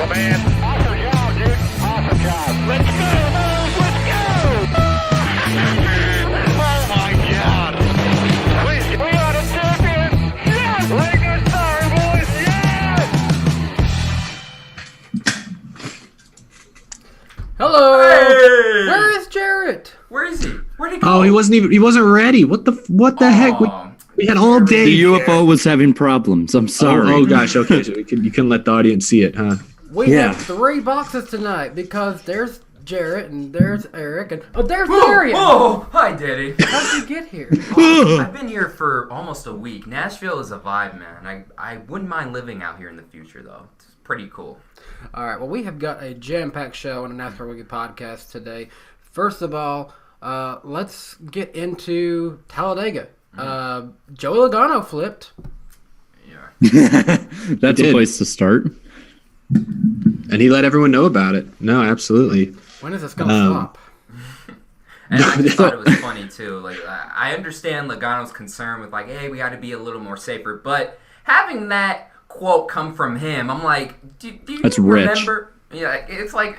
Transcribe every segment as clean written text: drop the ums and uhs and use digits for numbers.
man. Awesome job, dude. Awesome job. Let's go, boys. Let's go. Oh, my God. We got a champion. Yes. Lincoln, sorry, boys. Yes. Hello. Hey! Where is Jarrett? Where is he? Where'd he go? Oh, he wasn't ready. What the heck? We had all day. The UFO was having problems. I'm sorry. Oh gosh. Okay, so you can let the audience see it, huh? We have 3 boxes tonight because there's Jarrett and there's Eric and there's Darian. Oh, hi, Daddy. How'd you get here? I've been here for almost a week. Nashville is a vibe, man. I wouldn't mind living out here in the future, though. It's pretty cool. All right. Well, we have got a jam-packed show on the NASCAR Weekly Podcast today. First of all, let's get into Talladega. Joey Logano flipped. Yeah. That's a place to start. And he let everyone know about it. No, absolutely. When is this going to stop? And I just thought it was funny, too. Like, I understand Logano's concern with, like, hey, we got to be a little more safer. But having that quote come from him, I'm like, do you That's remember? Rich. Yeah, it's like,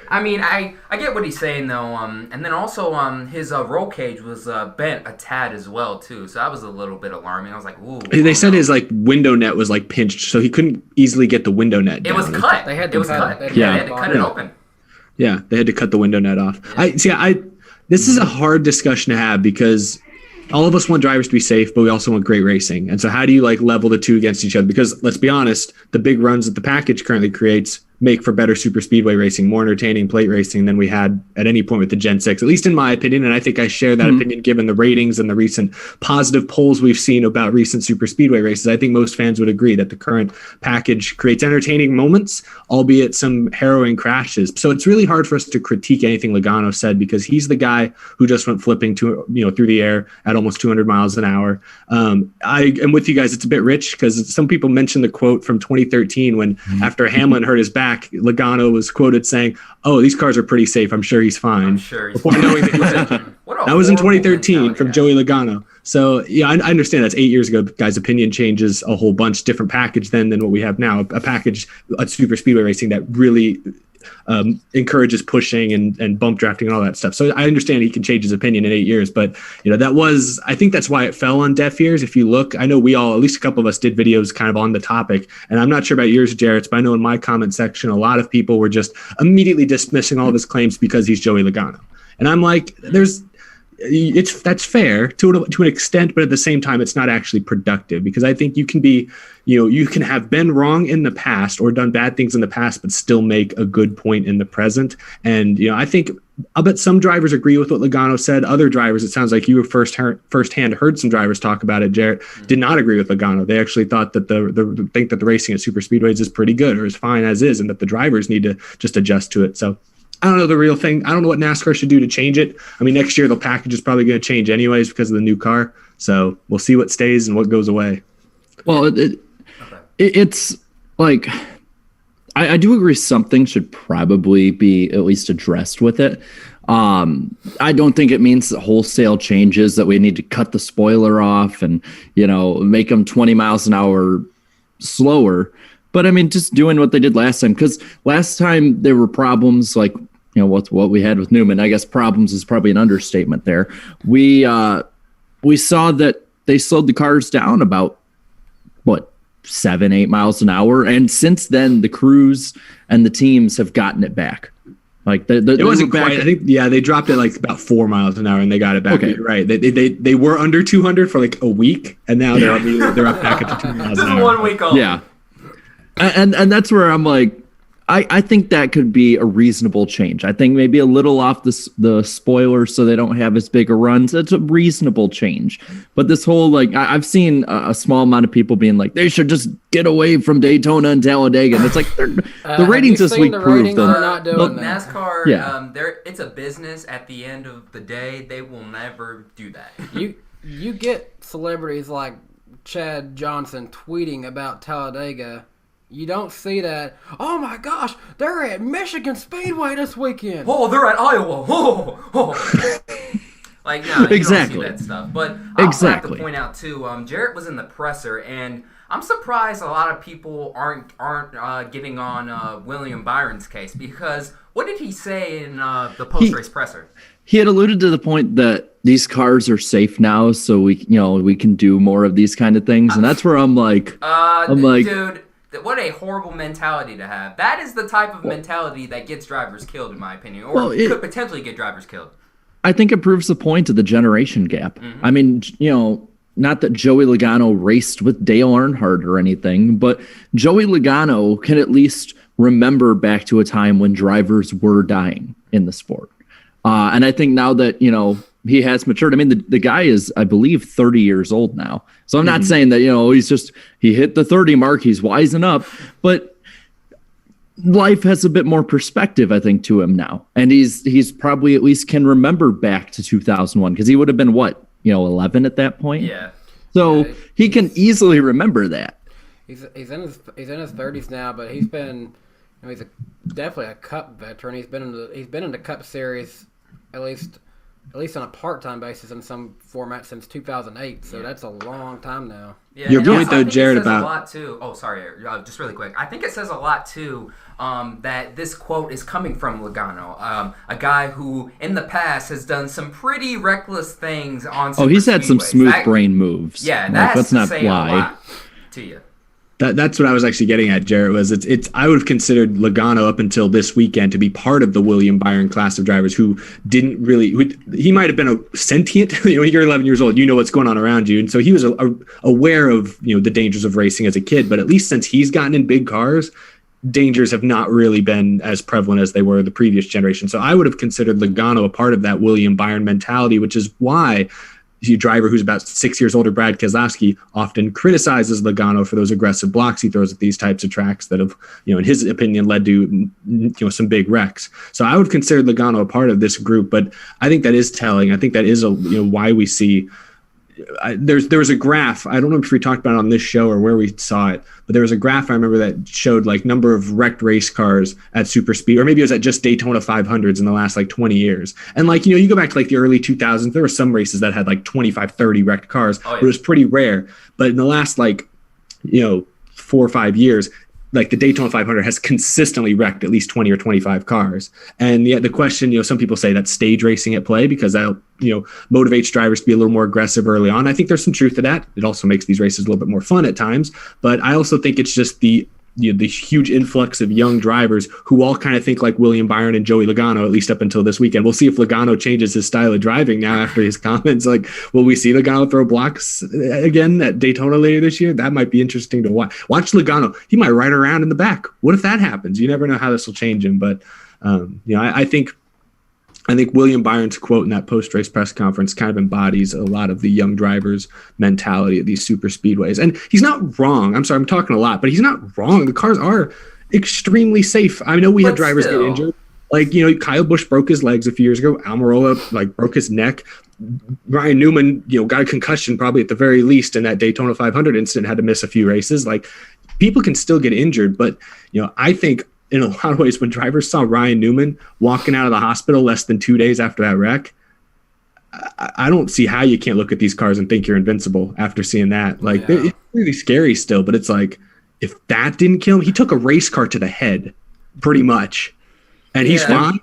I mean, I get what he's saying, though. And then also his roll cage was bent a tad as well, too. So that was a little bit alarming. I was like, ooh. They said his window net was pinched, so he couldn't easily get the window net down. It was cut. They had to cut it. They had to cut it open. Yeah, they had to cut the window net off. Yeah. This is a hard discussion to have because all of us want drivers to be safe, but we also want great racing. And so how do you level the two against each other? Because let's be honest, the big runs that the package currently creates make for better super speedway racing, more entertaining plate racing than we had at any point with the Gen 6, at least in my opinion. And I think I share that opinion given the ratings and the recent positive polls we've seen about recent super speedway races. I think most fans would agree that the current package creates entertaining moments, albeit some harrowing crashes. So it's really hard for us to critique anything Logano said because he's the guy who just went flipping through the air at almost 200 miles an hour. I am with you guys. It's a bit rich because some people mentioned the quote from 2013 when after Hamlin hurt his back, Logano was quoted saying, "Oh, these cars are pretty safe. I'm sure he's fine." I'm sure he's Before fine. knowing that, that was in 2013 from Joey Logano. So yeah, I understand that's 8 years ago. Guys' opinion changes a whole bunch. Different package then than what we have now. A package, a super speedway racing that really encourages pushing and bump drafting and all that stuff. So I understand he can change his opinion in 8 years, but I think that's why it fell on deaf ears. If you look, I know we all, at least a couple of us, did videos kind of on the topic, and I'm not sure about yours, Jarrett's, but I know in my comment section, a lot of people were just immediately dismissing all of his claims because he's Joey Logano. And I'm like, that's fair to an extent, but at the same time, it's not actually productive because I think you can be, you can have been wrong in the past or done bad things in the past, but still make a good point in the present. And, I think I'll bet some drivers agree with what Logano said. Other drivers, it sounds like you firsthand heard some drivers talk about it, Jarrett, did not agree with Logano. They actually thought that the racing at super speedways is pretty good or is fine as is, and that the drivers need to just adjust to it. So I don't know the real thing. I don't know what NASCAR should do to change it. I mean, next year the package is probably going to change anyways because of the new car. So we'll see what stays and what goes away. Well, it's like I do agree something should probably be at least addressed with it. I don't think it means that wholesale changes that we need to cut the spoiler off and make them 20 miles an hour slower. But I mean, just doing what they did last time, because last time there were problems like, what we had with Newman. I guess problems is probably an understatement there. We saw that they slowed the cars down about 7-8 miles an hour, and since then the crews and the teams have gotten it back. Like it wasn't quite. I think they dropped it about 4 miles an hour and they got it back. Okay. You're right. They were under 200 for a week, and now they're up back at 2 miles an hour. 1 week old. Yeah. And that's where I'm like, I think that could be a reasonable change. I think maybe a little off the spoiler so they don't have as big a runs. It's a reasonable change. But this whole, I've seen a small amount of people being like, they should just get away from Daytona and Talladega. And it's like, the ratings this week proved they're not doing that. NASCAR, it's a business. At the end of the day, they will never do that. You get celebrities like Chad Johnson tweeting about Talladega. You don't see that. Oh my gosh, they're at Michigan Speedway this weekend. Oh, they're at Iowa. Oh. No, you exactly. don't see that stuff. But I also have to point out too. Jarrett was in the presser, and I'm surprised a lot of people aren't getting on William Byron's case, because what did he say in the post-race presser? He had alluded to the point that these cars are safe now, so we can do more of these kind of things, and that's where I'm like, dude, what a horrible mentality to have. That is the type of mentality that gets drivers killed, in my opinion, or could potentially get drivers killed. I think it proves the point of the generation gap. Mm-hmm. I mean, not that Joey Logano raced with Dale Earnhardt or anything, but Joey Logano can at least remember back to a time when drivers were dying in the sport. And I think now that, he has matured. I mean, the guy is, I believe, 30 years old now. So I'm not saying that, he hit the 30 mark, he's wising up, but life has a bit more perspective, I think, to him now. And he's probably at least can remember back to 2001, because he would have been 11 at that point. Yeah. So he can easily remember that. He's in his 30s now, but he's been, he's definitely a Cup veteran. He's been in the Cup Series at least on a part-time basis in some format since 2008. So that's a long time now. Yeah, your point though, Jared, about a lot too. Oh, sorry, just really quick. I think it says a lot too that this quote is coming from Logano, a guy who in the past has done some pretty reckless things on. He's had some smooth brain moves. Yeah, that's not say lie. A lot to you. That's what I was actually getting at, Jared. Was it's I would have considered Logano up until this weekend to be part of the William Byron class of drivers who didn't really. He might have been a sentient. You're 11 years old. You know what's going on around you, and so he was aware of the dangers of racing as a kid. But at least since he's gotten in big cars, dangers have not really been as prevalent as they were the previous generation. So I would have considered Logano a part of that William Byron mentality, which is why the driver who's about 6 years older, Brad Keselowski, often criticizes Logano for those aggressive blocks he throws at these types of tracks that have, in his opinion, led to, some big wrecks. So I would consider Logano a part of this group, but I think that is telling. I think that is why we see. There was a graph. I don't know if we talked about it on this show or where we saw it, but there was a graph I remember that showed number of wrecked race cars at super speed, or maybe it was at just Daytona 500s in the last 20 years. And you go back to the early 2000s, there were some races that had 25, 30 wrecked cars. Oh, yeah. But it was pretty rare. But in the last 4 or 5 years, the Daytona 500 has consistently wrecked at least 20 or 25 cars. And yet the question, some people say that's stage racing at play because that, motivates drivers to be a little more aggressive early on. I think there's some truth to that. It also makes these races a little bit more fun at times. But I also think it's just the huge influx of young drivers who all kind of think like William Byron and Joey Logano, at least up until this weekend. We'll see if Logano changes his style of driving now after his comments. Will we see Logano throw blocks again at Daytona later this year? That might be interesting to watch. Watch Logano. He might ride around in the back. What if that happens? You never know how this will change him. But, I think William Byron's quote in that post-race press conference kind of embodies a lot of the young drivers' mentality at these super speedways. And he's not wrong. I'm sorry, I'm talking a lot, but he's not wrong. The cars are extremely safe. I know we had drivers get injured. Kyle Busch broke his legs a few years ago. Almirola broke his neck. Ryan Newman, got a concussion probably at the very least in that Daytona 500 incident, had to miss a few races. People can still get injured, but I think in a lot of ways, when drivers saw Ryan Newman walking out of the hospital less than 2 days after that wreck, I don't see how you can't look at these cars and think you're invincible after seeing that. It's really scary still, but it's if that didn't kill him, he took a race car to the head pretty much, and he's fine.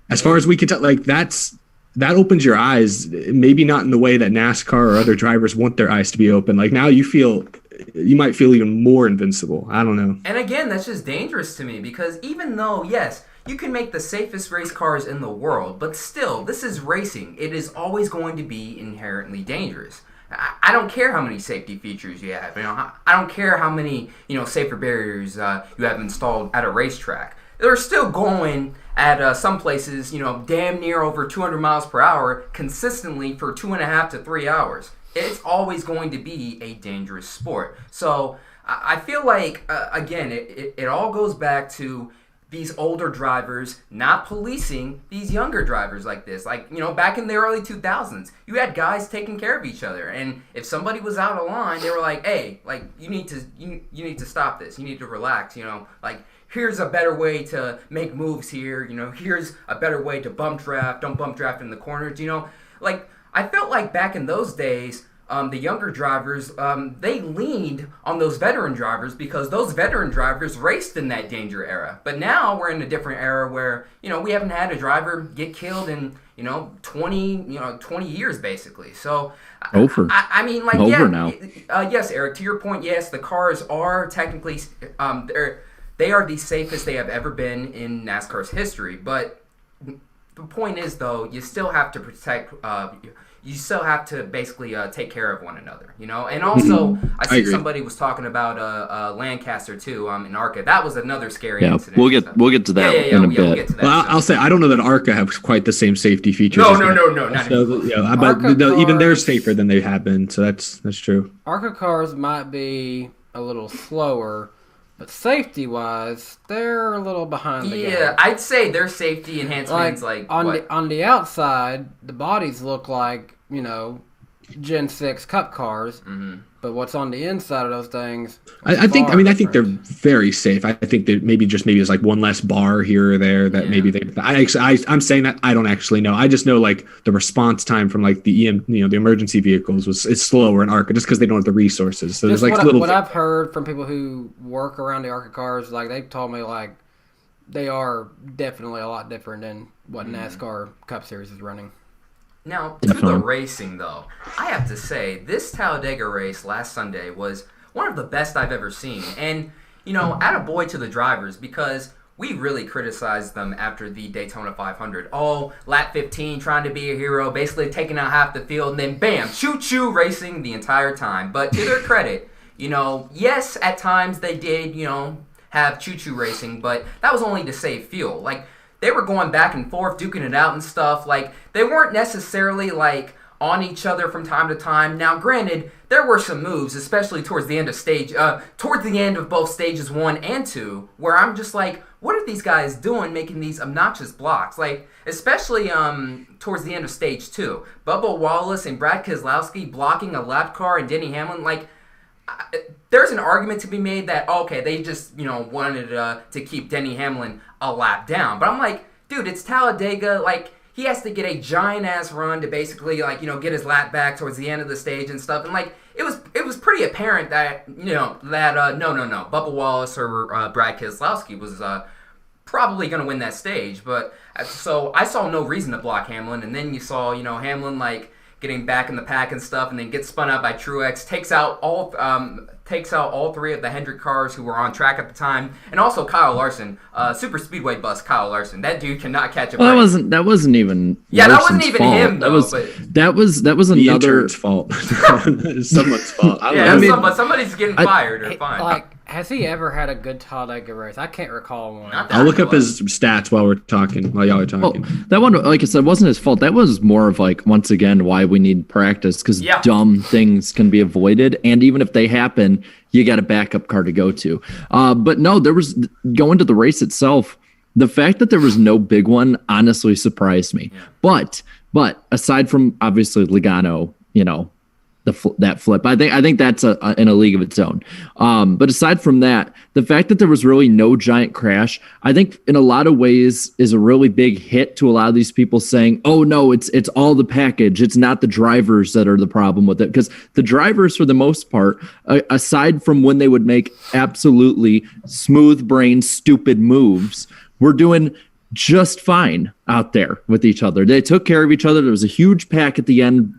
As far as we can tell, that opens your eyes, maybe not in the way that NASCAR or other drivers want their eyes to be open. Now you might feel even more invincible. I don't know. And again, that's just dangerous to me because even though, yes, you can make the safest race cars in the world, but still, this is racing. It is always going to be inherently dangerous. I don't care how many safety features you have. I don't care how many, safer barriers you have installed at a racetrack. They're still going at some places, damn near over 200 miles per hour consistently for 2.5 to 3 hours. It's always going to be a dangerous sport. So I feel again, it all goes back to these older drivers not policing these younger drivers like this. Back in the early 2000s, you had guys taking care of each other. And if somebody was out of line, they were like, hey, you need to stop this. You need to relax, here's a better way to make moves here. Here's a better way to bump draft. Don't bump draft in the corners, I felt back in those days, the younger drivers, they leaned on those veteran drivers because those veteran drivers raced in that danger era. But now we're in a different era where, we haven't had a driver get killed in, 20 years basically. So, Over. I mean, like, Over now. Yes, Eric, to your point, yes, the cars are technically, they are the safest they have ever been in NASCAR's history. But the point is, though, you still have to protect, you still have to basically take care of one another, And also, I see somebody was talking about Lancaster too, in ARCA. That was another scary incident. We'll get to that in a bit. We'll get to that. Well, I'll say I don't know that ARCA have quite the same safety features. No, not so, but even they're safer than they have been. So that's true. ARCA cars might be a little slower, but safety-wise, they're a little behind the game. Yeah, I'd say their safety enhancements, on the outside, the bodies look like Gen 6 Cup cars, but what's on the inside of those things? I think they're very safe. I think that maybe there's like one less bar here or there that maybe they. I'm saying that I don't actually know. I just know like the response time from like the the emergency vehicles is slower in ARCA just because they don't have the resources. So just there's like what I've heard from people who work around the ARCA cars, like they've told me like they are definitely a lot different than what NASCAR Cup Series is running. Now, to the racing, though, I have to say, this Talladega race last Sunday was one of the best I've ever seen. And, attaboy to the drivers because we really criticized them after the Daytona 500. Oh, lap 15, trying to be a hero, basically taking out half the field, and then bam, choo-choo racing the entire time. But to their credit, yes, at times they did, have choo-choo racing, but that was only to save fuel. Like, they were going back and forth, duking it out and stuff. Like, they weren't necessarily, like, on each other from time to time. Now, granted, there were some moves, especially towards the end of both stages 1 and 2, where I'm just like, what are these guys doing making these obnoxious blocks? Like, especially towards the end of stage 2. Bubba Wallace and Brad Keselowski blocking a lap car and Denny Hamlin, like, there's an argument to be made that, okay, they just, wanted to keep Denny Hamlin a lap down. But I'm like, dude, it's Talladega. Like, he has to get a giant-ass run to basically, like, get his lap back towards the end of the stage and stuff. And, like, it was pretty apparent that, no, Bubba Wallace or Brad Keselowski was probably going to win that stage. But, so I saw no reason to block Hamlin. And then you saw, Hamlin, like, getting back in the pack and stuff, and then gets spun out by Truex, takes out all three of the Hendrick cars who were on track at the time, and also Kyle Larson, super speedway bust Kyle Larson. That dude cannot catch a break. That wasn't even. Yeah, Larson's that wasn't even fault. him. Though, that was the another intern's fault. Someone's fault. But somebody's getting fired or fined. Like, has he ever had a good Talladega race? I can't recall one. I'll look up his stats while y'all are talking. Well, that one, like I said, wasn't his fault. That was more of like, once again, why we need practice, because dumb things can be avoided, and even if they happen, you got a backup car to go to. But no, there was, going to the race itself, the fact that there was no big one honestly surprised me. Yeah. But aside from obviously Logano, that flip, I think that's in a league of its own. But aside from that, the fact that there was really no giant crash, I think in a lot of ways is a really big hit to a lot of these people saying, oh no, it's all the package. It's not the drivers that are the problem with it. Because the drivers, for the most part, aside from when they would make absolutely smooth brain, stupid moves, were doing just fine out there with each other. They took care of each other. There was a huge pack at the end,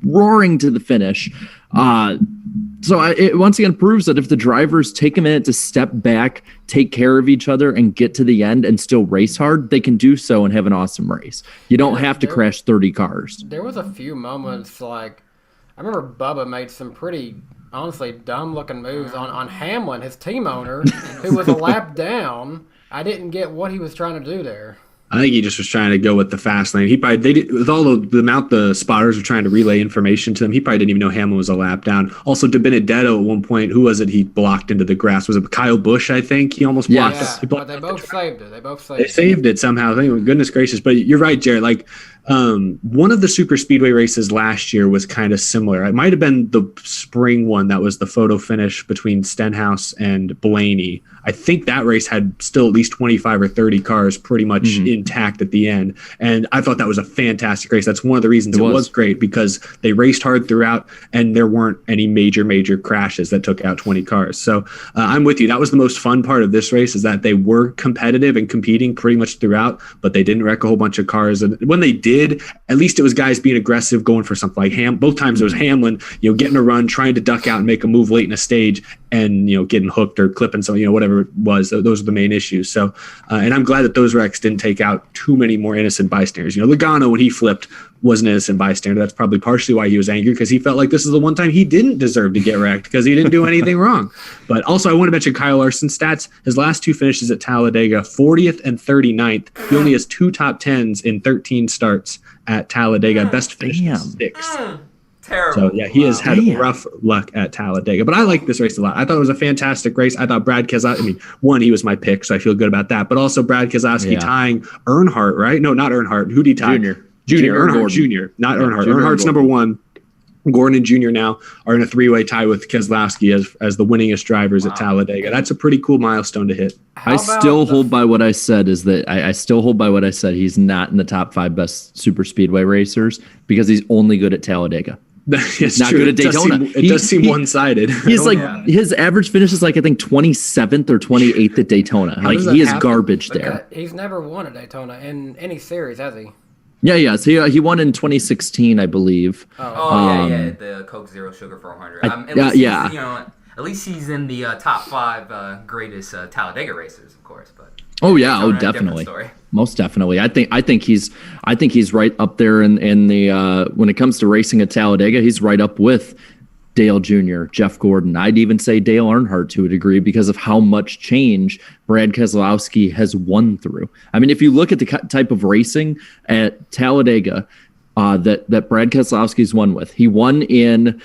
roaring to the finish. So it once again proves that if the drivers take a minute to step back, take care of each other, and get to the end and still race hard, they can do so and have an awesome race. You don't have to crash 30 cars. There was a few moments, like, I remember Bubba made some pretty, honestly, dumb-looking moves on Hamlin, his team owner, who was a lap down. I didn't get what he was trying to do there. I think he just was trying to go with the fast lane. With all the amount the spotters were trying to relay information to him, he probably didn't even know Hamlin was a lap down. Also, De Benedetto at one point, who was it? He blocked into the grass. Was it Kyle Busch? I think he almost blocked. Yeah, but they both saved it. They saved it somehow. Goodness gracious! But you're right, Jared. Like, One of the super speedway races last year was kind of similar. It might have been the spring one that was the photo finish between Stenhouse and Blaney. I think that race had still at least 25 or 30 cars pretty much intact at the end. And I thought that was a fantastic race. That's one of the reasons it was great, because they raced hard throughout and there weren't any major crashes that took out 20 cars. So I'm with you. That was the most fun part of this race, is that they were competitive and competing pretty much throughout, but they didn't wreck a whole bunch of cars. And when they did, at least it was guys being aggressive, going for something like both times it was Hamlin, getting a run, trying to duck out and make a move late in a stage, and getting hooked or clipping something, whatever it was. Those are the main issues. So, and I'm glad that those wrecks didn't take out too many more innocent bystanders. Logano, when he flipped, was an innocent bystander. That's probably partially why he was angry, because he felt like this is the one time he didn't deserve to get wrecked because he didn't do anything wrong. But also, I want to mention Kyle Larson's stats. His last two finishes at Talladega, 40th and 39th. He only has 2 top 10s in 13 starts at Talladega. Best finish is 6th. Terrible. So, yeah, he has had rough luck at Talladega. But I like this race a lot. I thought it was a fantastic race. I thought Brad Keselowski, one, he was my pick, so I feel good about that. But also Brad Keselowski tying Earnhardt, right? No, not Earnhardt. Who did he tie? Junior. Earnhardt Jr., not Earnhardt. Earnhart's number 1. Gordon and Jr. now are in a 3-way tie with Keselowski as the winningest drivers at Talladega. That's a pretty cool milestone to hit. I still hold by what I said, is that I still hold by what I said. He's not in the top 5 best super speedway racers because he's only good at Talladega. It's not true. good at Daytona. It does seem one-sided. He's his average finish is I think 27th or 28th at Daytona. He is garbage there. He's never won at Daytona in any series, has he? Yeah. So he won in 2016, I believe. The Coke Zero Sugar 400. At least he's in the top 5 greatest Talladega racers, of course. But definitely, most definitely. I think he's right up there in the when it comes to racing at Talladega. He's right up with Dale Jr., Jeff Gordon. I'd even say Dale Earnhardt to a degree because of how much change Brad Keselowski has won through. I mean, if you look at the type of racing at Talladega that Brad Keselowski's won with, he won in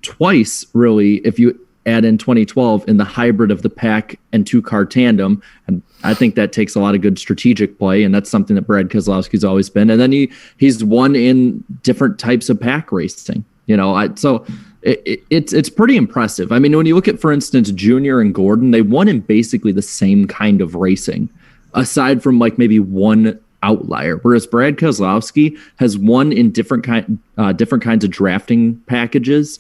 twice, really, if you add in 2012 in the hybrid of the pack and 2-car tandem. And I think that takes a lot of good strategic play, and that's something that Brad Keselowski's always been. And then he's won in different types of pack racing. So it's pretty impressive. I mean, when you look at, for instance, Junior and Gordon, they won in basically the same kind of racing, aside from maybe one outlier. Whereas Brad Keselowski has won in different kinds of drafting packages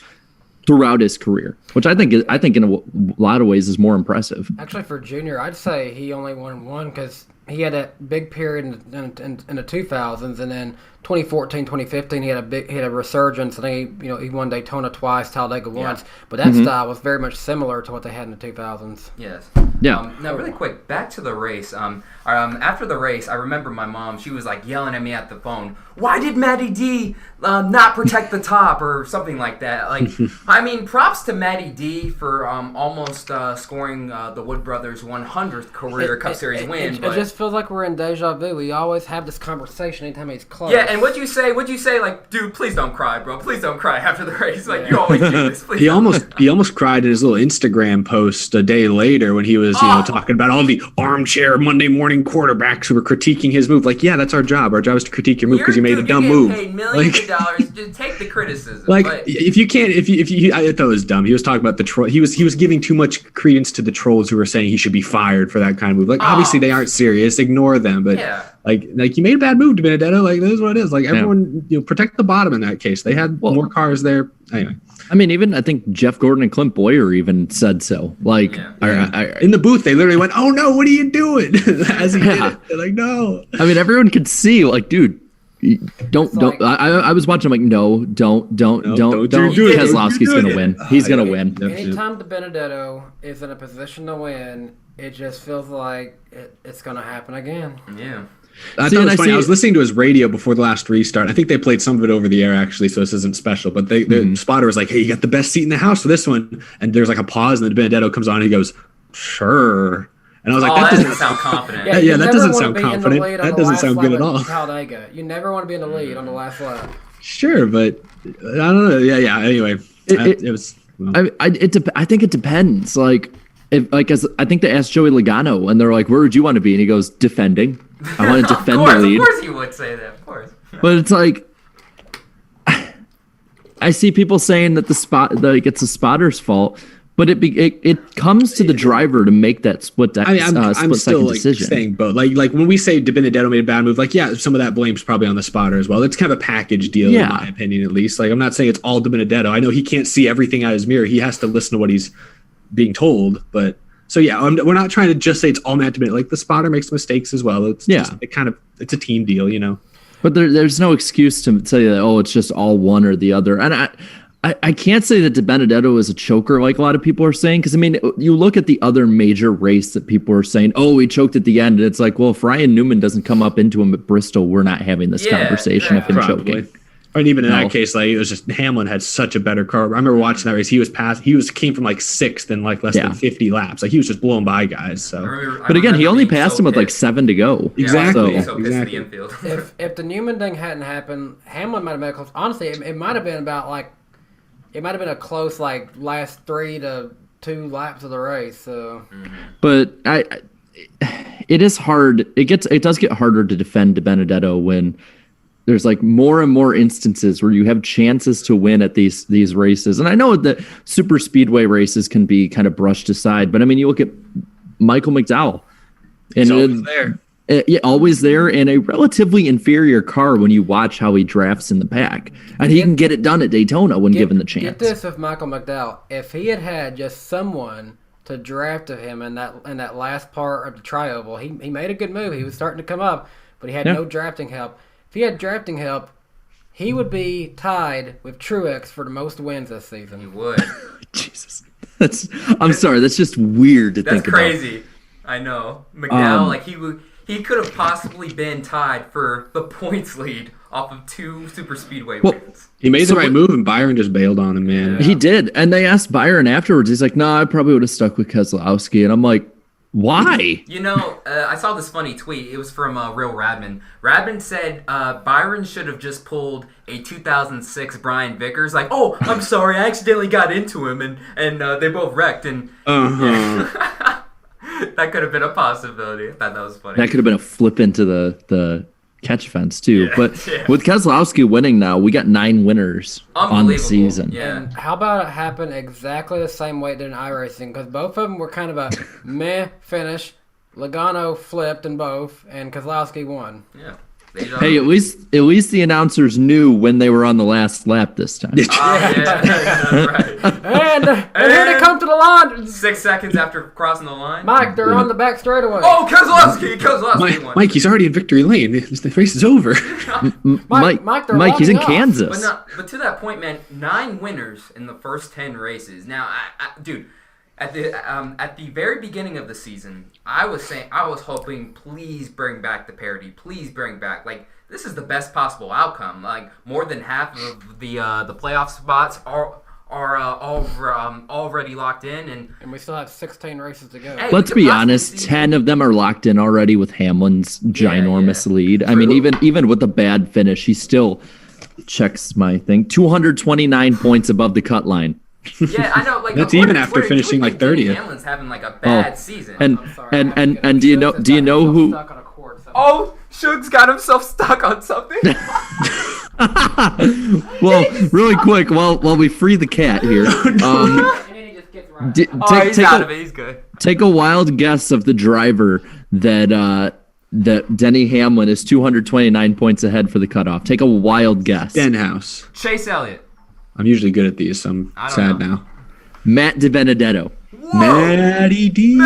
throughout his career, which I think in a lot of ways is more impressive. Actually, for Junior, I'd say he only won one because he had that big period in the 2000s, and then 2014, 2015, he had a resurgence, and he won Daytona twice, Talladega once. But that style was very much similar to what they had in the 2000s. Yes. Yeah. Now, really quick, back to the race. After the race, I remember my mom. She was yelling at me at the phone. Why did Matty D not protect the top or something like that? I mean, props to Matty D for almost scoring the Wood Brothers' 100th career Cup Series win. It just feels like we're in deja vu. We always have this conversation anytime he's close. Yeah, and what'd you say? Dude, please don't cry, bro. Please don't cry after the race. You always do this. Please. He almost cried in his little Instagram post a day later when he was talking about all the armchair Monday morning quarterbacks who were critiquing his move. Like, that's our job. Our job is to critique your move because you made a dumb move. Paid millions of dollars to take the criticism. If you can't, I thought it was dumb. He was talking about the troll. He was giving too much credence to the trolls who were saying he should be fired for that kind of move. Obviously they aren't serious. Ignore them. But you made a bad move, Benedetto. This is what it is. Everyone, protect the bottom in that case. They had more cars there. Anyway. I mean, even I think Jeff Gordon and Clint Boyer even said so. In the booth, they literally went, "Oh no, what are you doing?" As he did it, they're like, "No." I mean, everyone could see, dude, don't. I was watching, don't. Keselowski's gonna win. He's gonna win. Anytime the Benedetto is in a position to win, it just feels like it's gonna happen again. Yeah. I thought it was funny. I was listening to his radio before the last restart. I think they played some of it over the air, actually, so this isn't special. But the spotter was like, "Hey, you got the best seat in the house for this one." And there's a pause, and then Benedetto comes on, and he goes, "Sure." And I was that doesn't sound confident. That doesn't sound confident. That doesn't sound good at all. Talladega. You never want to be in the lead on the last lap. Sure, but I don't know. Yeah. Anyway, it was. Well. I think it depends. I think they asked Joey Logano, and they're like, "Where would you want to be?" And he goes, "Defending." I want to defend course, the lead. Of course you would say that, of course. But it's like, I see people saying that it's a spotter's fault, but it comes to the driver to make that split I'm still like decision. saying both. Like when we say DiBenedetto made a bad move, like some of that blame's probably on the spotter as well. It's kind of a package deal in my opinion, at least. Like I'm not saying it's all DiBenedetto. I know he can't see everything out of his mirror. He has to listen to what he's being told. But so we're not trying to just say it's all Matt DiBenedetto. Like the spotter makes mistakes as well. It's just, it's a team deal, you know. But there's no excuse to say that, it's just all one or the other. And I can't say that DiBenedetto is a choker like a lot of people are saying, because, I mean, you look at the other major race that people are saying, he choked at the end. And it's like, well, if Ryan Newman doesn't come up into him at Bristol, we're not having this conversation of him choking. Or even in that case, like it was just Hamlin had such a better car. I remember watching that race. He came from like sixth in like less than 50 laps. Like he was just blowing by guys. So, but again, he only passed him with like 7 to go. Exactly. Exactly. If the Newman thing hadn't happened, Hamlin might have been close. Honestly, it might have been a close like last 3 to 2 laps of the race. So, but it is hard. It does get harder to defend DiBenedetto when there's like more and more instances where you have chances to win at these races. And I know that super speedway races can be kind of brushed aside, but I mean, you look at Michael McDowell, and always there. Always there in a relatively inferior car when you watch how he drafts in the pack. And he can get it done at Daytona when given the chance. Get this with Michael McDowell. If he had just someone to draft of him in that last part of the tri-oval, he made a good move. He was starting to come up, but he had no drafting help. If he had drafting help, he would be tied with Truex for the most wins this season. He would. Jesus. I'm sorry, that's just weird to think about. That's crazy. I know. McDowell, he could have possibly been tied for the points lead off of 2 super speedway wins. He made the right move, and Byron just bailed on him, man. He did. And they asked Byron afterwards. He's like, I probably would have stuck with Keselowski. And I'm like, why? You know, I saw this funny tweet. It was from Real Radman. Radman said Byron should have just pulled a 2006 Brian Vickers. Like, I'm sorry, I accidentally got into him, and they both wrecked. And that could have been a possibility. I thought that was funny. That could have been a flip into the catch fence too. But with Keselowski winning now, we got 9 winners on the season. Yeah. And how about it happen exactly the same way it did in iRacing? Because both of them were kind of a meh finish. Logano flipped in both, and Keselowski won. Yeah. Hey, at least the announcers knew when they were on the last lap this time. That's right. And here they come to the line. 6 seconds after crossing the line. Mike, they're on the back straightaway. Oh, Keselowski won. Mike, he's already in victory lane. The race is over. Mike, he's in Kansas. But to that point, man, 9 winners in the first 10 races. Now, dude, at the very beginning of the season, I was hoping, please bring back the parity. Please bring back, like, this is the best possible outcome. Like, more than half of the playoff spots are already locked in, and we still have 16 races to go. Hey, let's be honest, 10 of them are locked in already with Hamlin's ginormous lead. True. I mean, even with a bad finish, he still checks my thing. 229 points above the cut line. Yeah, I know. Like that's even after finishing like 30th. Hamlin's having like a bad season. And do you know who? Shug's got himself stuck on something. Well, really quick, while we free the cat here, he's out of it. He's good. Take a wild guess of the driver that Denny Hamlin is 229 points ahead for the cutoff. Take a wild guess. Stenhouse. Chase Elliott. I'm usually good at these, so I'm sad now. Matt DiBenedetto. Matty D.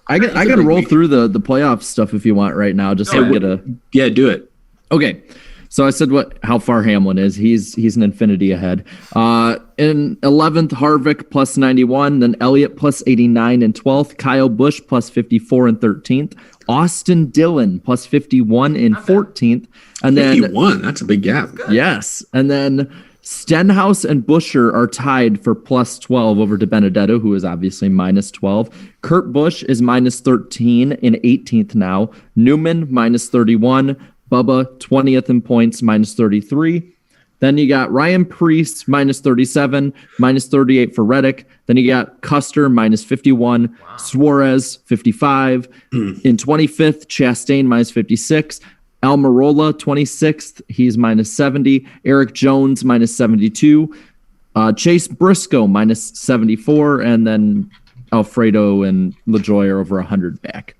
I got to roll through the playoff stuff if you want right now, just so I get a. Yeah, do it. Okay, so I said how far Hamlin is. He's an infinity ahead. In 11th, Harvick plus 91, then Elliott plus 89 in 12th, Kyle Busch plus 54 in 13th, Austin Dillon plus 51 in 14th, and 51. That's a big gap. Yes, and then Stenhouse and Buescher are tied for plus 12 over DiBenedetto, who is obviously minus 12. Kurt Busch is minus 13 in 18th now. Newman minus 31. Bubba 20th in points, minus 33. Then you got Ryan Preece minus 37, minus 38 for Reddick. Then you got Custer minus 51, Suarez 55. In 25th, Chastain minus 56. Almirola 26th, he's minus 70. Eric Jones minus 72. Chase Briscoe minus 74, and then Alfredo and LaJoy are over 100 back.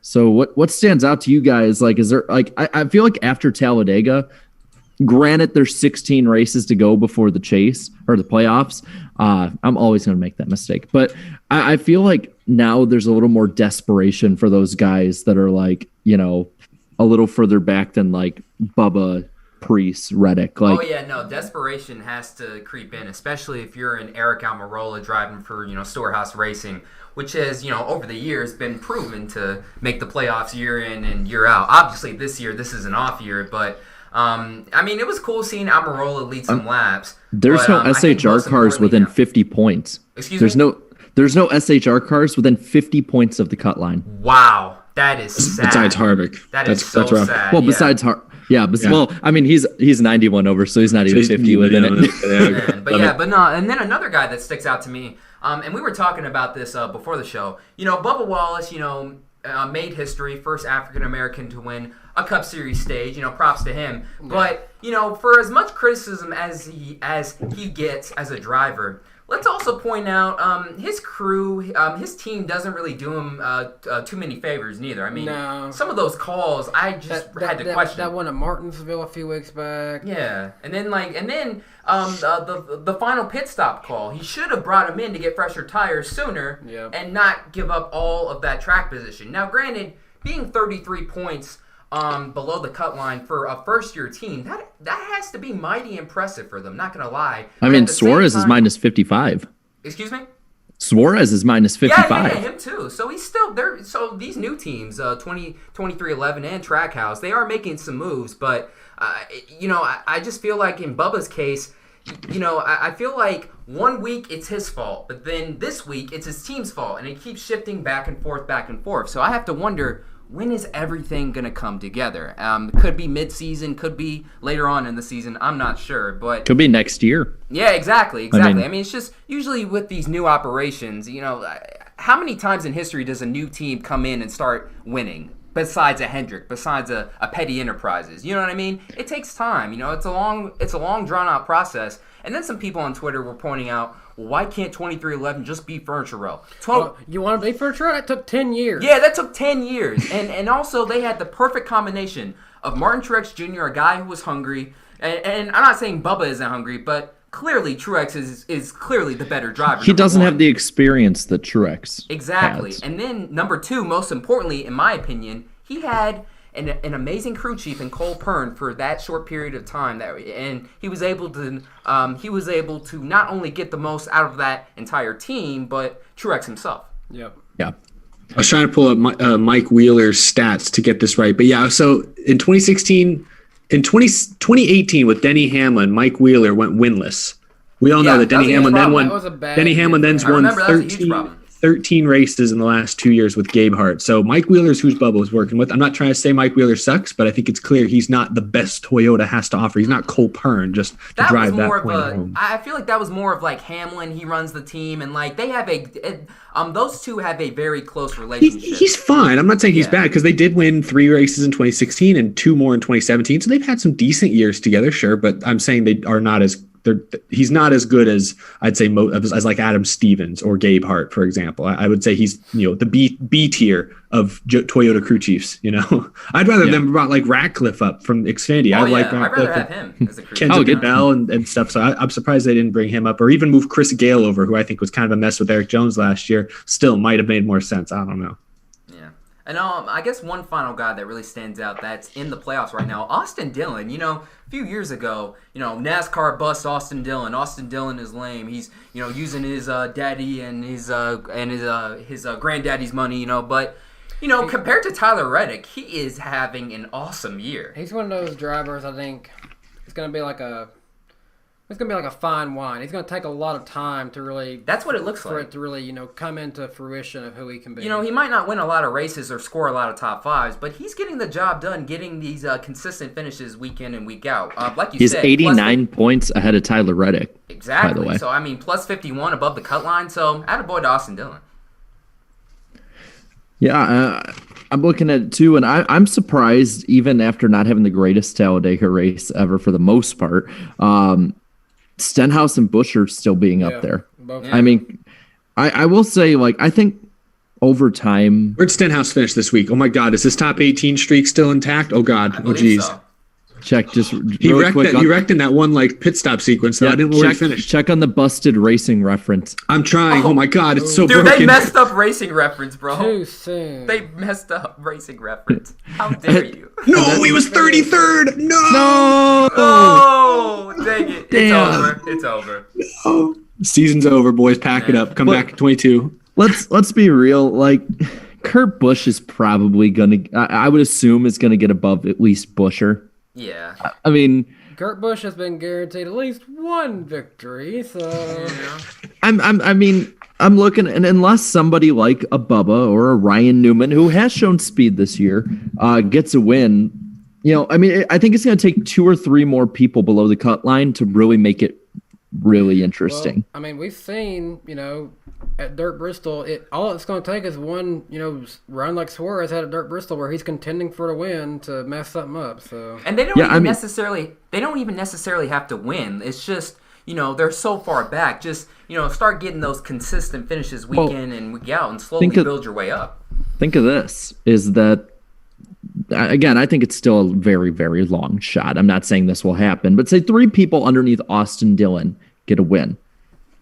So what stands out to you guys? Like, is there like I feel like after Talladega, granted there's 16 races to go before the chase or the playoffs. I'm always going to make that mistake, but I feel like now there's a little more desperation for those guys that are like, you know, a little further back than like Bubba, Preece, Reddick. Like, oh yeah, no, desperation has to creep in, especially if you're an Eric Almirola driving for, you know, Storehouse Racing, which has, you know, over the years been proven to make the playoffs year in and year out. Obviously this year, this is an off year, but I mean, it was cool seeing Almirola lead some laps. There's no SHR cars within 50 points. Excuse me? There's no SHR cars within 50 points of the cut line. Wow, that is sad. Besides Harvick. That's so rough. sad. Well, besides well, I mean, he's 91 over, so he's not even 50 within it. But no, and then another guy that sticks out to me, and we were talking about this before the show. You know, Bubba Wallace, you know, made history, first African American to win a Cup Series stage. You know, props to him. Yeah. But you know, for as much criticism as he gets as a driver, let's also point out his crew, his team doesn't really do him too many favors neither. I mean, some of those calls I just had to question. That one at Martinsville a few weeks back. Yeah, and then the final pit stop call. He should have brought him in to get fresher tires sooner and not give up all of that track position. Now, granted, being 33 points below the cut line for a first-year team, that has to be mighty impressive for them. Not gonna lie. I mean, Suarez is minus 55. Excuse me. Suarez is minus 55. Yeah, him too. So he's still there. So these new teams, 2311 and Trackhouse, they are making some moves. But you know, I just feel like in Bubba's case, you know, I feel like 1 week it's his fault, but then this week it's his team's fault, and it keeps shifting back and forth. So I have to wonder, when is everything going to come together? Could be mid-season, could be later on in the season. I'm not sure, but could be next year. Yeah, exactly. I mean, it's just usually with these new operations, you know, how many times in history does a new team come in and start winning? Besides a Hendrick, besides a Petty Enterprises, you know what I mean? It takes time. You know, it's a long drawn out process. And then some people on Twitter were pointing out, well, why can't 2311 just be Furniture Row? You want to be Furniture Row? That took 10 years. Yeah, that took 10 years. And also they had the perfect combination of Martin Truex Jr., a guy who was hungry. And I'm not saying Bubba isn't hungry, but clearly Truex is clearly the better driver. He doesn't have the experience that Truex exactly has. And then number two, most importantly, in my opinion, he had an amazing crew chief in Cole Pern for that short period of time, and he was able to not only get the most out of that entire team, but Truex himself. Yep. Yeah. I was trying to pull up Mike Wheeler's stats to get this right, but yeah. So in 2016, in 2018 with Denny Hamlin, Mike Wheeler went winless. We all know that Denny Hamlin then won. Denny Hamlin then won 13 races in the last 2 years with Gabe Hart. So Mike Wheeler's who's Bubba was working with. I'm not trying to say Mike Wheeler sucks, but I think it's clear he's not the best Toyota has to offer. He's not Cole Pern just to drive that point home. I feel like that was more of like Hamlin. He runs the team, and like they have those two have a very close relationship. He's fine. I'm not saying he's bad because they did win 3 races in 2016 and 2 more in 2017. So they've had some decent years together, sure. But I'm saying they are not as he's not as good as I'd say as like Adam Stevens or Gabe Hart, for example. I would say he's, you know, the B tier of Toyota crew chiefs. You know, I'd rather them brought like Ratcliffe up from Xfinity. I'd rather have him as a crew chief. Kenzo Bell and stuff. So I'm surprised they didn't bring him up or even move Chris Gale over, who I think was kind of a mess with Eric Jones last year. Still might have made more sense. I don't know. And I guess one final guy that really stands out that's in the playoffs right now, Austin Dillon. You know, a few years ago, you know, NASCAR busts Austin Dillon. Austin Dillon is lame. He's, you know, using his daddy and his granddaddy's money. You know, but you know, compared to Tyler Reddick, he is having an awesome year. He's one of those drivers. I think it's going to be like a It's gonna be like a fine wine. He's gonna take a lot of time to really. That's what it looks for like. it to really, come into fruition of who he can be. He might not win a lot of races or score a lot of top fives, but he's getting the job done, getting these consistent finishes week in and week out. Like you said, he's 89 points ahead of Tyler Reddick. Exactly. By the way. So plus 51 above the cut line. So attaboy to Austin Dillon. Yeah, I'm looking at it too, and I'm surprised even after not having the greatest Talladega race ever for the most part. Stenhouse and Buescher still being up there. Both. I mean, I will say, I think over time. Where'd Stenhouse finish this week? Oh my God, is his top 18 streak still intact? Oh God, oh geez. So. Check just he really wrecked quick. He wrecked in that one pit stop sequence. Though I didn't know where he finished. Check on the busted racing reference. I'm trying. Oh my God, it's so Dude, broken. they messed up racing reference, bro. Too soon. They messed up racing reference. How dare you? No, he was 33rd. No. Oh, dang it. Damn. It's over. No. Season's over, boys. Pack it up. Come back at 22. Let's be real. Kurt Busch is probably gonna. I would assume is gonna get above at least Buescher. Yeah. I mean, Kurt Busch has been guaranteed at least one victory, so I'm looking, and unless somebody like a Bubba or a Ryan Newman, who has shown speed this year, gets a win, I think it's going to take 2 or 3 more people below the cut line to really make it really interesting. Well, we've seen, at Dirt Bristol, all it's going to take is one, run like Suarez had at Dirt Bristol, where he's contending for the win to mess something up. So, and they don't even necessarily have to win. It's just they're so far back. Just start getting those consistent finishes week in and week out, and slowly build your way up. Think of this: is that again? I think it's still a very, very long shot. I'm not saying this will happen, but say 3 people underneath Austin Dillon get a win.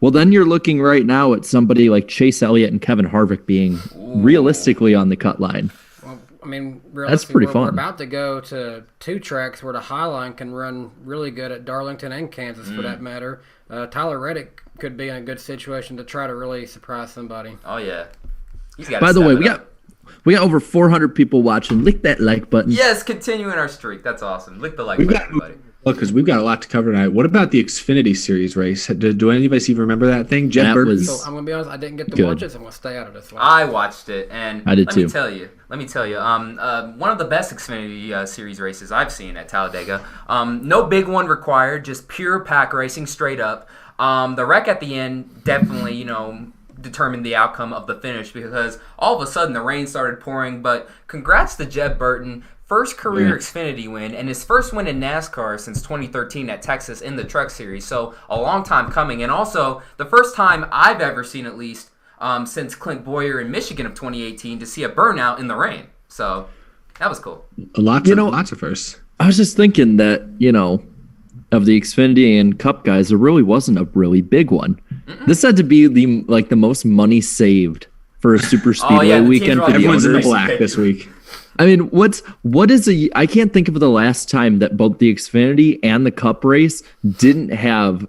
Well, then you're looking right now at somebody like Chase Elliott and Kevin Harvick being realistically on the cut line. Well, realistically, that's pretty fun. We're about to go to 2 tracks where the High Line can run really good at Darlington and Kansas, for that matter. Tyler Reddick could be in a good situation to try to really surprise somebody. Oh yeah. He's got. By the way, we got over 400 people watching. Lick that like button. Yes, continuing our streak. That's awesome. Lick the like button, everybody. Look, because we've got a lot to cover tonight. What about the Xfinity Series race? Do anybody even remember that thing? Jed Burton. So I'm going to be honest, I didn't get to watch it, so I'm going to stay out of this one. I watched it, and I did let too. me tell you, one of the best Xfinity Series races I've seen at Talladega. No big one required, just pure pack racing, straight up. The wreck at the end definitely, determined the outcome of the finish, because all of a sudden the rain started pouring. But congrats to Jed Burton. First career Xfinity win, and his first win in NASCAR since 2013 at Texas in the Truck Series. So a long time coming, and also the first time I've ever seen, at least since Clint Boyer in Michigan of 2018, to see a burnout in the rain. So that was cool. Lots of firsts. I was just thinking that of the Xfinity and Cup guys, there really wasn't a really big one. This had to be the most money saved for a super speedway weekend for the everyone's in the owners. black this week. I can't think of the last time that both the Xfinity and the Cup race didn't have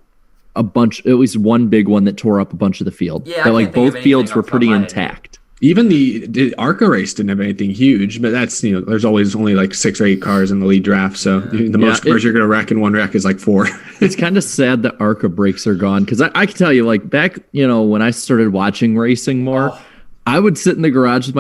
at least one big one that tore up a bunch of the field. Yeah, that both fields were pretty intact. Even the ARCA race didn't have anything huge, but that's, there's always only 6 or 8 cars in the lead draft. So the most cars you're going to wreck in one wreck is 4. It's kind of sad that ARCA brakes are gone, because I can tell you, back, when I started watching racing more, I would sit in the garage with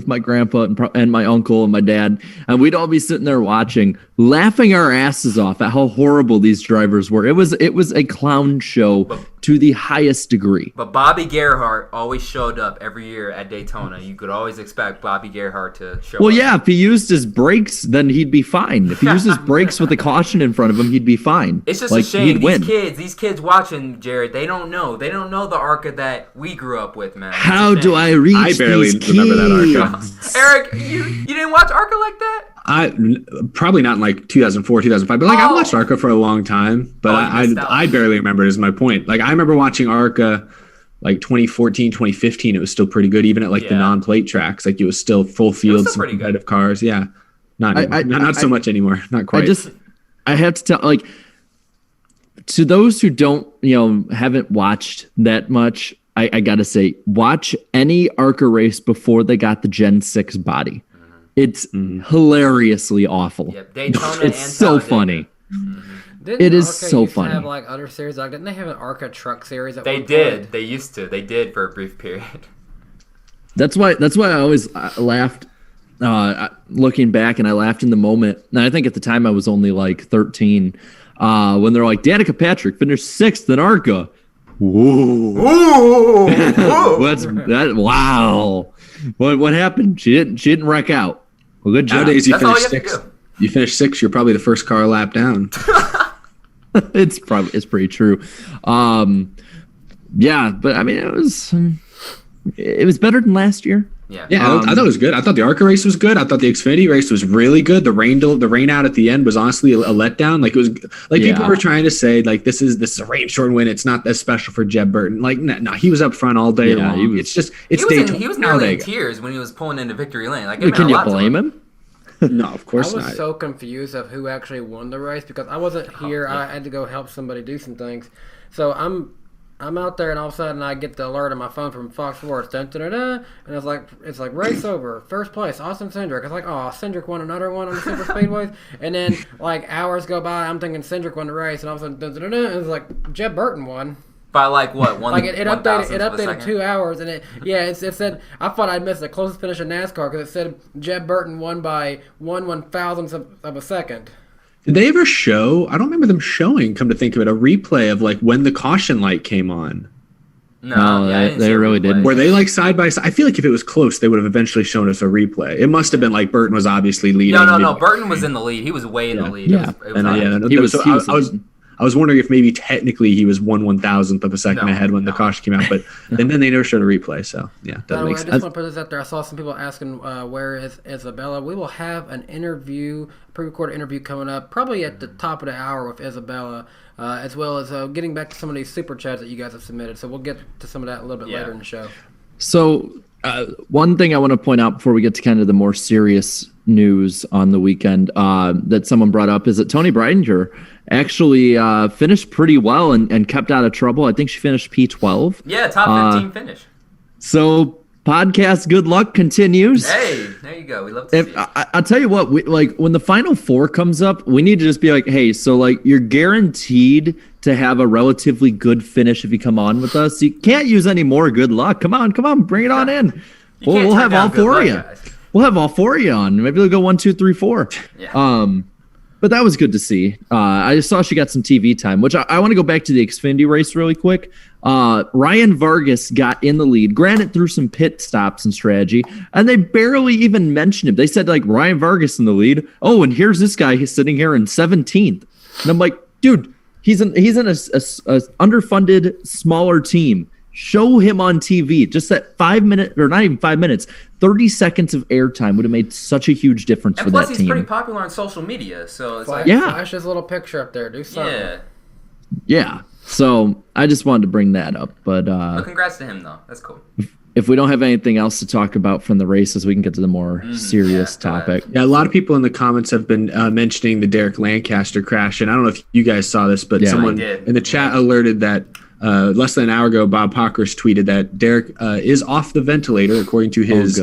my grandpa, and my uncle and my dad, and we'd all be sitting there watching, laughing our asses off at how horrible these drivers were. It was a clown show to the highest degree. But Bobby Gerhart always showed up every year at Daytona. You could always expect Bobby Gerhart to show up. Well, yeah, if he used his brakes, then he'd be fine. If he used his brakes with a caution in front of him, he'd be fine. It's just a shame. These kids watching, Jared, they don't know. They don't know the ARCA that we grew up with, man. How do I reach I barely these remember that ARCA. Eric, you didn't watch ARCA like that? Probably not in 2004, 2005, but I watched ARCA for a long time, but I barely remember it, is my point. I remember watching ARCA 2014, 2015. It was still pretty good, even at the non-plate tracks. It was still full field, some competitive cars. Yeah, not so much anymore. Not quite. I have to tell, to those who don't, haven't watched that much, I gotta say, watch any ARCA race before they got the Gen 6 body. It's hilariously awful. Yep, Daytona it's and so Talladega. funny. Didn't is ARCA so used to funny. have like other series? Like, didn't they have an ARCA truck series? At They one did. point? They used to. They did for a brief period. That's why I always laughed looking back, and I laughed in the moment. And I think at the time I was only like 13 when they're like, Danica Patrick finished 6th in ARCA. Whoa. Ooh! Wow. What happened? She didn't wreck out. Well, good job. Nowadays, That's all you have to do. You finish 6th, you're probably the first car a lap down. It's pretty true. Yeah, but I mean, it was better than last year. Yeah. Yeah, I thought it was good. I thought the ARCA race was good. I thought the Xfinity race was really good. The rain out at the end was honestly a letdown. Like, it was like people were trying to say like this is a rain short win. It's not that special for Jeb Burton. Like, no, he was up front all day long. He He was nearly in tears when he was pulling into victory lane. Like, can you blame him? No, of course I was not. so confused of who actually won the race because I wasn't here. I had to go help somebody do some things. So I'm out there, and all of a sudden I get the alert on my phone from Fox Sports. Dun, dun, dun, dun, and it's like race over, first place, Austin Cindric. It's like, oh, Cindric won another one on the Super Speedways, and then like hours go by, I'm thinking Cindric won the race, and all of a sudden, dun, dun, dun, dun, and it's like Jeb Burton won. By like what? One, like it updated 1,000th 2 hours, and it said I thought I'd missed the closest finish in NASCAR because it said Jeb Burton won by 1/1000th of a second. Did they ever show? I don't remember them showing. Come to think of it, a replay of like when the caution light came on. No, they really didn't. Were they like side by side? I feel like if it was close, they would have eventually shown us a replay. It must have been like Burton was obviously leading. No. Burton was in the lead. He was way in the lead. Yeah. I was wondering if maybe technically he was 1/1000th of a second ahead when the caution came out, but then they never showed a replay. So yeah, that makes sense. I just want to put this out there. I saw some people asking where is Isabella. We will have an interview, a pre-recorded interview coming up, probably at the top of the hour with Isabella, as well as getting back to some of these super chats that you guys have submitted. So we'll get to some of that a little bit later in the show. So one thing I want to point out before we get to kind of the more serious news on the weekend that someone brought up is that Tony Breidinger actually finished pretty well and kept out of trouble. I think she finished P12. Yeah, top 15 finish. So podcast good luck continues. Hey, there you go. We love to see it. I'll tell you what, when the final four comes up, we need to just be like, hey, so like you're guaranteed to have a relatively good finish if you come on with us. You can't use any more good luck. Come on, bring it on in. We'll have all four of you. We'll have all four of you on. Maybe we'll go 1, 2, 3, 4. Yeah. But that was good to see. I just saw she got some TV time, which I want to go back to the Xfinity race really quick. Ryan Vargas got in the lead, granted through some pit stops and strategy, and they barely even mentioned him. They said like Ryan Vargas in the lead. Oh, and here's this guy sitting here in 17th. And I'm like, dude, he's in a underfunded, smaller team. Show him on TV. Just that 5 minutes, or not even 5 minutes, 30 seconds of airtime would have made such a huge difference for that team. And plus, he's pretty popular on social media, so it's flash his little picture up there. Do something. Yeah. So I just wanted to bring that up. But congrats to him, though. That's cool. If we don't have anything else to talk about from the races, we can get to the more serious topic. Yeah, a lot of people in the comments have been mentioning the Derek Lancaster crash, and I don't know if you guys saw this, but someone in the chat alerted that less than an hour ago, Bob Pockers tweeted that Derek is off the ventilator, according to his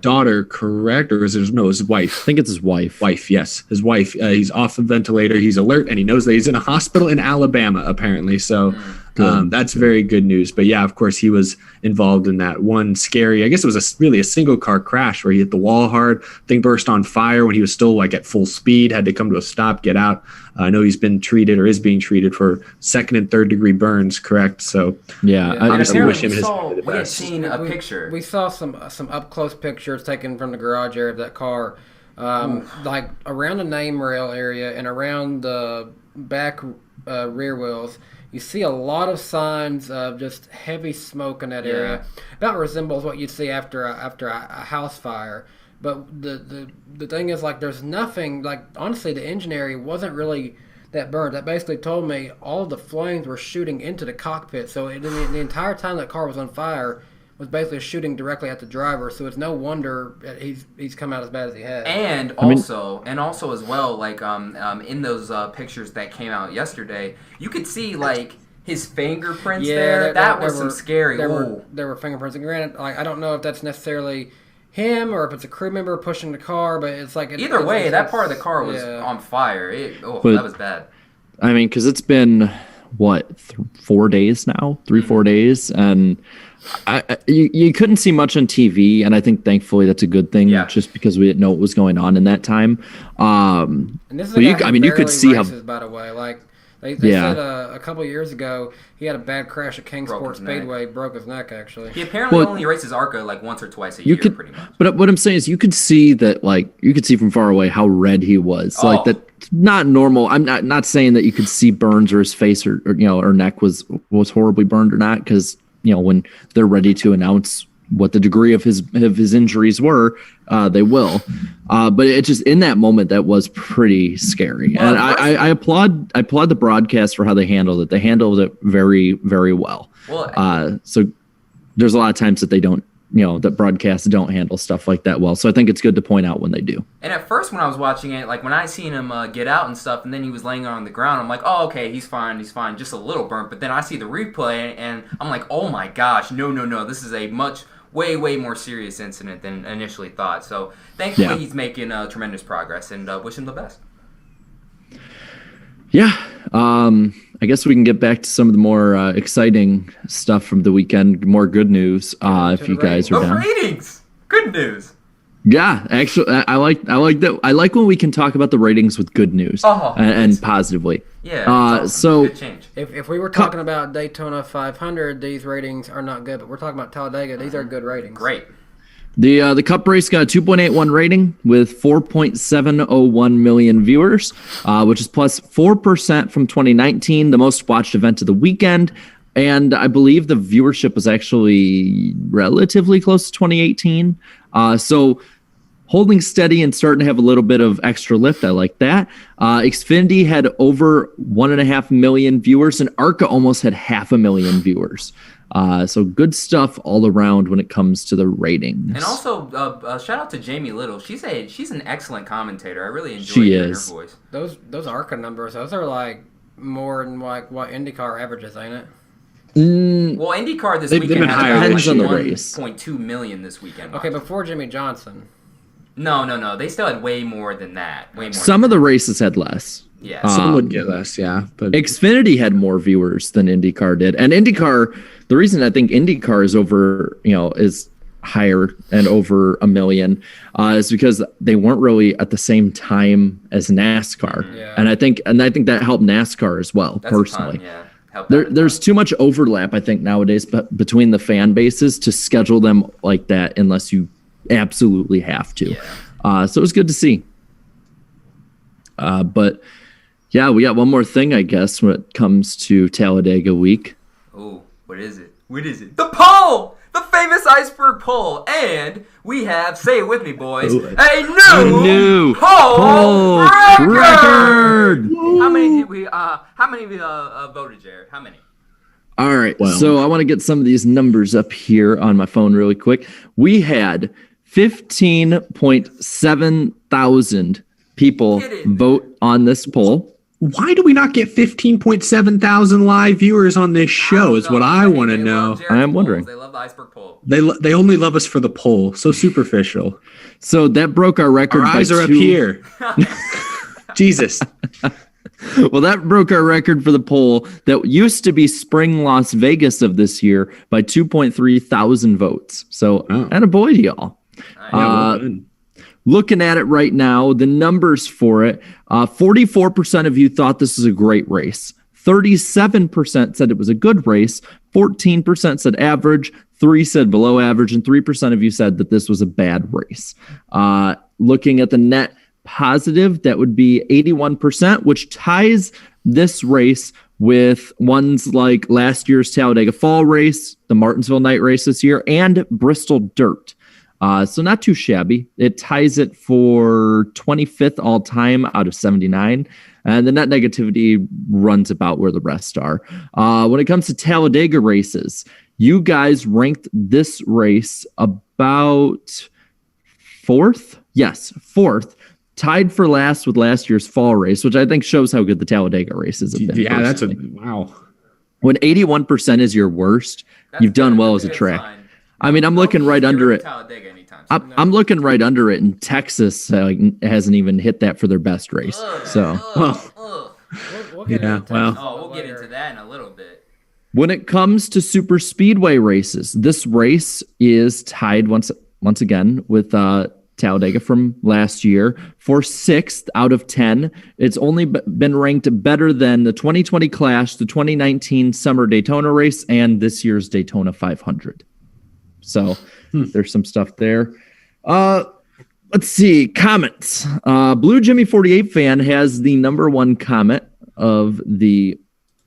daughter, correct? Or is it his wife? I think it's his wife. Yes, his wife. He's off the ventilator. He's alert, and he knows that he's in a hospital in Alabama, apparently. So that's very good news. But yeah, of course, he was involved in that one scary, I guess it was really a single car crash where he hit the wall hard. Thing burst on fire when he was still like at full speed, had to come to a stop, get out. I know he's been treated or is being treated for second and third degree burns, correct? So I obviously wish him we had seen a picture. We saw some up close pictures taken from the garage area of that car, like around the name rail area and around the back rear wheels. You see a lot of signs of just heavy smoke in that area. About resembles what you'd see after a house fire. But the thing is, like, there's nothing, like, honestly, the engine area wasn't really that burned. That basically told me all of the flames were shooting into the cockpit. So the entire time that car was on fire was basically shooting directly at the driver. So it's no wonder that he's come out as bad as he has. And also as well, like in those pictures that came out yesterday, you could see like his fingerprints there. That was some scary. There were fingerprints. And granted, like, I don't know if that's necessarily him or if it's a crew member pushing the car, but it's like either way, that part of the car was on fire. That was bad. I mean, because it's been, 4 days now? 3-4 days? And you couldn't see much on TV, and I think thankfully that's a good thing, just because we didn't know what was going on in that time. And this is a guy you could see races, by the way, like they said a couple years ago he had a bad crash at Kingsport Speedway, broke his neck actually. He apparently only races ARCA like once or twice a year, pretty much. But what I'm saying is, you could see that, you could see from far away how red he was. That's not normal. I'm not saying that you could see burns or his face or neck was horribly burned or not, because when they're ready to announce what the degree of his injuries were, they will. But it just, in that moment, that was pretty scary. Well, and I applaud the broadcast for how they handled it. They handled it very, very well. So there's a lot of times that they don't, that broadcasts don't handle stuff like that well. So I think it's good to point out when they do. And at first, when I was watching it, when I seen him get out and stuff, and then he was laying on the ground, I'm like, oh, okay, he's fine, just a little burnt. But then I see the replay, and I'm like, oh my gosh, no, this is a way more serious incident than initially thought. So thankfully, he's making tremendous progress, and wish him the best. Yeah. I guess we can get back to some of the more exciting stuff from the weekend. More good news, if you guys are down. Ratings. Good news. Yeah, actually, I like that. I like when we can talk about the ratings with good news and positively. Yeah. So good change. If we were talking about Daytona 500, these ratings are not good. But we're talking about Talladega. These are good ratings. Great. The Cup race got a 2.81 rating with 4.701 million viewers, which is plus 4% from 2019, the most watched event of the weekend. And I believe the viewership was actually relatively close to 2018. So holding steady and starting to have a little bit of extra lift. I like that. Xfinity had over 1.5 million viewers, and ARCA almost had 500,000 viewers. So good stuff all around when it comes to the ratings. And also, shout out to Jamie Little. She's an excellent commentator. I really enjoy hearing her voice. Those ARCA numbers, those are more than what IndyCar averages, ain't it? Well, IndyCar this weekend had 1.2 million this weekend. Okay, before Jimmy Johnson. No. They still had way more than that. Some of the races had less. Yeah. Some would get less, but Xfinity had more viewers than IndyCar did. And IndyCar, the reason I think IndyCar is is higher and over 1 million is because they weren't really at the same time as NASCAR. Yeah. And I think that helped NASCAR as well, personally. There's too much overlap, I think, nowadays between the fan bases to schedule them like that unless you absolutely have to. Yeah. So it was good to see. But yeah, we got one more thing, I guess, when it comes to Talladega week. Oh, what is it? The pole! The famous iceberg pole. And we have, say it with me, boys, a new pole record! How many did we, voted, Jared? How many? All right, so I want to get some of these numbers up here on my phone really quick. We had 15.7 thousand people vote on this poll. Why do we not get 15.7 thousand live viewers on this show is what I want to know. I am wondering. They love the iceberg poll. They only love us for the poll. So superficial. So that broke our record. Our eyes are up here. Jesus. Well, that broke our record for the poll that used to be Spring Las Vegas of this year by 2.3 thousand votes. So, attaboy to y'all. Looking at it right now, the numbers for it, 44% of you thought this was a great race. 37% said it was a good race. 14% said average. 3% said below average. And 3% of you said that this was a bad race. Looking at the net positive, that would be 81%, which ties this race with ones like last year's Talladega Fall race, the Martinsville night race this year, and Bristol Dirt. So not too shabby. It ties it for 25th all time out of 79. And the net negativity runs about where the rest are. When it comes to Talladega races, you guys ranked this race about fourth. Yes, fourth. Tied for last with last year's fall race, which I think shows how good the Talladega races have been. Yeah, personally. Wow. When 81% is your worst, you've done well as a track. Sign. I mean, I'm looking right under it. I'm looking right under it, and Texas hasn't even hit that for their best race. So, What We'll get Yeah, into well. Texas Oh, we'll get later. into that in a little bit. When it comes to super speedway races, this race is tied once again with Talladega from last year for 6th out of 10. It's only been ranked better than the 2020 Clash, the 2019 Summer Daytona race, and this year's Daytona 500. So there's some stuff there. Let's see. Comments. Blue Jimmy 48 fan has the number one comment of the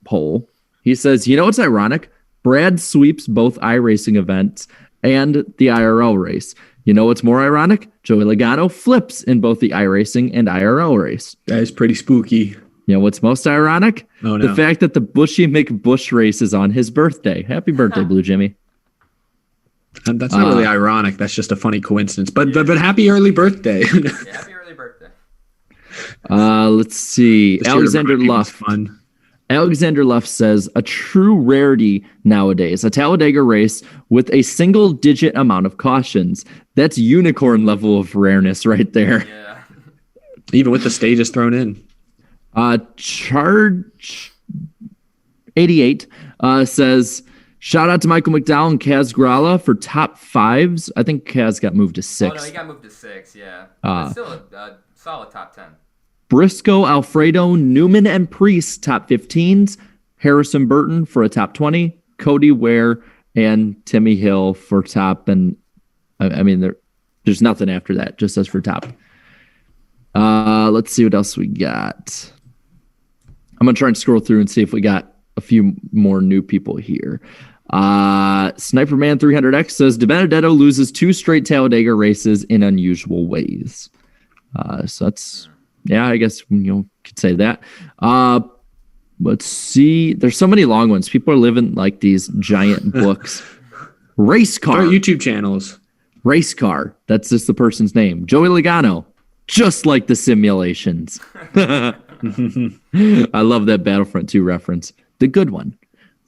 poll. He says, you know what's ironic? Brad sweeps both iRacing events and the IRL race. You know what's more ironic? Joey Logano flips in both the iRacing and IRL race. That is pretty spooky. You know what's most ironic? Oh, no. The fact that the Bushy McBush race is on his birthday. Happy birthday, Blue Jimmy. And that's not really ironic. That's just a funny coincidence. But happy early birthday. Yeah, happy early birthday. Let's see. This year Alexander was Luff. fun. Alexander Luff says, a true rarity nowadays, a Talladega race with a single-digit amount of cautions. That's unicorn level of rareness right there. Yeah. Even with the stages thrown in. Charge 88 says, shout out to Michael McDowell and Kaz Gralla for top 5s. I think Kaz got moved to 6. Oh, no, he got moved to 6, yeah. But still a solid top 10. Briscoe, Alfredo, Newman, and Priest, top 15s. Harrison Burton for a top 20. Cody Ware and Timmy Hill for top. And I mean, there's nothing after that, just as for top. Let's see what else we got. I'm going to try and scroll through and see if we got a few more new people here. Sniperman 300X says, DiBenedetto loses 2 straight Talladega races in unusual ways. So that's... Yeah, I guess you could say that. Let's see. There's so many long ones. People are living like these giant books. Race car. Our YouTube channels. Race car. That's just the person's name. Joey Logano. Just like the simulations. I love that Battlefront 2 reference. The good one.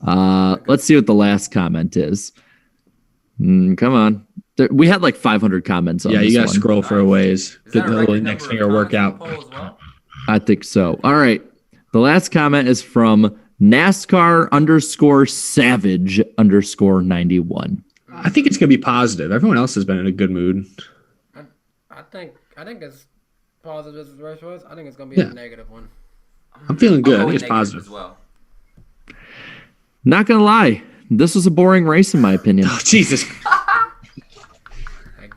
Let's see what the last comment is. Come on. We had like 500 comments on this one. You got to scroll for a ways. Is Get that the a little record next number finger of workout. comments on the poll as well? I think so. All right. The last comment is from NASCAR_Savage_91. I think it's going to be positive. Everyone else has been in a good mood. I think as positive as the race was, I think it's going to be a negative one. I'm feeling good. I I'll think go it's with positive. as well. Not going to lie. This was a boring race, in my opinion. Oh, Jesus. I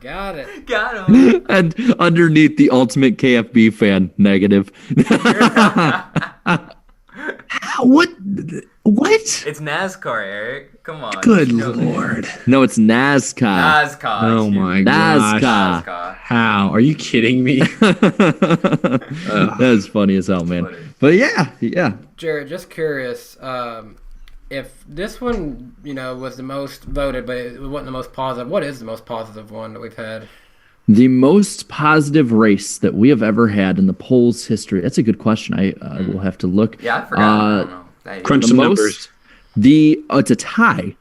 got it. Got him. And underneath the ultimate KFB fan, negative. What? It's NASCAR, Eric. Come on. Good You know that. Lord. No, it's NASCAR. NASCAR. Oh, excuse my me. gosh. NASCAR. How? Are you kidding me? That's funny as hell, man. But yeah. Jared, just curious, if this one, was the most voted, but it wasn't the most positive, what is the most positive one that we've had? The most positive race that we have ever had in the polls history. That's a good question. I will have to look. Yeah, I forgot. I don't know. Crunch The some most- numbers. It's a tie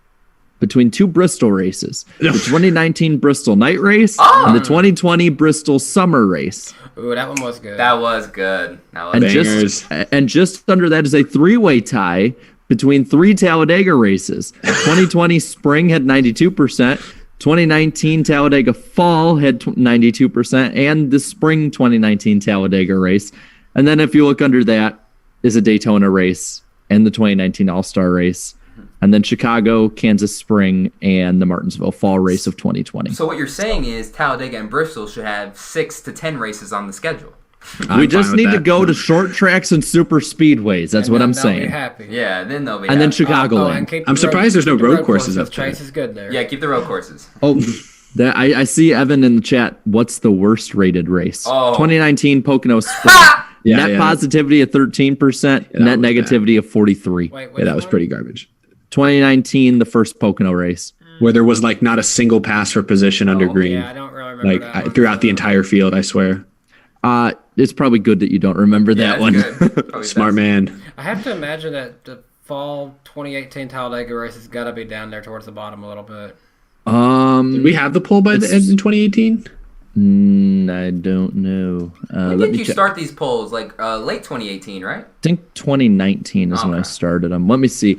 between 2 Bristol races. The 2019 Bristol night race and the 2020 Bristol summer race. Ooh, that one was good. That was good. And Bangers. just under that is a 3-way tie between 3 Talladega races. 2020 spring had 92%. 2019 Talladega fall had 92%, and the spring 2019 Talladega race. And then if you look under that is a Daytona race and the 2019 All-Star race, and then Chicago, Kansas Spring, and the Martinsville Fall race of 2020. So what you're saying is Talladega and Bristol should have 6 to 10 races on the schedule. We just need to go to short tracks and super speedways. That's what I'm They'll be saying. happy. Yeah, then they'll be And then happy. Chicagoland. Keep I'm the surprised there's no keep the road courses up there. Chase is good there. Yeah, keep the road courses. Oh, I see Evan in the chat. What's the worst rated race? Oh. 2019 Pocono Spring. Net positivity of 13%, net negativity of 43. Wait, Yeah, that was pretty garbage. 2019, the first Pocono race. Where there was like not a single pass for position under green. Yeah, I don't really remember that one. Throughout the entire field, I swear. It's probably good that you don't remember that one. Smart man. I have to imagine that the fall 2018 Talladega race has got to be down there towards the bottom a little bit. Did we have the poll in 2018? I don't know. When did you start these polls? Like late 2018, right? I think 2019 is when I Okay. started them. Let me see.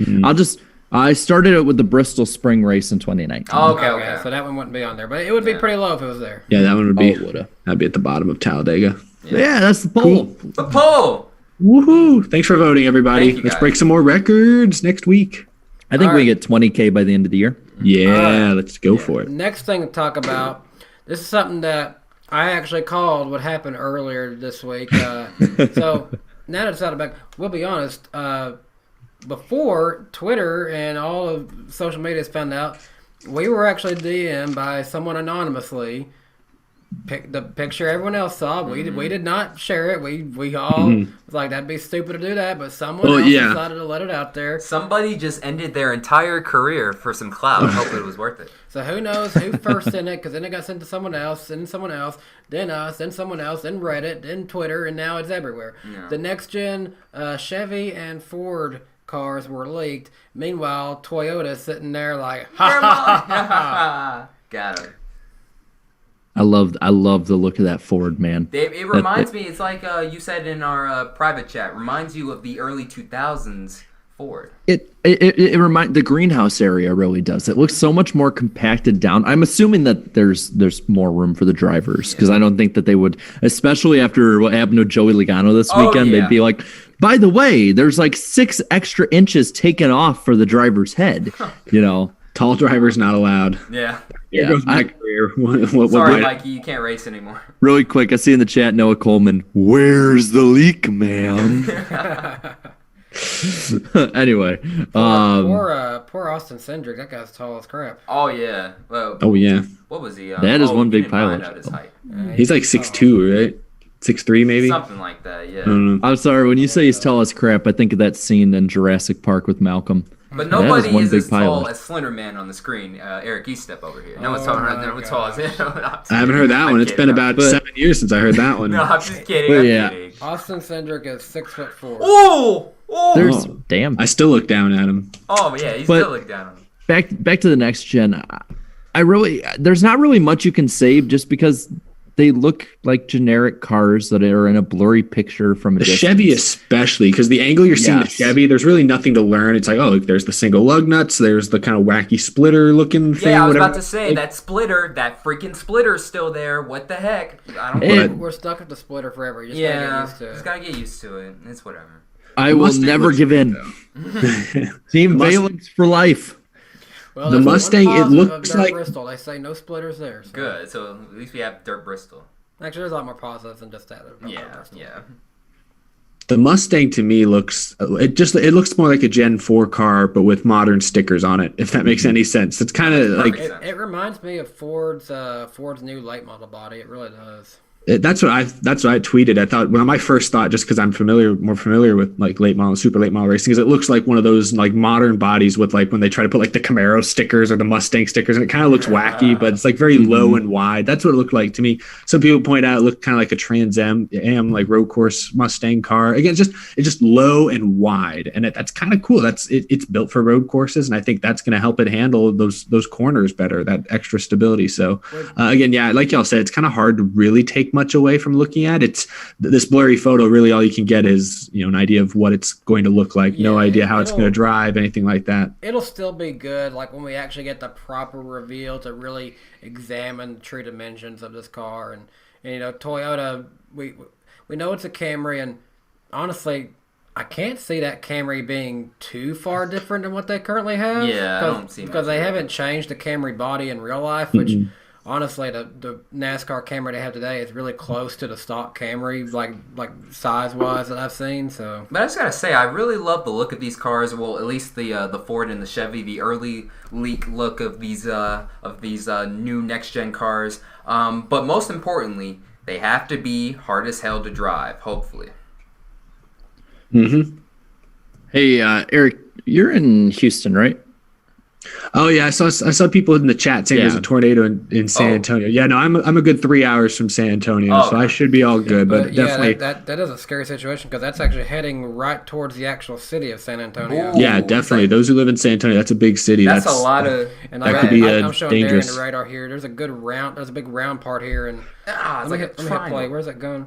I started it with the Bristol Spring Race in 2019. Oh, okay. So that one wouldn't be on there, but it would be pretty low if it was there. Yeah, that one would be. woulda. That'd be at the bottom of Talladega. Yeah, that's the poll. The poll. Woohoo! Thanks for voting, everybody. Thank you, Let's guys. break some more records next week. I think All we right. get 20K by the end of the year. Yeah, let's go for it. Next thing to talk about, this is something that I actually called what happened earlier this week. So now that it's out of back, we'll be honest. Before Twitter and all of social media has found out, we were actually DM'd by someone anonymously. The picture everyone else saw. We did not share it. We all was like, that'd be stupid to do that, but someone else decided to let it out there. Somebody just ended their entire career for some clout. Hope it was worth it. So who knows who first sent it, because then it got sent to someone else, then someone else, then us, then someone else, then Reddit, then Twitter, and now it's everywhere. Yeah. The next gen Chevy and Ford cars were leaked. Meanwhile, Toyota sitting there like, ha ha ha ha. Got him. I love the look of that Ford, man. It reminds me. It's like you said in our private chat. Reminds you of the early 2000s Ford. It remind the greenhouse area really does. It looks so much more compacted down. I'm assuming that there's more room for the drivers because I don't think that they would, especially after what happened to Joey Logano this weekend. Yeah. They'd be like, by the way, there's like 6 extra inches taken off for the driver's head. You know, Tall drivers not allowed. Yeah. Here goes my career. Sorry, Mikey, you can't race anymore. really quick, I see in the chat Noah Coleman. Where's the leak, man? Anyway, poor Austin Cindric. That guy's tall as crap. Oh yeah. Well, Oh yeah, what was he? That is one he big didn't find pilot. out his height. he's like 6'2", right? 6'3", maybe. Something like that. Yeah. I don't know. I'm sorry, when you say he's tall as crap, I think of that scene in Jurassic Park with Malcolm. But That nobody one is big as tall pilot. as Slender Man on the screen. Eric, you step over here. No one's taller my than tall as him. I haven't heard that one. It's been about 7 years since I heard that one. No, I'm just kidding. But I'm yeah. kidding. Austin Cindric is 6'4". Oh! There's damn. I still look down at him. Oh yeah, he's But- still look down on him. Back to the next gen. There's not really much you can save just because they look like generic cars that are in a blurry picture from a The distance. Chevy especially, because the angle you're seeing the Yes. Chevy, there's really nothing to learn. It's like, oh, look, there's the single lug nuts, there's the kind of wacky splitter looking thing. Yeah, I was whatever. about to say that freaking splitter's still there. What the heck? I don't It- We're stuck with the splitter forever. You just Yeah, gotta get used to just it. gotta get used to it. It's whatever. I will Mustang never looks give in. Team Mustang- Valence for life. Well, The that's one Mustang, it positive of looks Dirt like- Bristol. They say no splitters there. So. Good. So at least we have Dirt Bristol. Actually, there's a lot more positives than just that. about Yeah, Dirt Bristol. yeah. The Mustang to me looks it looks more like a Gen 4 car, but with modern stickers on it. If that makes any sense, it's kind of like It reminds me of Ford's new late model body. It really does. that's what I tweeted. I thought my first thought, just because I'm more familiar with like super late model racing, is it looks like one of those like modern bodies with like when they try to put like the Camaro stickers or the Mustang stickers, and it kind of looks wacky, but it's like very low and wide. That's what it looked like to me. Some people point out it looked kind of like a Trans Am like road course Mustang car. Again, it's just low and wide, and that's kind of cool. It's built for road courses, and I think that's going to help it handle those corners better, that extra stability. So again, yeah, like y'all said, it's kind of hard to really take much away from looking at it's this blurry photo. Really all you can get is an idea of what it's going to look like. No idea how it's going to drive, anything like that. It'll still be good, like when we actually get the proper reveal to really examine the true dimensions of this car. And Toyota, we know it's a Camry, and honestly, I can't see that Camry being too far different than what they currently have. Yeah, I don't see much because they of it. haven't changed the Camry body in real life, which honestly, the NASCAR Camry they have today is really close to the stock Camry, like size wise that I've seen. So, But I just gotta say, I really love the look of these cars. Well, at least the Ford and the Chevy, the early leak look of these new next gen cars. But most importantly, they have to be hard as hell to drive. Hopefully. Mm-hmm. Hey, Eric, you're in Houston, right? Oh yeah, I saw people in the chat saying there's a tornado in San Antonio. Yeah, no, I'm a good 3 hours from San Antonio, so I should be all good. But definitely, that is a scary situation because that's actually heading right towards the actual city of San Antonio. Ooh, yeah, definitely. Those who live in San Antonio, that's a big city. That's a lot of. And that could be I'm showing dangerous. Darren the radar here. There's a big round part here, and let me hit play. Where's that going?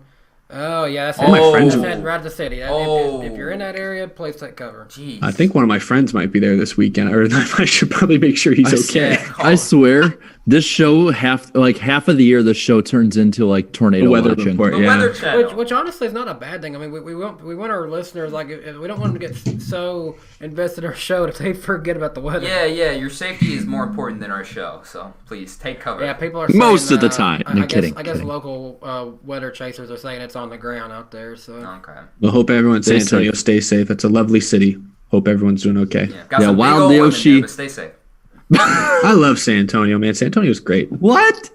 Oh yeah, that's my friends heading right to the city. If you're in that area, please take cover. Jeez. I think one of my friends might be there this weekend, or I should probably make sure he's okay. I swear, this show half of the year, the show turns into like tornado weather watching. report. Which honestly is not a bad thing. I mean, we want our listeners if we don't want them to get so invested in our show that they forget about the weather. Yeah. Your safety is more important than our show, so please take cover. Yeah, people are saying, most of the time. I guess local weather chasers are saying it's on the ground out there. So okay. Well, hope everyone in San Antonio stays safe. It's a lovely city. Hope everyone's doing okay. Yeah, Wild Yoshi. Stay safe. I love San Antonio, man. San Antonio's great. What?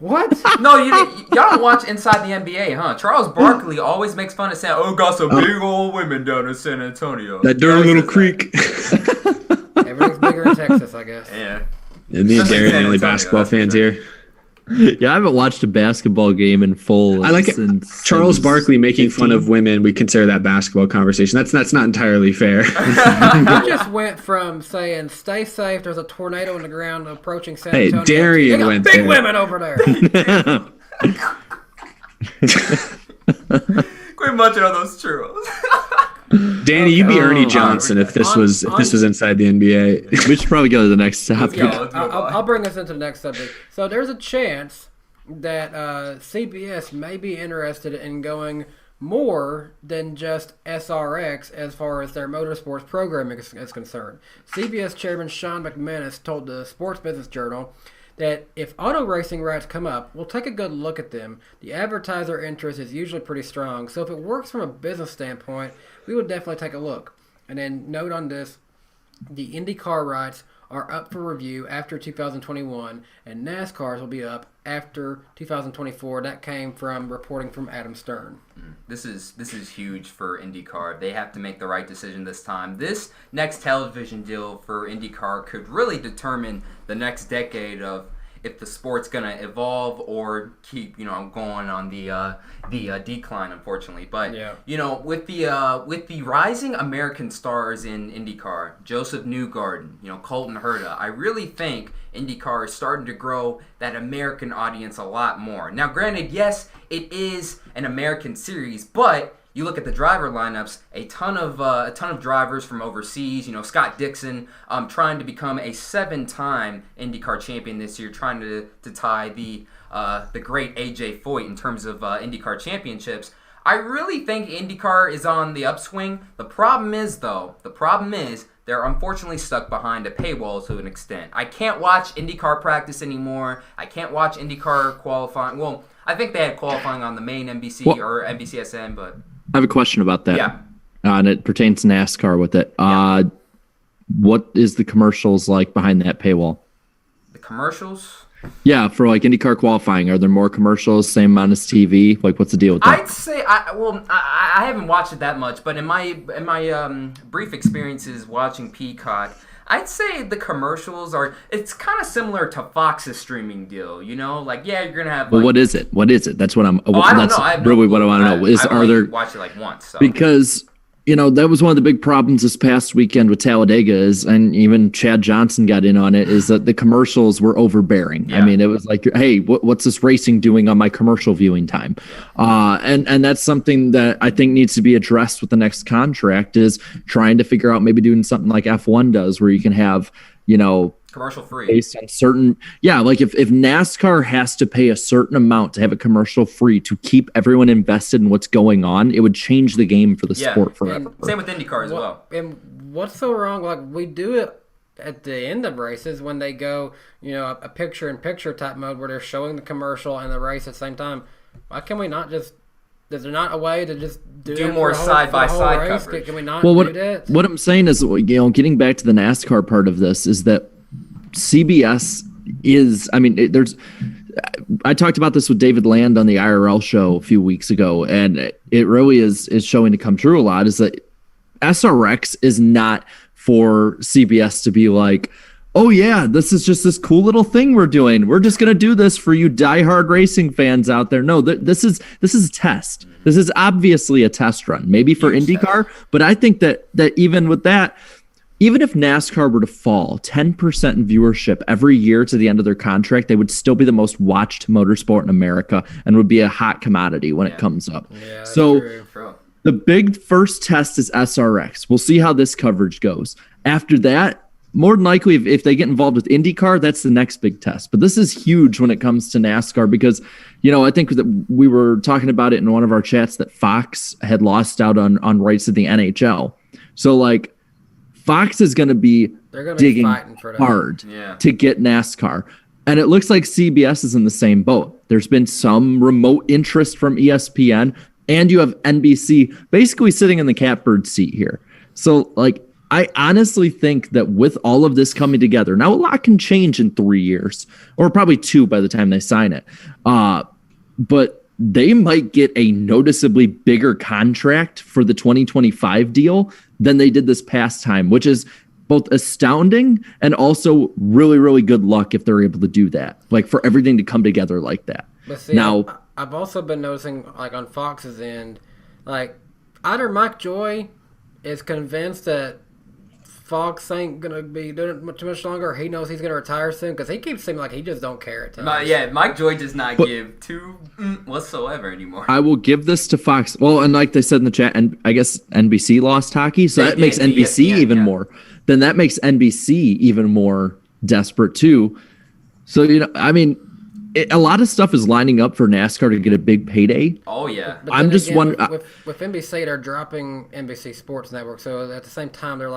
No, y'all don't watch Inside the NBA, huh? Charles Barkley always makes fun of saying, got some big old women down in San Antonio. That dirty little creek. Everything's bigger in Texas, I guess. Yeah. And me and Darren are the only basketball fans here. Yeah, I haven't watched a basketball game in full. I like Charles Barkley making fun of women. We consider that basketball conversation. That's not entirely fair. You just went from saying "stay safe." There's a tornado on the ground approaching San Antonio. Hey, Darian went big there. women over there. Quit munching on those churros. Danny, you'd be Ernie Johnson if this was inside the NBA. We should probably go to the next topic. I'll bring us into the next subject. So there's a chance that CBS may be interested in going more than just SRX as far as their motorsports programming is concerned. CBS chairman Sean McManus told the Sports Business Journal that if auto racing rights come up, we'll take a good look at them. The advertiser interest is usually pretty strong, so if it works from a business standpoint, we would definitely take a look. And then note on this, the IndyCar rights are up for review after 2021, and NASCAR's will be up after 2024. That came from reporting from Adam Stern. This is huge for IndyCar. They have to make the right decision this time. This next television deal for IndyCar could really determine the next decade of if the sport's gonna evolve or keep going on the decline, unfortunately. But with the rising American stars in IndyCar, Joseph Newgarden, Colton Herta, I really think IndyCar is starting to grow that American audience a lot more. Now, granted, yes, it is an American series, but you look at the driver lineups, a ton of drivers from overseas. Scott Dixon trying to become a 7-time IndyCar champion this year, trying to tie the great AJ Foyt in terms of IndyCar championships. I really think IndyCar is on the upswing. The problem is they're unfortunately stuck behind a paywall to an extent. I can't watch IndyCar practice anymore. I can't watch IndyCar qualifying. Well, I think they had qualifying on the main NBC or NBCSN, but I have a question about that. Yeah. And it pertains to NASCAR with it. What is the commercials like behind that paywall? The commercials? Yeah, for like IndyCar qualifying, are there more commercials, same amount as TV? Like, what's the deal with that? I'd say, I haven't watched it that much, but in my brief experiences watching Peacock, I'd say the commercials it's kind of similar to Fox's streaming deal, Like, yeah, you're going to have... Well, what is it? That's what I'm... I don't know. I have really what I want to know. I've watched it like once, so... Because... that was one of the big problems this past weekend with Talladega and even Chad Johnson got in on it, is that the commercials were overbearing. Yeah. I mean, it was like, hey, what's this racing doing on my commercial viewing time? And that's something that I think needs to be addressed with the next contract, is trying to figure out maybe doing something like F1 does, where you can have, commercial free based on certain, like if NASCAR has to pay a certain amount to have it commercial free to keep everyone invested in what's going on, it would change the game for the sport forever. Same with IndyCar as well. And what's so wrong? Like, we do it at the end of races when they go, a picture-in-picture type mode where they're showing the commercial and the race at the same time. Why can we not just? Is there not a way to just do more side-by-side coverage? Can we not do that? What I'm saying is, getting back to the NASCAR part of this, is that CBS is, I talked about this with David Land on the IRL show a few weeks ago, and it really is showing to come true a lot, is that SRX is not for CBS to be like, oh yeah, this is just this cool little thing we're doing. We're just gonna do this for you diehard racing fans out there. No, this is a test. This is obviously a test run, maybe for IndyCar, but I think that even with that, even if NASCAR were to fall 10% in viewership every year to the end of their contract, they would still be the most watched motorsport in America and would be a hot commodity when it comes up. Yeah, so true. the big first test is SRX. We'll see how this coverage goes. After that, more than likely, if they get involved with IndyCar, that's the next big test. But this is huge when it comes to NASCAR because, I think that we were talking about it in one of our chats that Fox had lost out on rights to the NHL. So, Fox is going to be digging hard to get NASCAR. And it looks like CBS is in the same boat. There's been some remote interest from ESPN, and you have NBC basically sitting in the catbird seat here. So, I honestly think that with all of this coming together, now a lot can change in 3 years, or probably 2 by the time they sign it. But they might get a noticeably bigger contract for the 2025 deal than they did this past time, which is both astounding and also really, really good luck if they're able to do that, for everything to come together like that. But see, now, I've also been noticing, on Fox's end, either Mike Joy is convinced that Fox ain't going to be doing it too much longer, or he knows he's going to retire soon, because he keeps seeming like he just don't care at times. Mike Joy does not give two whatsoever anymore. I will give this to Fox. Well, and like they said in the chat, and I guess NBC lost hockey, so that makes NBC even more. Then that makes NBC even more desperate too. So, a lot of stuff is lining up for NASCAR to get a big payday. Oh, yeah. But I'm just wondering. With NBC, they're dropping NBC Sports Network, so at the same time, they're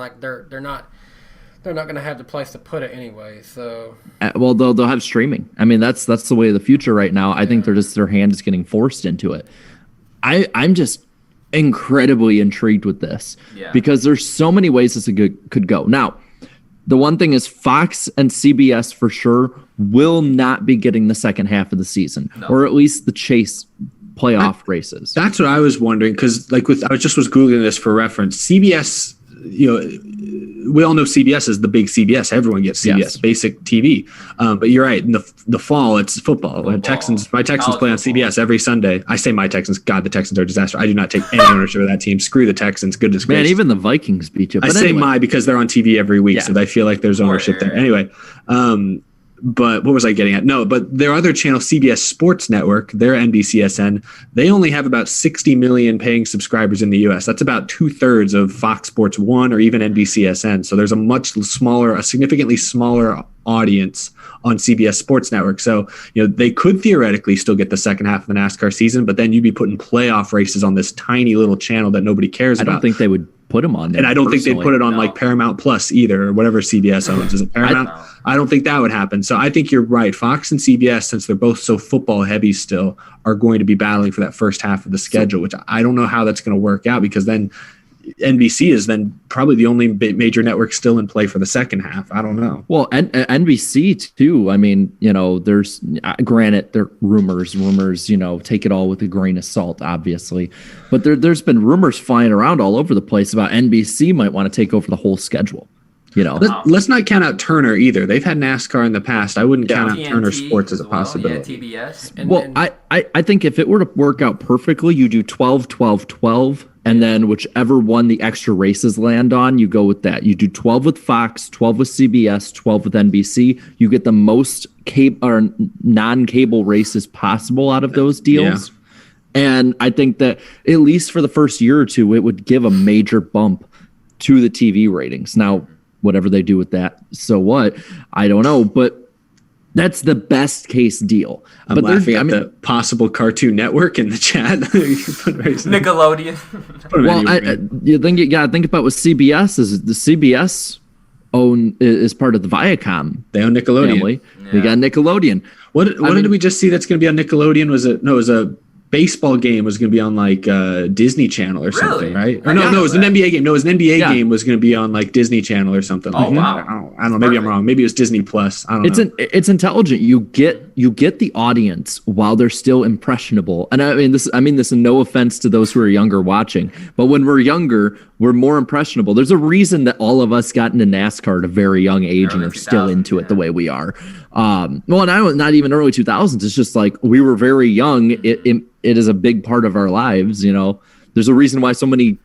not going to have the place to put it anyway. So well, they'll have streaming. That's the way of the future right now. I think their hand is getting forced into it. I'm just incredibly intrigued with this because there's so many ways this could go. Now, the one thing is Fox and CBS for sure will not be getting the second half of the season, or at least the chase playoff races. That's what I was wondering, because I was Googling this for reference. CBS, we all know CBS is the big CBS. Everyone gets CBS, basic TV. But you're right. In the fall, it's football. My Texans play on CBS every Sunday. I say my Texans. God, the Texans are a disaster. I do not take any ownership of that team. Screw the Texans. Goodness gracious. Man, even the Vikings beat you. But I say my because they're on TV every week, so I feel like there's ownership there. Anyway, but what was I getting at? No, but their other channel, CBS Sports Network, their NBCSN, they only have about 60 million paying subscribers in the U.S. That's about 2/3 of Fox Sports 1 or even NBCSN. So there's a significantly smaller audience on CBS Sports Network. So, they could theoretically still get the second half of the NASCAR season, but then you'd be putting playoff races on this tiny little channel that nobody cares about. I don't think they would put them on there. And I don't think they'd put it on Paramount Plus either, or whatever CBS owns. Is it Paramount? I don't think that would happen. So I think you're right. Fox and CBS, since they're both so football heavy still, are going to be battling for that first half of the schedule, which I don't know how that's going to work out, because then NBC is then probably the only major network still in play for the second half. I don't know. Well, NBC too. There's granted, they're rumors, take it all with a grain of salt, obviously. But there's been rumors flying around all over the place about NBC might want to take over the whole schedule. Let's not count out Turner either. They've had NASCAR in the past. I wouldn't count out Turner Sports as a possibility. Yeah, TBS. I think if it were to work out perfectly, you do 12, 12, 12. And then whichever one the extra races land on, you go with that. You do 12 with Fox, 12 with CBS, 12 with NBC. You get the most non-cable races possible out of those deals. Yeah. And I think that at least for the first year or two, it would give a major bump to the TV ratings. Now, whatever they do with that, so what? I don't know. But that's the best case deal. I'm laughing at the possible Cartoon Network in the chat. Nickelodeon. Well, you think about what CBS is. The CBS is part of the Viacom. They own Nickelodeon. Family. Yeah. They got Nickelodeon. What did we just see that's going to be on Nickelodeon? It was a baseball game was going to be on Disney Channel or something, right? Or no, it was an NBA game. No, it was an NBA game was going to be on Disney Channel or something. Oh, wow. I don't know. Maybe I'm wrong. Maybe it was Disney Plus. I don't know. It's intelligent. You get the audience while they're still impressionable. And I mean this in no offense to those who are younger watching, but when we're younger, we're more impressionable. There's a reason that all of us got into NASCAR at a very young age and are still into it the way we are. Well, and I was not even early 2000s. It's just like we were very young. It is a big part of our lives. You know, there's a reason why so many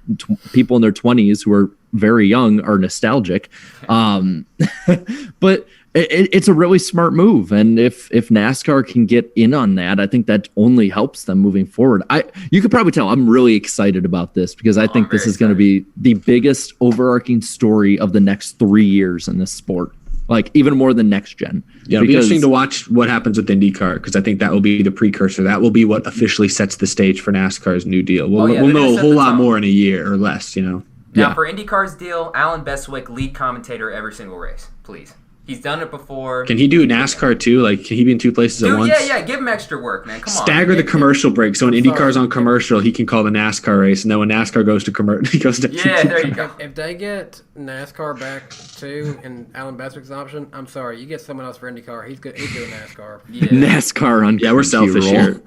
people in their 20s who are very young are nostalgic. But it's a really smart move. And if NASCAR can get in on that, I think that only helps them moving forward. You could probably tell I'm really excited about this because I think this is going to be the biggest overarching story of the next 3 years in this sport. Like even more than next gen. Yeah, it'll be interesting to watch what happens with IndyCar because I think that will be the precursor. That will be what officially sets the stage for NASCAR's new deal. We'll know a whole lot more in a year or less, you know. Now, for IndyCar's deal, Alan Bestwick, lead commentator every single race, please. He's done it before. Can he do NASCAR too? Like, can he be in two places at once? Yeah. Give him extra work, man. Come on. Stagger the commercial break. So when IndyCar's on commercial, he can call the NASCAR race. And then when NASCAR goes to commercial, he goes to. Yeah, there you go. If they get NASCAR back too, and Alan Bestwick's option, I'm sorry, you get someone else for IndyCar. He's good. He's doing NASCAR. Yeah. NASCAR on. Yeah, we're selfish here.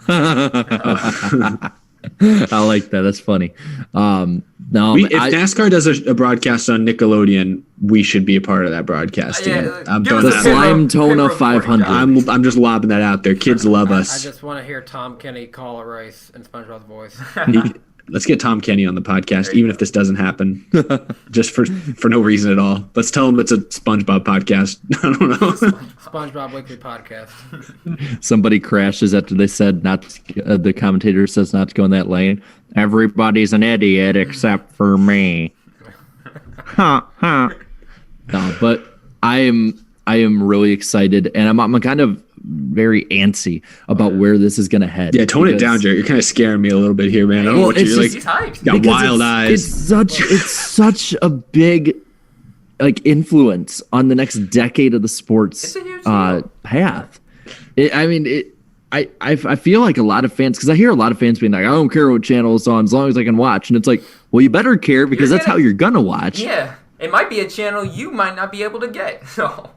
I like that. That's funny. No, if NASCAR does a broadcast on Nickelodeon, we should be a part of that broadcast. I'm throwing the that Slime Tona 500. I'm just lobbing that out there. Kids love us. I just want to hear Tom Kenny call a race in SpongeBob's voice. Let's get Tom Kenny on the podcast, even if this doesn't happen, just for no reason at all. Let's tell him it's a SpongeBob podcast. I don't know. SpongeBob Weekly Podcast. Somebody crashes after they said not. The commentator says not to go in that lane. Everybody's an idiot except for me. No, but I am really excited, and I'm kind of very antsy about where this is going to head. Yeah, tone it down, Jared. You're kind of scaring me a little bit here, man. I don't know what you're like. He's hyped. Got wild eyes. It's such a big influence on the next decade of the sport's path. I feel like a lot of fans, because I hear a lot of fans being like, I don't care what channel it's on as long as I can watch. And it's like, well, you better care because that's how you're going to watch. Yeah. It might be a channel you might not be able to get. So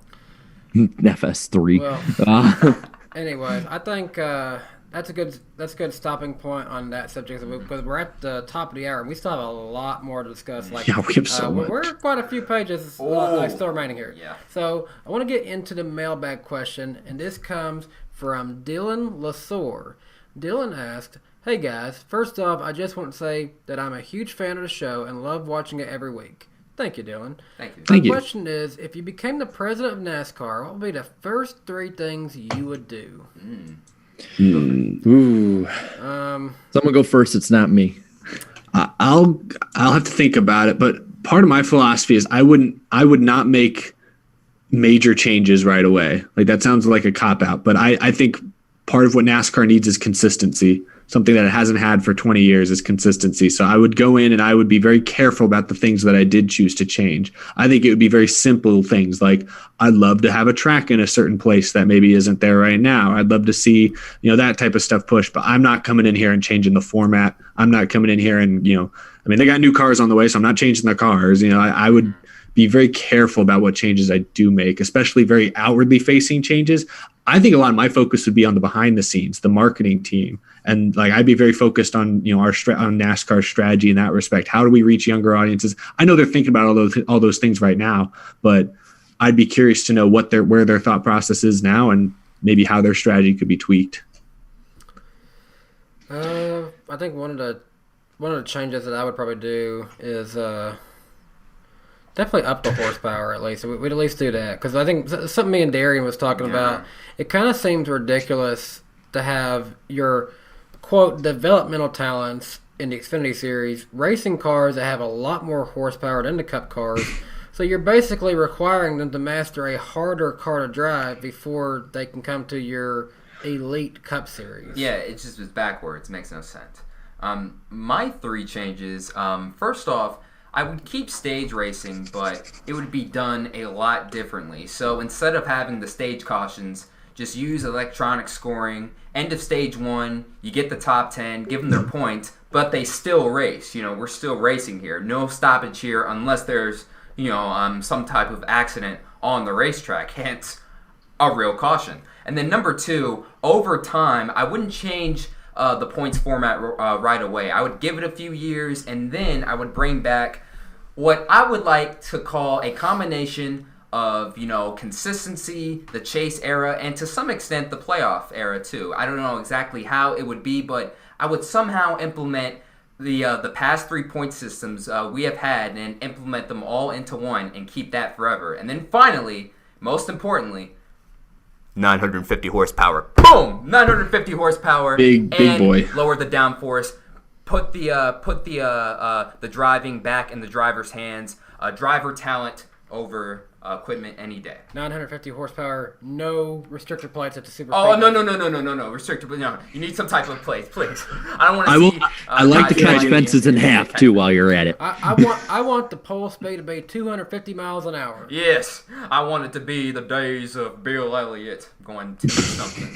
FS3. Well, anyways, I think that's a good stopping point on that subject because we're at the top of the hour and we still have a lot more to discuss. We have so much. We're quite a few pages still remaining here. Yeah. So I want to get into the mailbag question, and this comes from Dylan Lasore. Dylan asked, "Hey guys, first off, I just want to say that I'm a huge fan of the show and love watching it every week." Thank you, Dylan. Thank you. My question is, if you became the president of NASCAR, what would be the first 3 things you would do? Ooh. Someone go first. It's not me. I'll have to think about it, but part of my philosophy is I would not make major changes right away. Like that sounds like a cop out, but I think part of what NASCAR needs is consistency. Something that it hasn't had for 20 years is consistency. So I would go in and I would be very careful about the things that I did choose to change. I think it would be very simple things like I'd love to have a track in a certain place that maybe isn't there right now. I'd love to see, that type of stuff pushed, but I'm not coming in here and changing the format. I'm not coming in here and, they got new cars on the way, so I'm not changing the cars. I would be very careful about what changes I do make, especially very outwardly facing changes. I think a lot of my focus would be on the behind the scenes, the marketing team. And I'd be very focused on, on NASCAR strategy in that respect. How do we reach younger audiences? I know they're thinking about all those things right now, but I'd be curious to know where their thought process is now and maybe how their strategy could be tweaked. I think one of the changes that I would probably do is definitely up the horsepower at least. We'd at least do that because I think something me and Darian was talking about. It kind of seems ridiculous to have your quote developmental talents in the Xfinity Series racing cars that have a lot more horsepower than the Cup cars. So you're basically requiring them to master a harder car to drive before they can come to your elite Cup Series. Yeah, it just was backwards. Makes no sense. My 3 changes. First off, I would keep stage racing, but it would be done a lot differently. So instead of having the stage cautions, just use electronic scoring. End of stage 1, you get the top 10, give them their points, but they still race. We're still racing here. No stoppage here unless there's, some type of accident on the racetrack, hence a real caution. And then number 2, over time, I wouldn't change the points format right away. I would give it a few years, and then I would bring back what I would like to call a combination of, consistency, the chase era, and to some extent the playoff era too. I don't know exactly how it would be, but I would somehow implement the past 3-point systems we have had and implement them all into one and keep that forever. And then finally, most importantly, 950 horsepower. Boom! 950 horsepower. Big boy. Lower the downforce. Put the driving back in the driver's hands. Driver talent over equipment any day. 950 horsepower, no restrictor plates at the Super. Oh, no. Restrictor, no. You need some type of plates, please. I don't want to see. I like to catch fences in half, too, while you're at it. I want the pole speed to be 250 miles an hour. Yes. I want it to be the days of Bill Elliott going to do something.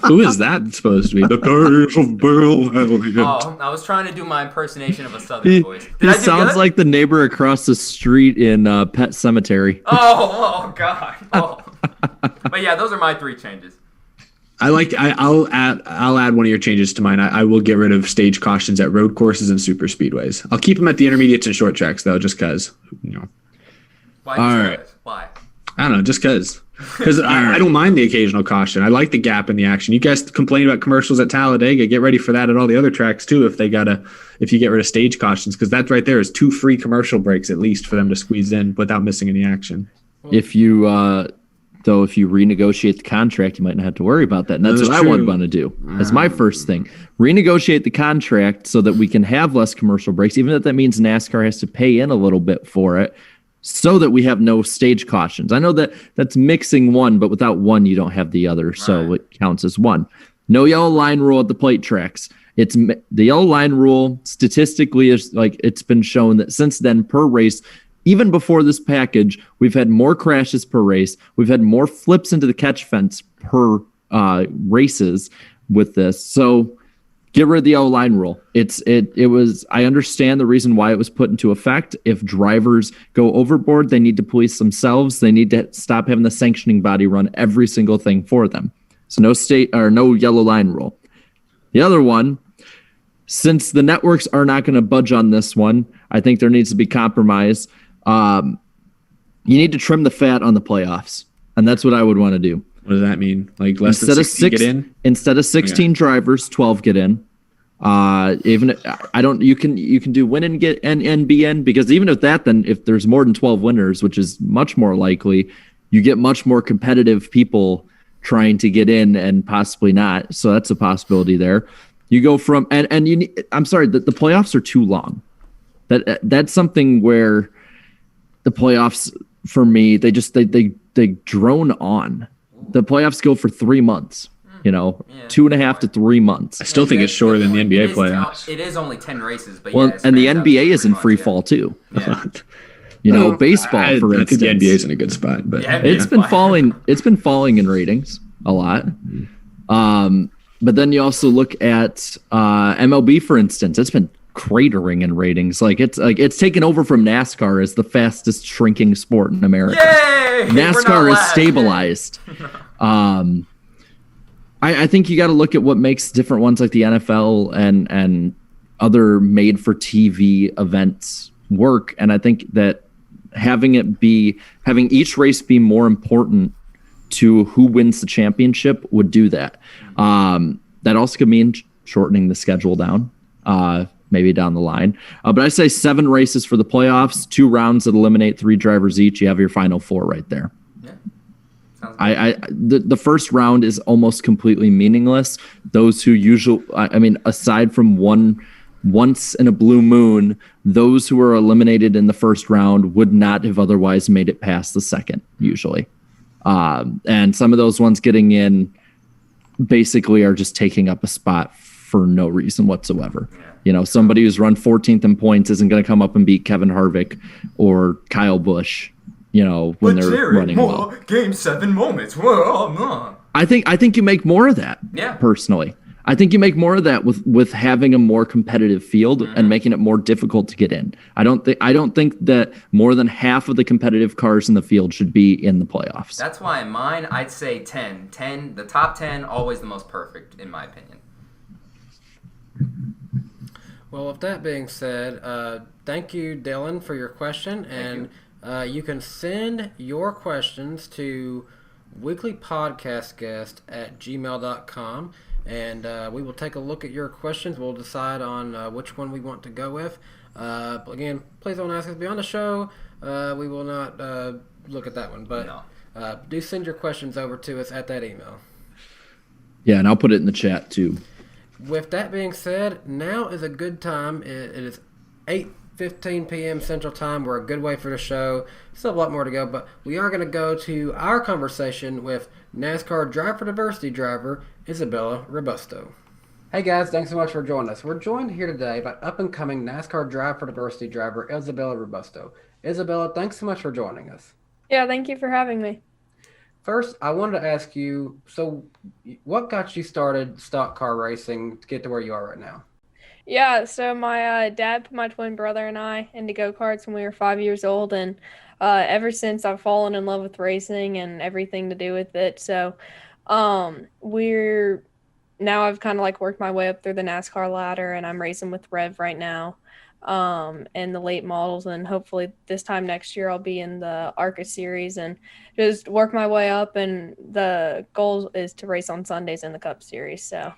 Who is that supposed to be? The days of Bill Elliott. Oh, I was trying to do my impersonation of a Southern voice. He sounds like the neighbor across the street in Pet Cemetery. Oh God. Oh. But yeah, those are my 3 changes. I'll add one of your changes to mine. I will get rid of stage cautions at road courses and super speedways. I'll keep them at the intermediates and short tracks though, just because. Why? All right. Why? I don't know, just because. Because I don't mind the occasional caution. I like the gap in the action. You guys complain about commercials at Talladega. Get ready for that at all the other tracks too. If you get rid of stage cautions, because that right there is 2 free commercial breaks at least for them to squeeze in without missing any action. If you renegotiate the contract, you might not have to worry about that. And that's what I would want to do. That's my first thing. Renegotiate the contract so that we can have less commercial breaks, even if that means NASCAR has to pay in a little bit for it, so that we have no stage cautions. I know that's mixing one, but without one, you don't have the other. So it counts as one. No yellow line rule at the plate tracks. The yellow line rule statistically is it's been shown that since then per race, even before this package, we've had more crashes per race. We've had more flips into the catch fence per races with this. So get rid of the yellow line rule. I understand the reason why it was put into effect. If drivers go overboard, they need to police themselves. They need to stop having the sanctioning body run every single thing for them. So no yellow line rule. The other one, since the networks are not going to budge on this one, I think there needs to be compromise. You need to trim the fat on the playoffs, and that's what I would want to do. What does that mean? Like less than 16 get in? Instead of 16 drivers, 12 get in. You can do win and get and be in, because even if there's more than 12 winners, which is much more likely, you get much more competitive people trying to get in and possibly not. So that's a possibility there. You go from I'm sorry that the playoffs are too long. That's something where the playoffs for me they drone on. The playoffs go for 3 months. 2.5 to 3 months. I still think it's shorter than the NBA playoffs. It is only 10 races, but and the NBA is in free fall too. Yeah. Baseball, for instance. I think the NBA is in a good spot, but it's been falling. It's been falling in ratings a lot. But then you also look at MLB, for instance. It's been cratering in ratings. It's taken over from NASCAR as the fastest shrinking sport in America. Yay! NASCAR is stabilized. I think you got to look at what makes different ones like the NFL and other made for TV events work. And I think that having each race be more important to who wins the championship would do that. That also could mean shortening the schedule down, maybe down the line. But I say 7 races for the playoffs, 2 rounds that eliminate 3 drivers each. You have your final 4 right there. Yeah. The first round is almost completely meaningless. Those who aside from once in a blue moon, those who were eliminated in the first round would not have otherwise made it past the second, usually. And some of those ones getting in basically are just taking up a spot for no reason whatsoever. Yeah. Somebody who's run 14th in points isn't going to come up and beat Kevin Harvick or Kyle Busch, when they're running well. Game 7 moments. Whoa, no. I think you make more of that. Yeah. Personally, I think you make more of that with having a more competitive field and making it more difficult to get in. I don't think that more than half of the competitive cars in the field should be in the playoffs. That's why in mine I'd say 10. 10, the top 10, always the most perfect in my opinion. Well, with that being said, thank you, Dylan, for your question. And you can send your questions to weeklypodcastguest@gmail.com. And we will take a look at your questions. We'll decide on which one we want to go with. Again, please don't ask us to be on the show. We will not look at that one. But do send your questions over to us at that email. Yeah, and I'll put it in the chat too. With that being said, now is a good time. It is 8:15 p.m. Central Time. We're a good way for the show. Still a lot more to go, but we are going to go to our conversation with NASCAR Drive for Diversity driver Isabella Robusto. Hey guys, thanks so much for joining us. We're joined here today by up-and-coming NASCAR Drive for Diversity driver Isabella Robusto. Isabella, thanks so much for joining us. Yeah, thank you for having me. First, I wanted to ask you, so what got you started stock car racing to get to where you are right now? Yeah, so my dad put my twin brother and I into go-karts when we were 5 years old, and ever since I've fallen in love with racing and everything to do with it. So now I've kind of like worked my way up through the NASCAR ladder, and I'm racing with Rev right now and the late models, and hopefully this time next year I'll be in the ARCA series and just work my way up, and the goal is to race on Sundays in the Cup series, so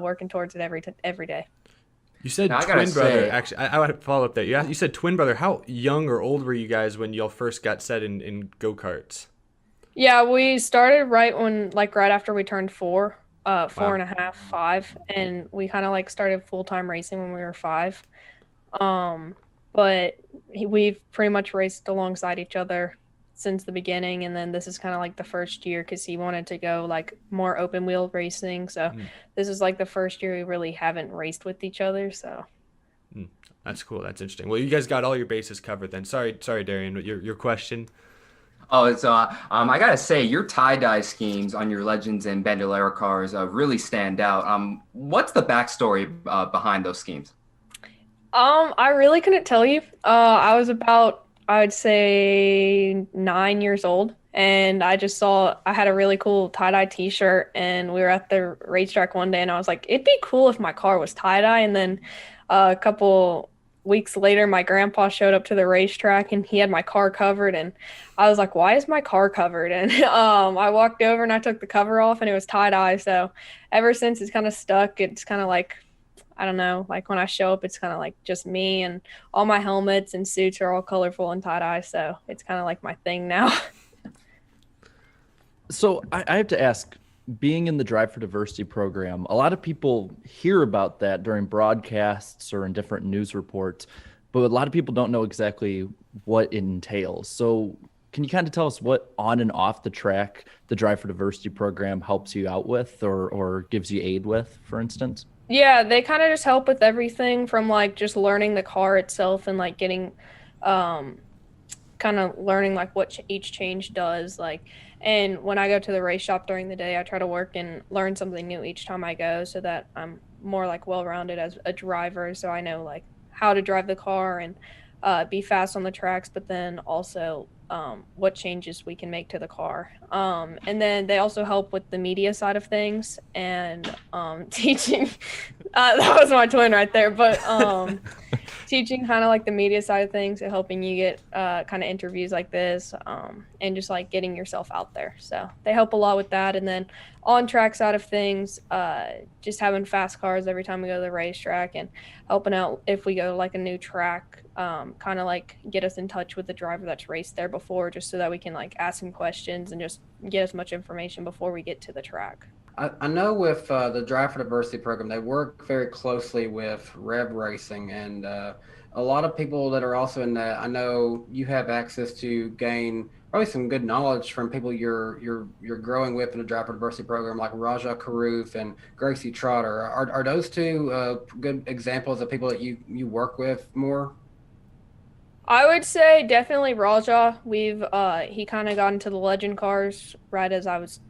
working towards it every day. You said twin brother. Actually, I want to follow up there. You said twin brother. How young or old were you guys when y'all first got set in go-karts? Yeah, we started right after we turned 4 and a half, 5, and we kind of like started full-time racing when we were 5. But we've pretty much raced alongside each other since the beginning, and then this is kind of like the first year because he wanted to go like more open wheel racing, so this is like the first year we really haven't raced with each other. So that's cool. That's interesting. Well, you guys got all your bases covered then. Sorry, Darian, your question. Oh, it's I gotta say your tie-dye schemes on your Legends and Bandolero cars really stand out. What's the backstory behind those schemes? I really couldn't tell you. I was about, I would say 9 years old, and I just saw I had a really cool tie-dye t-shirt, and we were at the racetrack one day, and I was like, it'd be cool if my car was tie-dye. And then a couple weeks later, my grandpa showed up to the racetrack, and he had my car covered, and I was like, why is my car covered? And I walked over and I took the cover off, and it was tie-dye. So ever since, it's kind of stuck. It's kind of like, I don't know, like when I show up, it's kind of like just me, and all my helmets and suits are all colorful and tie-dye, so it's kind of like my thing now. So I have to ask, being in the Drive for Diversity program, a lot of people hear about that during broadcasts or in different news reports, but a lot of people don't know exactly what it entails. So can you kind of tell us what on and off the track the Drive for Diversity program helps you out with or gives you aid with, for instance? Yeah, they kind of just help with everything from like just learning the car itself and like getting kind of learning like what each change does. Like, and when I go to the race shop during the day, I try to work and learn something new each time I go so that I'm more like well-rounded as a driver. So I know like how to drive the car and be fast on the tracks, but then also what changes we can make to the car. And then they also help with the media side of things and teaching. That was my twin right there, but teaching kind of like the media side of things and helping you get kind of interviews like this and just like getting yourself out there. So they help a lot with that. And then on track side of things, just having fast cars every time we go to the racetrack and helping out if we go to like a new track, kind of like get us in touch with the driver that's raced there before, just so that we can like ask him questions and just get as much information before we get to the track. I know with the Drive for Diversity program, they work very closely with Rev Racing, and a lot of people that are also in that, I know you have access to gain probably some good knowledge from people you're growing with in the Drive for Diversity program, like Raja Karoof and Gracie Trotter. Are those two good examples of people that you work with more? I would say definitely Raja. He kind of got into the legend cars right as I was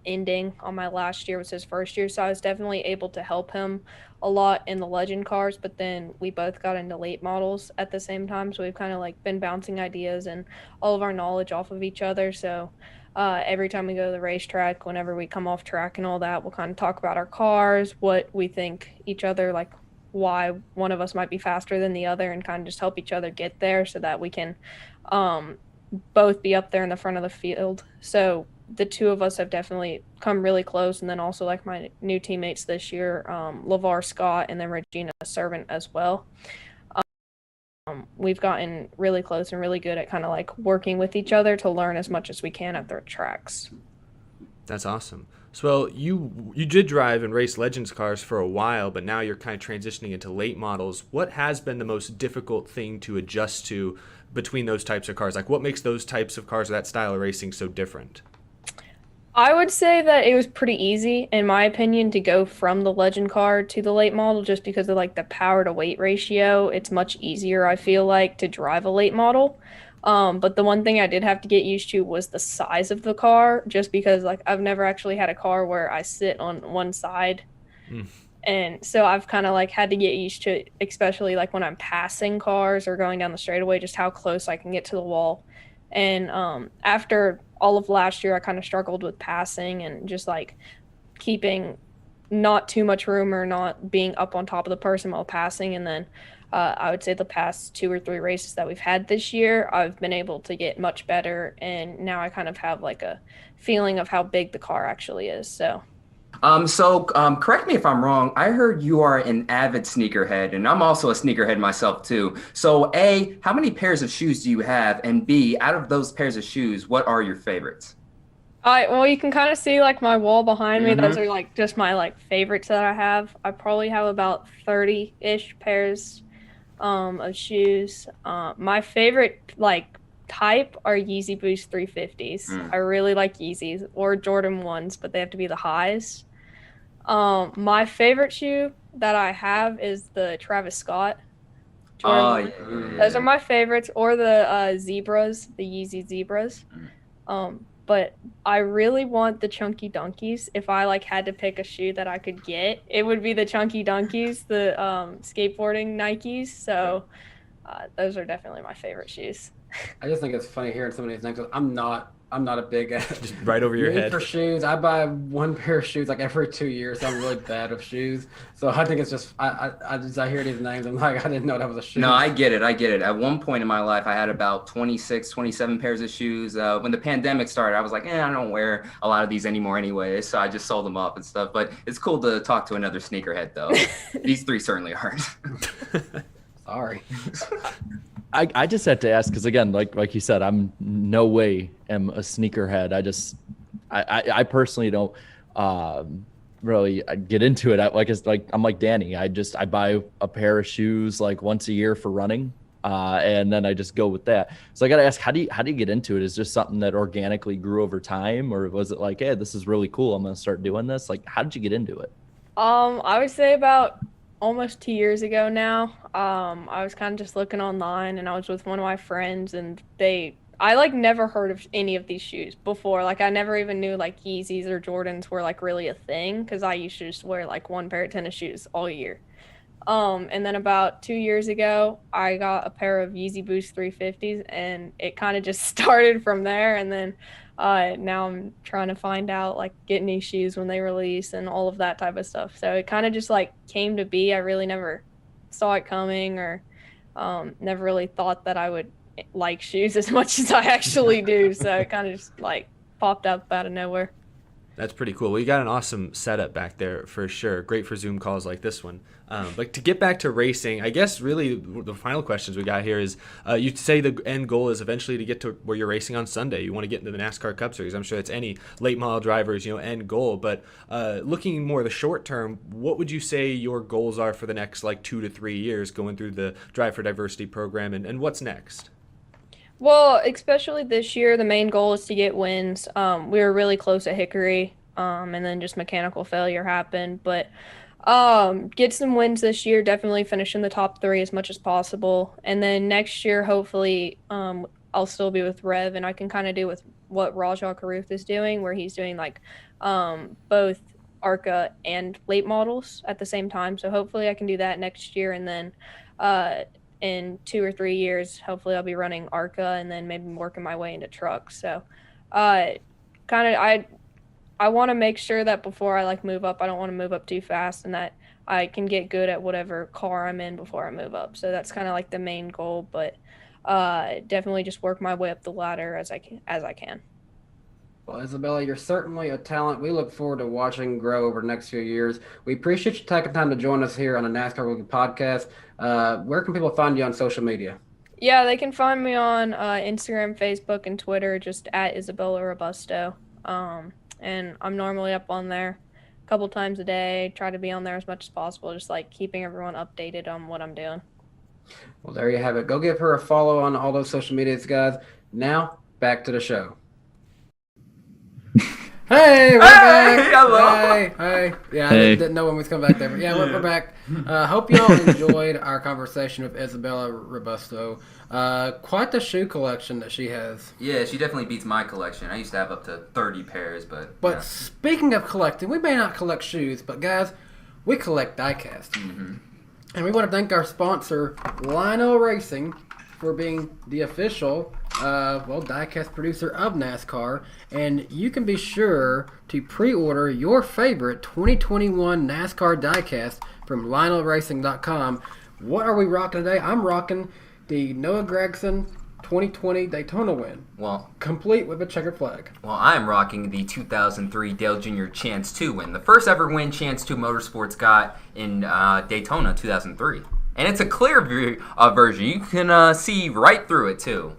ending on my last year. Was his first year, so I was definitely able to help him a lot in the legend cars, but then we both got into late models at the same time, so we've kind of like been bouncing ideas and all of our knowledge off of each other. So every time we go to the racetrack, whenever we come off track and all that, we'll kind of talk about our cars, what we think each other, like why one of us might be faster than the other and kind of just help each other get there so that we can both be up there in the front of the field. So the two of us have definitely come really close. And then also like my new teammates this year, LeVar Scott and then Regina Servant as well. We've gotten really close and really good at kind of like working with each other to learn as much as we can at their tracks. That's awesome. So, well, you did drive and race Legends cars for a while, but now you're kind of transitioning into late models. What has been the most difficult thing to adjust to between those types of cars? Like, what makes those types of cars or that style of racing so different? I would say that it was pretty easy, in my opinion, to go from the Legend car to the late model just because of like the power to weight ratio. It's much easier, I feel like, to drive a late model. But the one thing I did have to get used to was the size of the car, just because like I've never actually had a car where I sit on one side. And so I've kind of like had to get used to it, especially like when I'm passing cars or going down the straightaway, just how close I can get to the wall. And after all of last year, I kind of struggled with passing and just like keeping not too much room or not being up on top of the person while passing. And then I would say the past 2 or 3 races that we've had this year, I've been able to get much better. And now I kind of have like a feeling of how big the car actually is. So correct me if I'm wrong. I heard you are an avid sneakerhead, and I'm also a sneakerhead myself too. So A, how many pairs of shoes do you have? And B, out of those pairs of shoes, what are your favorites? Well, you can kind of see like my wall behind me. Those are like just my like favorites that I have. I probably have about 30-ish pairs of shoes. My favorite like type are Yeezy Boost 350s. I really like Yeezys or Jordan 1s, but they have to be the highs. My favorite shoe that I have is the Travis Scott Jordan 1. Those are my favorites, or the zebras, the Yeezy zebras. But I really want the Chunky Dunkies. If I like had to pick a shoe that I could get, it would be the Chunky Dunkies, the skateboarding Nikes. So those are definitely my favorite shoes. I just think it's funny hearing some of these names. I'm not a big just right over your head for shoes. I buy one pair of shoes like every 2 years. So I'm really bad with shoes. So I think it's just I hear these names. I'm like, I didn't know that was a shoe. No, I get it. At one point in my life, I had about 26, 27 pairs of shoes. When the pandemic started, I was like, I don't wear a lot of these anymore anyway. So I just sold them up and stuff. But it's cool to talk to another sneakerhead though. These 3 certainly aren't. Sorry. I just had to ask because again, like you said, I'm no way am a sneakerhead. I personally don't really get into it. I'm like Danny. I buy a pair of shoes like once a year for running, and then I just go with that. So I got to ask, how do you get into it? Is just something that organically grew over time, or was it like, hey, this is really cool, I'm gonna start doing this? Like, how did you get into it? I would say about almost 2 years ago now. I was kind of just looking online, and I was with one of my friends, and I like never heard of any of these shoes before. Like I never even knew like Yeezys or Jordans were like really a thing, because I used to just wear like one pair of tennis shoes all year. And then about 2 years ago, I got a pair of Yeezy Boost 350s, and it kind of just started from there. And then now I'm trying to find out like getting these shoes when they release and all of that type of stuff. So it kind of just like came to be. I really never saw it coming, or never really thought that I would like shoes as much as I actually do. So it kind of just like popped up out of nowhere. That's pretty cool. Well, you got an awesome setup back there for sure. Great for Zoom calls like this one. But to get back to racing, I guess really the final questions we got here is, you say the end goal is eventually to get to where you're racing on Sunday. You want to get into the NASCAR Cup Series. I'm sure it's any late model driver's end goal. But looking more the short term, what would you say your goals are for the next like 2 to 3 years going through the Drive for Diversity program, and what's next? Well, especially this year, the main goal is to get wins. We were really close at Hickory, and then just mechanical failure happened. But get some wins this year, definitely finish in the top 3 as much as possible. And then next year, hopefully, I'll still be with Rev, and I can kind of do with what Rajah Caruth is doing, where he's doing like both ARCA and late models at the same time. So hopefully I can do that next year, and then in 2 or 3 years, hopefully I'll be running ARCA and then maybe working my way into trucks. So I I want to make sure that before I like move up, I don't want to move up too fast, and that I can get good at whatever car I'm in before I move up. So that's kind of like the main goal, but definitely just work my way up the ladder as I can. Well, Isabella, you're certainly a talent. We look forward to watching grow over the next few years. We appreciate you taking time to join us here on the NASCAR Weekly Podcast. Where can people find you on social media? Yeah, they can find me on Instagram, Facebook, and Twitter, just at Isabella Robusto. And I'm normally up on there a couple times a day. Try to be on there as much as possible, just like keeping everyone updated on what I'm doing. Well, there you have it. Go give her a follow on all those social medias, guys. Now, back to the show. Hey, we're back. Hello. Hey. Yeah, Hey. I didn't know when we was coming back there. But yeah, we're back. Hope y'all enjoyed our conversation with Isabella Robusto. Quite the shoe collection that she has. Yeah, she definitely beats my collection. I used to have up to 30 pairs, but But speaking of collecting, we may not collect shoes, but guys, we collect diecast. Mm-hmm. And we want to thank our sponsor, Lionel Racing, for being the official diecast producer of NASCAR. And you can be sure to pre-order your favorite 2021 NASCAR diecast from LionelRacing.com. What are we rocking today? I'm rocking the Noah Gragson 2020 Daytona win, well, complete with a checkered flag. I'm rocking the 2003 Dale Jr. Chance 2 win, the first ever win Chance 2 Motorsports got in Daytona 2003. And it's a clear version. You can see right through it, too.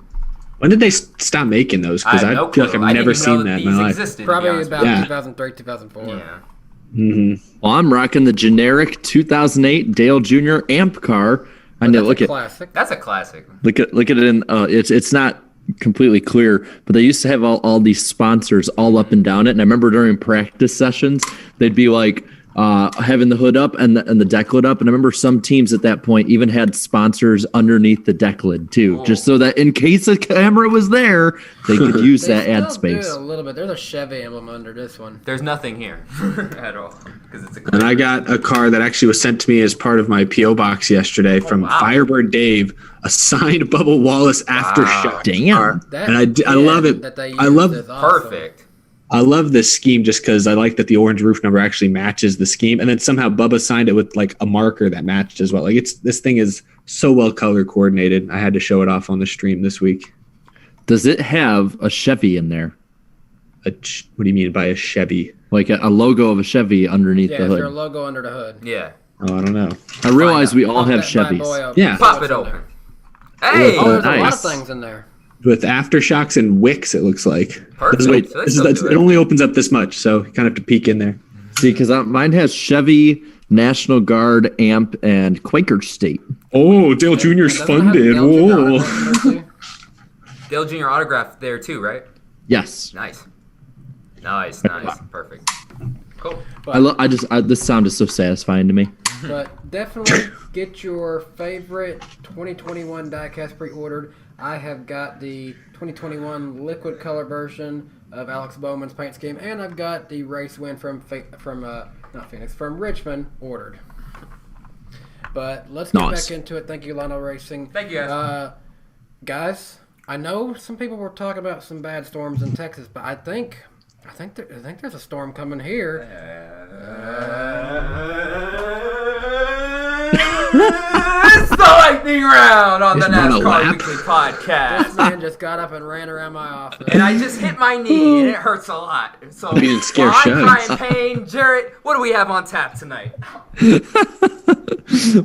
When did they stop making those? Because I feel like I've never seen that in my life. Existed, Probably about Yeah. 2003, 2004. Yeah. Mm-hmm. Well, I'm rocking the generic 2008 Dale Jr. Amp car. I know. That's Look a at classic. That's a classic. look at it in. It's not completely clear, but they used to have all these sponsors all up and down it. And I remember during practice sessions, they'd be like having the hood up and the deck lid up. And I remember some teams at that point even had sponsors underneath the deck lid too, just so that in case a camera was there, they could use They that ad still do space. it a little bit. There's a Chevy emblem under this one. There's nothing here at all because it's a And I got a car that actually was sent to me as part of my P.O. box yesterday from wow. Firebird Dave, a signed Bubba Wallace aftershock Damn. car. That And I love bit it. that they I used love is awesome. perfect. I love this scheme just because I like that the orange roof number actually matches the scheme, and then somehow Bubba signed it with like a marker that matched as well. Like this thing is so well color coordinated. I had to show it off on the stream this week. Does it have a Chevy in there? What do you mean by a Chevy? Like a logo of a Chevy underneath Yeah, the is there a hood? logo under the hood? Yeah. Oh, I don't know. I realize out. we all Pop have that bad boy Chevys. open. Yeah. Pop What's it in open. there? Hey! Oh, there's a lot of Nice. things in there. With aftershocks and wicks, it looks like. Perfect. Wait, So they still do it only opens up this much, so you kind of have to peek in there. See, because mine has Chevy, National Guard, Amp, and Quaker State. Oh, Dale Jr.'s And doesn't it have funded. Dale Jr. Whoa. autograph in there, too? Dale Jr. autograph there too, right? Yes. Nice. Perfect. Cool. This sound is so satisfying to me. But definitely get your favorite 2021 diecast pre-ordered. I have got the 2021 liquid color version of Alex Bowman's paint scheme, and I've got the race win from Richmond ordered. But let's get Nice. back into it. Thank you, Lionel Racing. Thank you, guys. Guys, I know some people were talking about some bad storms in Texas, but I think there's a storm coming here. It's the lightning round on the Just run a NASCAR lap. Weekly This Podcast. man just got up and ran around my office. And I just hit my knee, and it hurts a lot. So You didn't scare while I'm Shugs. crying pain, Jarrett, what do we have on tap tonight?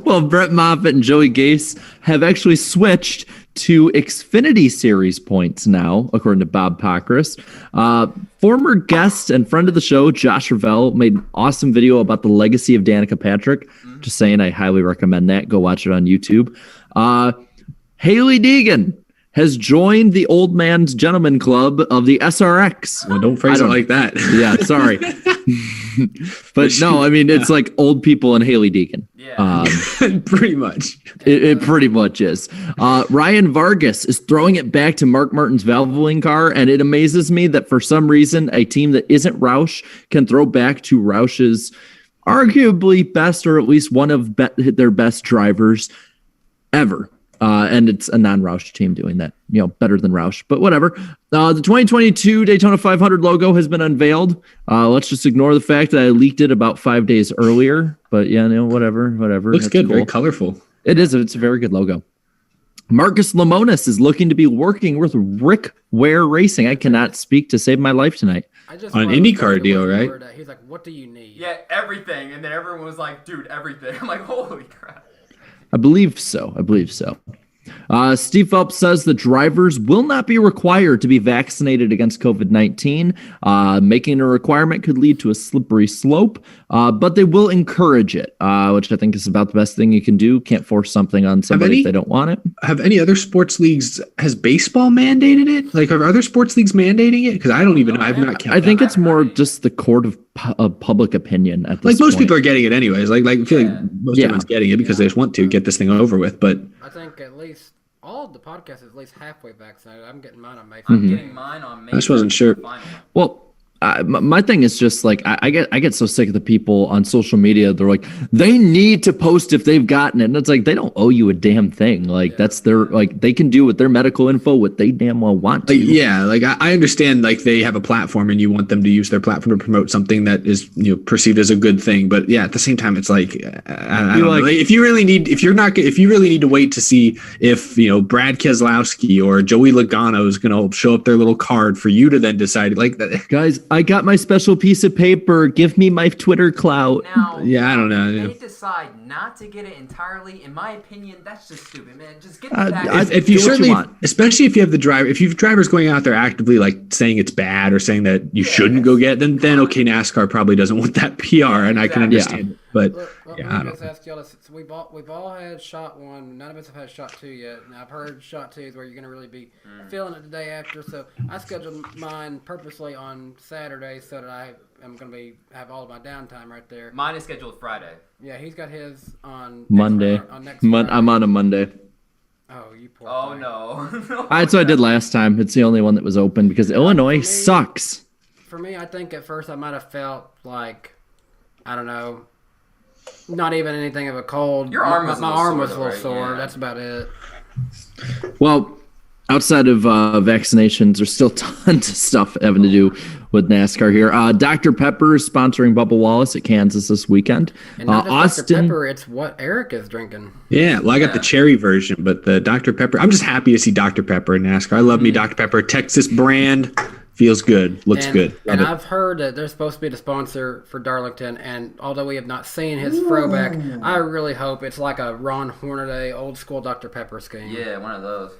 Well, Brett Moffitt and Joey Gase have actually switched to Xfinity Series points now, according to Bob Pockrass. Former guest and friend of the show, Josh Revelle, made an awesome video about the legacy of Danica Patrick. Just saying, I highly recommend that. Go watch it on YouTube. Haley Deegan has joined the Old Man's Gentleman Club of the SRX. Well, don't phrase I it don't- like that. Yeah, sorry. But no, I mean, it's like old people and Haley Deegan. Yeah. Pretty much. It pretty much is. Ryan Vargas is throwing it back to Mark Martin's valvoline car, and it amazes me that for some reason a team that isn't Roush can throw back to Roush's arguably best, or at least one of their best drivers ever. And it's a non-Roush team doing that, better than Roush, but whatever. The 2022 Daytona 500 logo has been unveiled. Let's just ignore the fact that I leaked it about 5 days earlier, but whatever. Looks good, cool. Very colorful. It is. It's a very good logo. Marcus Lemonis is looking to be working with Rick Ware Racing. I cannot speak to save my life tonight. On an IndyCar deal, right? He's like, what do you need? Yeah, everything. And then everyone was like, dude, everything. I'm like, holy crap. I believe so. Steve Phelps says the drivers will not be required to be vaccinated against COVID-19. Making a requirement could lead to a slippery slope, but they will encourage it, which I think is about the best thing you can do. Can't force something on somebody if they don't want it. Have any other sports leagues, has baseball mandated it? Like, are other sports leagues mandating it? Because I don't even know. I've not counted. I think it's more just the court of public opinion at this point. Most people are getting it anyways. Like I feel like most everyone's getting it because they just want to get this thing over with. But I think at least all of the podcasts is at least halfway vaccinated. I'm getting mine on May. I'm getting mine on May. I just wasn't sure. Well, my thing is just like I get so sick of the people on social media. They're like, they need to post if they've gotten it, and it's like they don't owe you a damn thing. Like that's their they can do with their medical info what they damn well want to. I understand like they have a platform and you want them to use their platform to promote something that is perceived as a good thing. But yeah, at the same time, it's like I don't know. Like, if you really need to wait to see if Brad Keselowski or Joey Logano is going to show up their little card for you to then decide like that. Guys, I got my special piece of paper. Give me my Twitter clout. Now, I don't know. If they decide not to get it entirely, in my opinion, that's just stupid, man. Just get the back. If you certainly, especially if you have the driver, if you've drivers going out there actively like saying it's bad or saying that you shouldn't go get, then okay, NASCAR probably doesn't want that PR, and I can understand it. But let me just ask y'all this. So we've all had shot 1. None of us have had shot 2 yet. And I've heard shot 2 is where you're going to really be feeling it the day after. So I scheduled mine purposely on Saturday so that I am going to have all of my downtime right there. Mine is scheduled Friday. Yeah, he's got his on Monday. Next Friday. I'm on a Monday. Oh, you poor Oh, boy. no. That's what I did last time. It's the only one that was open because Illinois sucks. For me, I think at first I might have felt like, I don't know, not even anything of a cold. Your arm was my arm was a little right? sore. Yeah. That's about it. Well, outside of vaccinations, there's still tons of stuff having to do with NASCAR here. Dr. Pepper is sponsoring Bubba Wallace at Kansas this weekend. And not just Austin, Dr. Pepper, it's what Eric is drinking. Yeah, well, I got the cherry version, but the Dr. Pepper, I'm just happy to see Dr. Pepper in NASCAR. I love me Dr. Pepper. Texas brand. Feels good. Looks good. And I've heard that they're supposed to be the sponsor for Darlington, and although we have not seen his throwback, I really hope it's like a Ron Hornaday old school Dr. Pepper scheme. Yeah, one of those.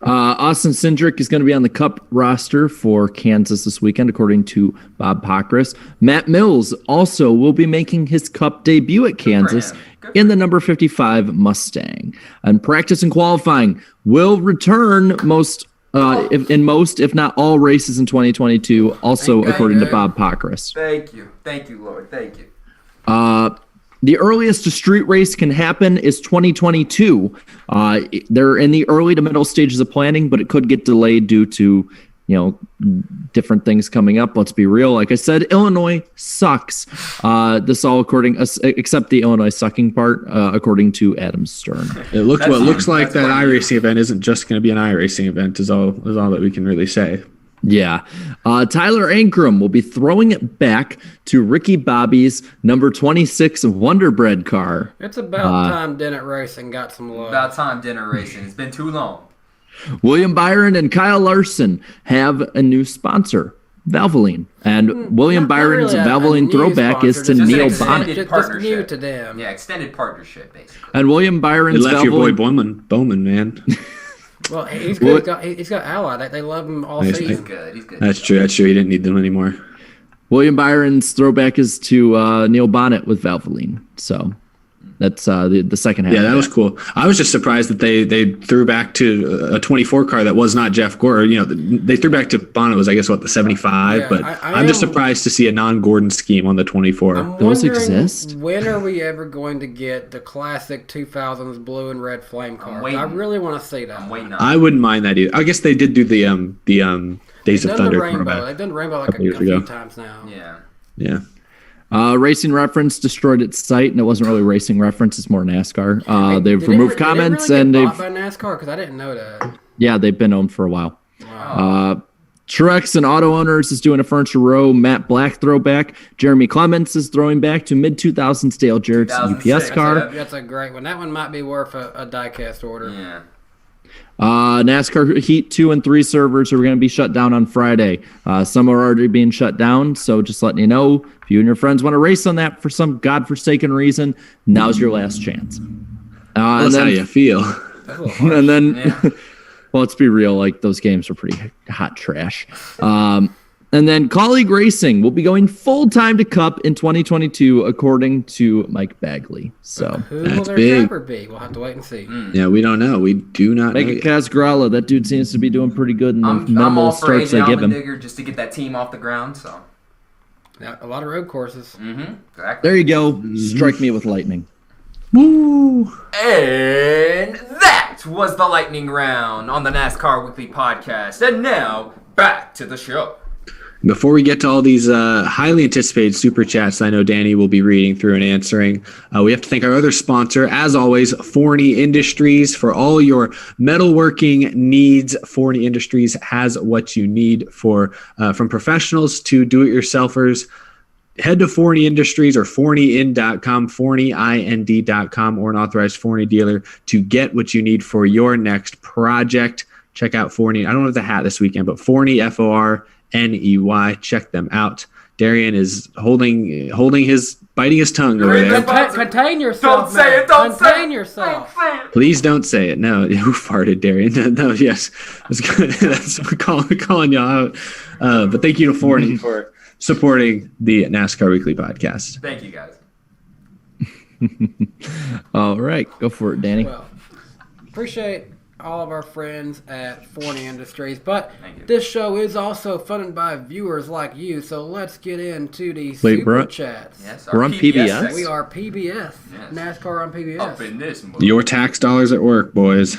Austin Cindric is going to be on the Cup roster for Kansas this weekend, according to Bob Pockris. Matt Mills also will be making his Cup debut at Kansas in the number 55 Mustang. And practice and qualifying will return if not all races in 2022, also according to Bob Pockris. Thank you, Lord. Thank you. The earliest a street race can happen is 2022. They're in the early to middle stages of planning, but it could get delayed due to, different things coming up. Let's be real. Like I said, Illinois sucks. This all except the Illinois sucking part, according to Adam Stern. It looks like that iRacing event isn't just going to be an iRacing event is all that we can really say. Yeah. Tyler Ankrum will be throwing it back to Ricky Bobby's number 26 Wonder Bread car. It's about time Dennett Racing got some love. About time Dinner Racing. It's been too long. William Byron and Kyle Larson have a new sponsor, Valvoline. And William Byron's really Valvoline throwback sponsor, is to just Neil extended Bonnet. Just new to them. Yeah, extended partnership, basically. And William They Byron's left your boy Valvoline. Bowman, man. Well, he's good. He's got Ally. They love him all Nice. season. He's good. He's good. That's true. He didn't need them anymore. William Byron's throwback is to Neil Bonnet with Valvoline. So that's the second half. Yeah, that was cool. I was just surprised that they threw back to a 24 car that was not Jeff Gordon. They threw back to Bonnet was, I guess, the 75. Yeah, but I'm just surprised to see a non-Gordon scheme on the 24. Those exist? When are we ever going to get the classic 2000s blue and red flame car? I really want to see that. I'm waiting on I wouldn't mind that either. I guess they did do the Days of Thunder. They've done the rainbow like a few times now. Yeah. Yeah. Racing Reference destroyed its site, and it wasn't really Racing Reference; it's more NASCAR. They've removed comments, did it really and get they've bought by NASCAR, because I didn't know that. yeah, they've been owned for a while. Wow. Truex and Auto Owners is doing a Furniture Row Matt Black throwback. Jeremy Clements is throwing back to mid-2000s Dale Jarrett's UPS car. That's a great one. That one might be worth a diecast order. Yeah. NASCAR Heat 2 and 3 servers are going to be shut down on Friday. Some are already being shut down, so just letting you know, if you and your friends want to race on that for some godforsaken reason, now's your last chance. That's how you feel. And then, well, let's be real, like those games are pretty hot trash. And then Colleague Racing will be going full-time to Cup in 2022, according to Mike Bagley. So who will their big. driver be? We'll have to wait and see. Yeah, we don't know. We do not know. Mega Casgralla, that dude seems to be doing pretty good in the I'm minimal all for starts they AJ give him. Allmendinger just to get that team off the ground. So. Yeah, a lot of road courses. Exactly. There you go. Strike me with lightning. Woo! And that was the lightning round on the NASCAR Weekly Podcast. And now, back to the show. Before we get to all these highly anticipated super chats I know Danny will be reading through and answering, we have to thank our other sponsor, as always, Forney Industries. For all your metalworking needs, Forney Industries has what you need for from professionals to do-it-yourselfers. Head to Forney Industries or forneyin.com, forneyind.com, or an authorized Forney dealer to get what you need for your next project. Check out Forney. I don't have the hat this weekend, but Forney, Forney. Check them out. Darian is biting his tongue over there. Contain yourself. Don't say it. Don't say Contain it. yourself. Don't say it. Please don't say it. No, who farted, Darian? No, yes. That's good. That's calling y'all out. But thank you to Forney for supporting the NASCAR Weekly Podcast. Thank you, guys. All right. Go for it, Danny. Well, appreciate all of our friends at Forney Industries, but Thank you. this show is also funded by viewers like you, so let's get into the Wait, super chats. Yes, We're our on PBS? segment. We are PBS. Yes. NASCAR on PBS. Up in this move. Your tax dollars at work, boys.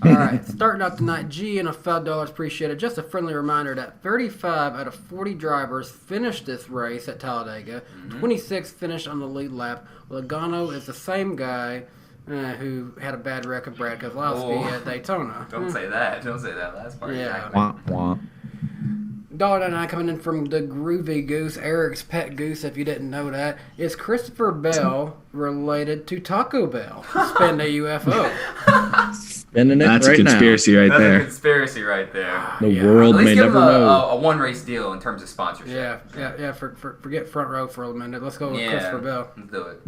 All right, starting out tonight, G and a $5 appreciated. Just a friendly reminder that 35 out of 40 drivers finished this race at Talladega. 26 finished on the lead lap. Logano is the same guy who had a bad wreck of Brad Keselowski at Daytona. Don't say that. Don't say that last part. Yeah. Wah, wah. $1.99 coming in from the Groovy Goose, Eric's pet goose, if you didn't know that. Is Christopher Bell related to Taco Bell? Spin a UFO. Spinning it That's right a conspiracy right That's a there. conspiracy right there. now. The Yeah. world At may least give never him know. a one-race deal in terms of sponsorship. Yeah. Forget front row for a minute. Let's go with Christopher Bell. Let's do it.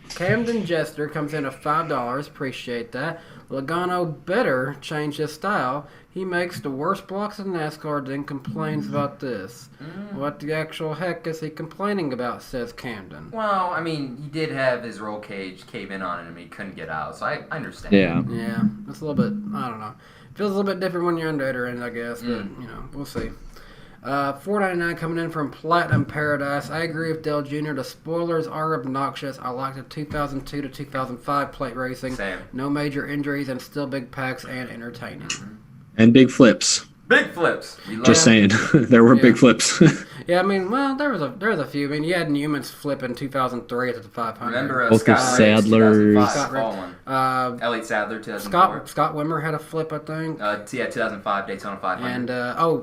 Camden Jester comes in at $5. Appreciate that. Logano better change his style. He makes the worst blocks in NASCAR, then complains about this. What the actual heck is he complaining about, says Camden. Well, I mean, he did have his roll cage cave in on him and he couldn't get out, so I understand. Yeah. Yeah, it's a little bit, I don't know. Feels a little bit different when you're on the other end, I guess, but, we'll see. $4.99 coming in from Platinum Paradise. I agree with Dale Jr. The spoilers are obnoxious. I like the 2002 to 2005 plate racing. Same. No major injuries and still big packs and entertaining. And big flips. Big flips. We love Just saying. There were big flips. Yeah, I mean, well, there was a few. I mean, you had Newman's flip in 2003 at the 500. Remember Both Scott of Riggs, Sadler's- 2005, Scott fall Riggs. one. Elliott Sadler, 2004. Scott Wimmer had a flip, I think. 2005 Daytona 500. And,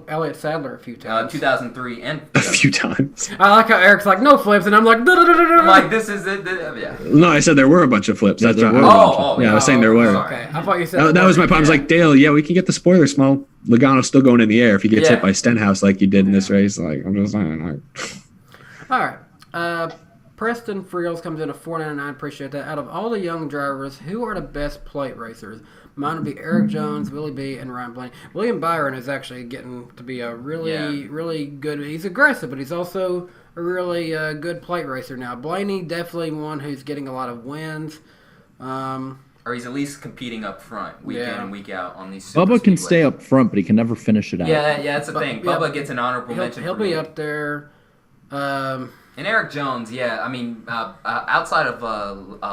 Elliott Sadler a few times. 2003 and A few times. I like how Eric's like, no flips, and I'm like, I'm like, this is it. Yeah. No, I said there were a bunch of flips. That's there right. were. Yeah, I was saying there were. sorry. okay. I thought you said That was my point. I was like, Dale, yeah, we can get the spoiler small. Logano's still going in the air if he gets Yeah. hit by Stenhouse like he did in this race. Like, I'm just saying. Like, All right. Preston Friels comes in at $4.99. Appreciate that. Out of all the young drivers, who are the best plate racers? Mine would be Eric Jones, Willie B, and Ryan Blaney. William Byron is actually getting to be a really good. He's aggressive, but he's also a really good plate racer now. Blaney definitely one who's getting a lot of wins. Or he's at least competing up front week in and week out on these Bubba can superspeedways. stay up front, but he can never finish it out. Yeah, that's the thing. yeah, Bubba gets an honorable mention. He'll for be me. up there. And Eric Jones, I mean, outside of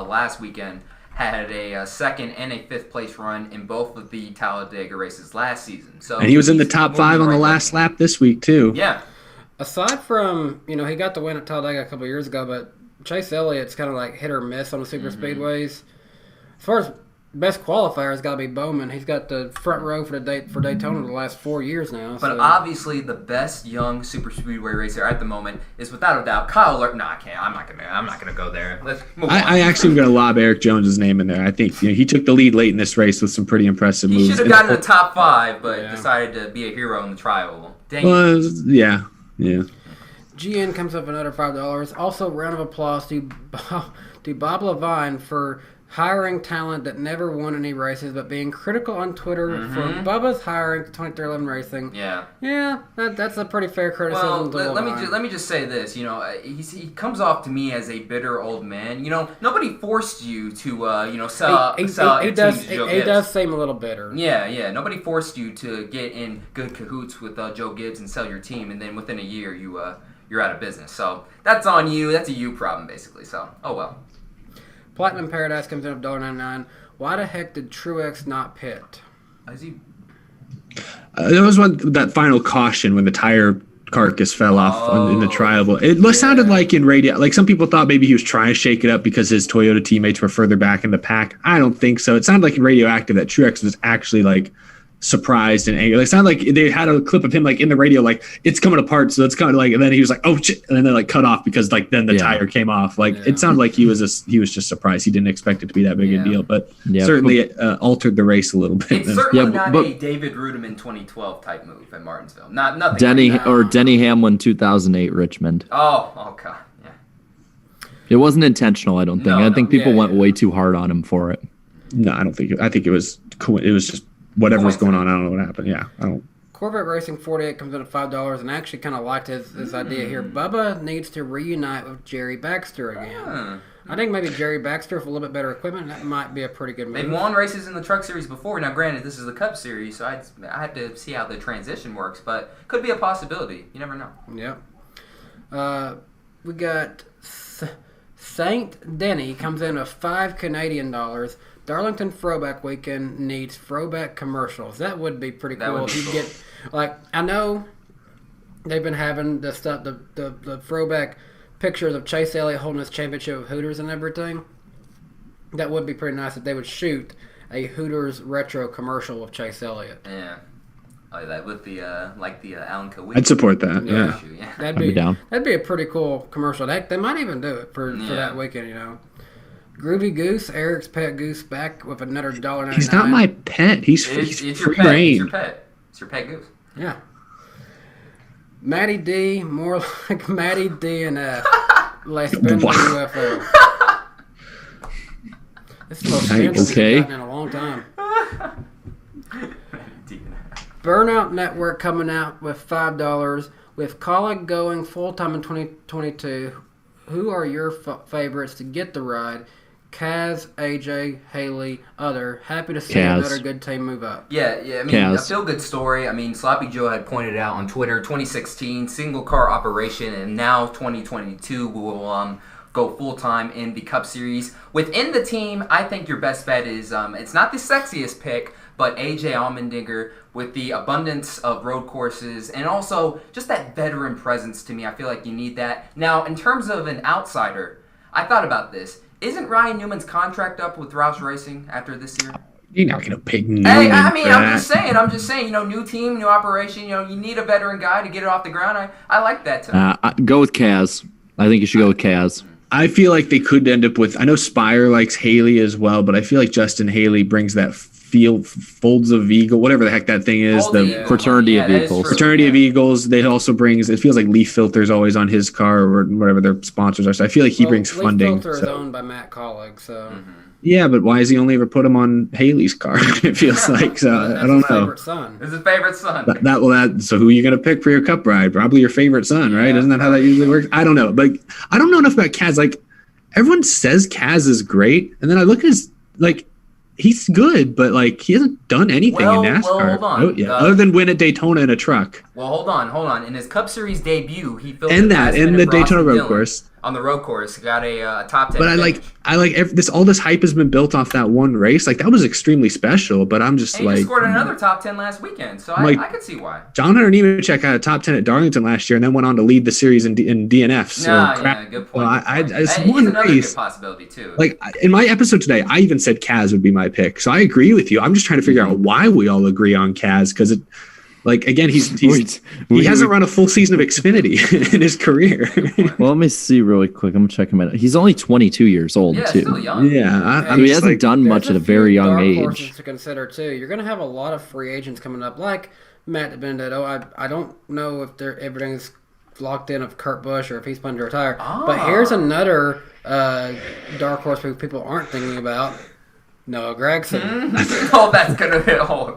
last weekend, had a second and a fifth place run in both of the Talladega races last season. So and he was in the he's top moving 5 on the right last lap this week, too. Yeah. aside from, he got the win at Talladega a couple years ago, but Chase Elliott's kind of like hit or miss on the super speedways. As far as best qualifier has got to be Bowman. He's got the front row for Daytona the last 4 years now. But obviously, the best young super speedway racer at the moment is without a doubt Kyle Larson. No, I can't. I'm not gonna go there. Let's move on. I actually am gonna lob Eric Jones's name in there. I think he took the lead late in this race with some pretty impressive moves. He should have gotten the top 5, but decided to be a hero in the trial. Dang it. Yeah. GN comes up another $5. Also, round of applause to Bob Levine for hiring talent that never won any races, but being critical on Twitter for Bubba's hiring 2311 Racing. Yeah, that's a pretty fair criticism. Well, let me just say this. He comes off to me as a bitter old man. Nobody forced you to sell. He does seem a little bitter. Yeah. Nobody forced you to get in good cahoots with Joe Gibbs and sell your team, and then within a year you're out of business. So that's on you. That's a you problem, basically. So oh well. Platinum Paradise comes in at $1.99. Why the heck did Truex not pit? Is he? There was that final caution when the tire carcass fell off in the trial. It sounded like in radio, like some people thought maybe he was trying to shake it up because his Toyota teammates were further back in the pack. I don't think so. It sounded like in Radioactive that Truex was actually like surprised and angry. It sounded like they had a clip of him like in the radio, like it's coming apart, so it's kind of like, and then he was like, oh shit, and then they like cut off because like then the tire came off. Like it sounded like he was just surprised. He didn't expect it to be that big a deal, but certainly altered the race a little bit. It's certainly not a David Rudiman 2012 type move at Martinsville. Nothing. Denny Hamlin 2008 Richmond. Oh god, yeah. It wasn't intentional, I don't think. I think people went way too hard on him for it. No, I don't think. I think it was just. Whatever was going on, I don't know what happened. Yeah, I don't. Corvette Racing 48 comes in at $5, and I actually kind of liked his idea here. Bubba needs to reunite with Jerry Baxter again. I think maybe Jerry Baxter with a little bit better equipment, that might be a pretty good move. They've won races in the Truck Series before. Now, granted, this is the Cup Series, so I had to see how the transition works, but could be a possibility. You never know. Yep. We got Saint Denny comes in at $5 Canadian. Darlington Throwback Weekend needs throwback commercials. That would be pretty cool. If you get, like, I know they've been having the stuff, the throwback pictures of Chase Elliott holding his championship of Hooters and everything. That would be pretty nice if they would shoot a Hooters retro commercial of Chase Elliott. Yeah. Like that with the Alan Kawhi. I'd support that. Yeah. That'd be down. That'd be a pretty cool commercial. They might even do it for that weekend. Groovy Goose, Eric's pet goose, back with another $1.99. He's not my pet. He's your pet. It's your pet. It's your pet goose. Yeah. Matty D, more like Matty D and less spin UFO. This is the most expensive we've gotten in a long time. Burnout Network coming out with $5 with Colin going full time in 2022. Who are your favorites to get the ride? Kaz, AJ, Haley, other. Happy to see another good team move up. Yeah. I mean, a feel-good story. I mean, Sloppy Joe had pointed out on Twitter, 2016 single-car operation, and now 2022 will go full-time in the Cup Series. Within the team, I think your best bet is it's not the sexiest pick, but AJ Allmendinger with the abundance of road courses and also just that veteran presence to me. I feel like you need that. Now, in terms of an outsider, I thought about this. Isn't Ryan Newman's contract up with Roush Racing after this year? You're not going to pick Newman. Hey, I mean, I'm just saying, new team, new operation, you need a veteran guy to get it off the ground. I like that too. Go with Kaz. I think you should go with Kaz. I feel like they could end up with, I know Spire likes Haley as well, but I feel like Justin Haley brings that folds of eagle, whatever the heck that thing is, the fraternity of eagles. Fraternity of Eagles. They also brings. It feels like Leaf Filter's always on his car or whatever their sponsors are. So I feel like he brings funding. Leaf Filter is owned by Matt Collig, so. Yeah, but why has he only ever put him on Haley's car? It feels like so. I don't know. It's his favorite son. So who are you going to pick for your Cup ride? Probably your favorite son, right? Isn't that how that usually works? I don't know, but I don't know enough about Kaz. Like everyone says Kaz is great, and then I look at his he's good, but he hasn't done anything in NASCAR. Well, hold on. Other than win at Daytona in a truck. Well, hold on. In his Cup Series debut, he filled in the Daytona Road Course. on the road course. Got a top 10. But I like all this hype has been built off that one race. Like that was extremely special. But I'm just and he just scored another top 10 last weekend, so I could see why. John Hunter Nemechek had a top 10 at Darlington last year, and then went on to lead the series in DNF. So yeah, good point. Well, it's he's one another race. good possibility too. Like in my episode today, I even said Kaz would be my pick. So I agree with you. I'm just trying to figure out why we all agree on Kaz, because it. Like again, he hasn't run a full season of Xfinity in his career. Well, let me see really quick. I'm gonna check him out. He's only 22 years old too. Still young. Yeah, he hasn't done much at a very young age. To consider too, you're gonna have a lot of free agents coming up, like Matt DiBenedetto. I don't know if everything's locked in of Kurt Busch or if he's planning to retire. But here's another dark horse people aren't thinking about. Noah Gragson. That's gonna be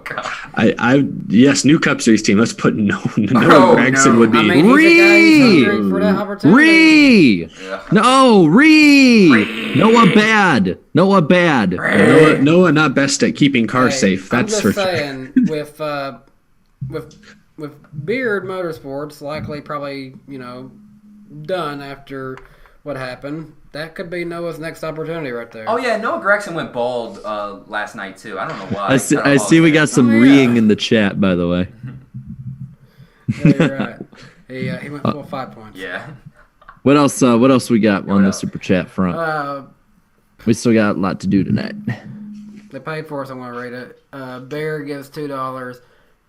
God. Yes, new Cup Series team. Let's put Noah Gragson would be. I mean, Noah bad. Noah not best at keeping cars safe. That's for saying, sure. with Beard Motorsports likely probably done after what happened. That could be Noah's next opportunity right there. Oh, yeah. Noah Gragson went bald last night, too. I don't know why. I see we got some reeing in the chat, by the way. Yeah, you're right. He went full 5 points. Yeah. What else we got on the Super Chat front? We still got a lot to do tonight. They paid for us. I'm going to read it. Bear gives $2.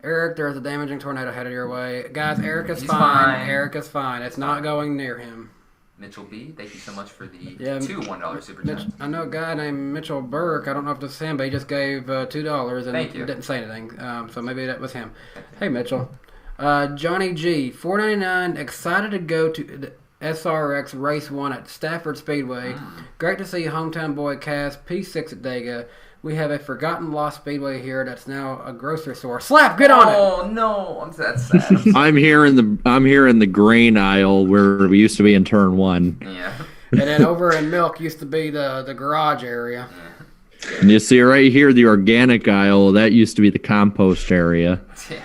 Eric, there's a damaging tornado headed your way. Guys, Eric is fine. Eric is fine. It's not going near him. Mitchell B, thank you so much for the two $1 super chat. I know a guy named Mitchell Burke. I don't know if this is him, but he just gave $2 and didn't say anything. So maybe that was him. Hey, Mitchell. Johnny G, $4.99. Excited to go to the SRX Race 1 at Stafford Speedway. Great to see hometown boy Kaz P6 at Dega. We have a forgotten lost speedway here that's now a grocery store. Slap, get on it! Oh no, that's sad. I'm here in the grain aisle where we used to be in turn 1. Yeah. And then over in milk used to be the garage area. Yeah. And you see right here the organic aisle. That used to be the compost area. Yeah.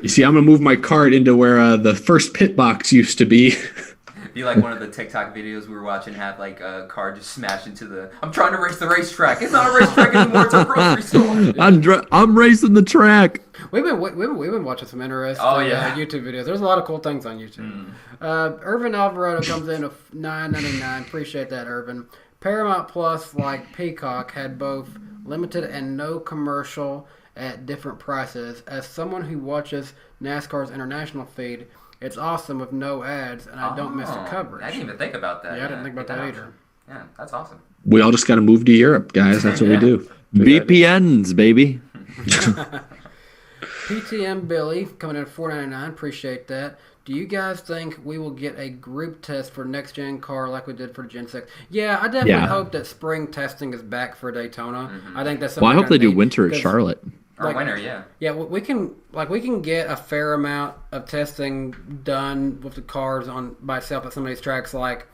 You see, I'm gonna move my cart into where the first pit box used to be. Be like one of the TikTok videos we were watching, have like a car just smash into the. I'm trying to race the racetrack. It's not a racetrack anymore. It's a grocery store. I'm racing the track. We've been watching some interesting YouTube videos. There's a lot of cool things on YouTube. Irvin Alvarado comes in at $9.99. Appreciate that, Irvin. Paramount Plus, like Peacock, had both limited and no commercial at different prices. As someone who watches NASCAR's international feed, it's awesome with no ads, and I don't miss the coverage. I didn't even think about that. Yeah, I didn't think about that either. Yeah, that's awesome. We all just got to move to Europe, guys. That's what we do. VPNs, baby. PTM Billy coming in at $4.99. Appreciate that. Do you guys think we will get a group test for next gen car like we did for Gen 6? Yeah, I definitely hope that spring testing is back for Daytona. I think that's. Well, I hope they do winter at Charlotte. Or winter, yeah. Yeah, we can get a fair amount of testing done with the cars by itself at some of these tracks, like,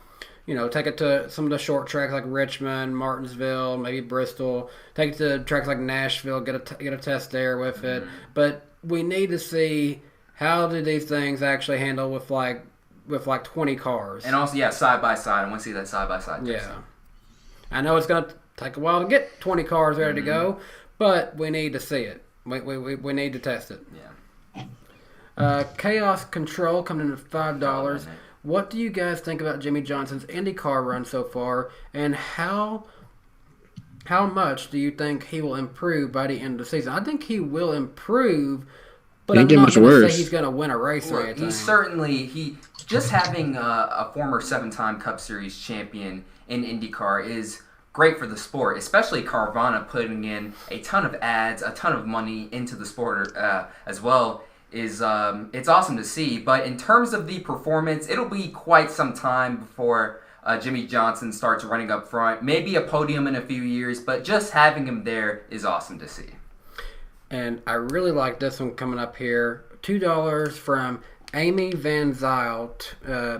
take it to some of the short tracks like Richmond, Martinsville, maybe Bristol. Take it to tracks like Nashville, get a test there with it. But we need to see how do these things actually handle with 20 cars. And also, side by side. I want to see that side by side. Yeah, I know it's gonna take a while to get 20 cars ready to go. But we need to see it. We need to test it. Yeah. Chaos Control coming in at $5. What do you guys think about Jimmy Johnson's IndyCar run so far, and how much do you think he will improve by the end of the season? I think he will improve, but I'm not going to say he's going to win a race or anything. He just having a former 7-time Cup Series champion in IndyCar is great for the sport, especially Carvana putting in a ton of ads, a ton of money into the sport as well. It's awesome to see. But in terms of the performance, it'll be quite some time before Jimmy Johnson starts running up front. Maybe a podium in a few years, but just having him there is awesome to see. And I really like this one coming up here. $2 from Amy Van Zyl,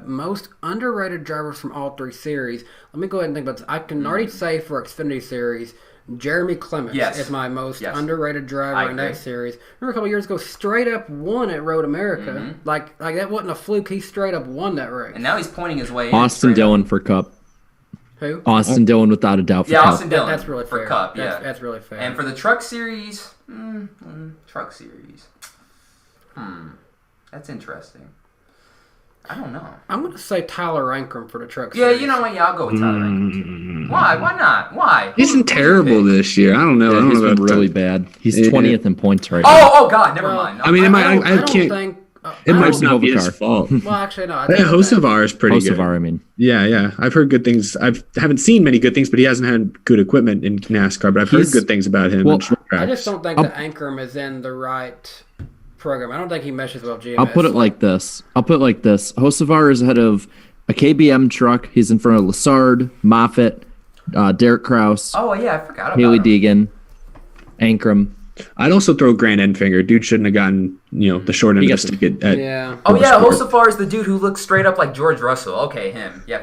most underrated drivers from all 3 series. Let me go ahead and think about this. I can already say for Xfinity Series, Jeremy Clements Yes. is my most Yes. underrated I driver in that agree. series. Remember a couple years ago, straight up won at Road America. Mm-hmm. Like that wasn't a fluke. He straight up won that race. And now he's pointing his way in. Austin straight up. Dillon for Cup. Who? Austin Dillon without a doubt for Yeah, Cup. Austin Dillon. That's really for fair. Cup. That's really fair. And for the Truck Series, that's interesting. I don't know. I'm going to say Tyler Ankrum for the truck Yeah, series. you know what? Yeah, I'll go with Tyler Ankrum. Why? Why not? Why? He's been terrible this year. I don't know. I Yeah, don't he's know been about really that. bad. He's Yeah. 20th in points right now. Oh God, never Well, mind. I mean, I don't can't. think. It might Carson not be his Hovacar. fault. Well, actually, no. I Yeah, think Hocevar is pretty good. Hocevar, I mean. Yeah. I've heard good things. Haven't seen many good things, but he hasn't had good equipment in NASCAR. But I've heard He's- good things about him. well, on short I tracks. just don't think that Ankrum is in the right program. I don't think he meshes well with GMS. I'll put it like this. Hocevar is ahead of a KBM truck. He's in front of Lassard, Moffitt, Derek Kraus, Oh yeah, I forgot about Haley him. Deegan, Ankrum. I'd also throw Grant Enfinger. Dude shouldn't have gotten the short end He of got the stick at Yeah. Oh yeah, Motorsport. Hocevar is the dude who looks straight up like George Russell. Okay, him. Yeah.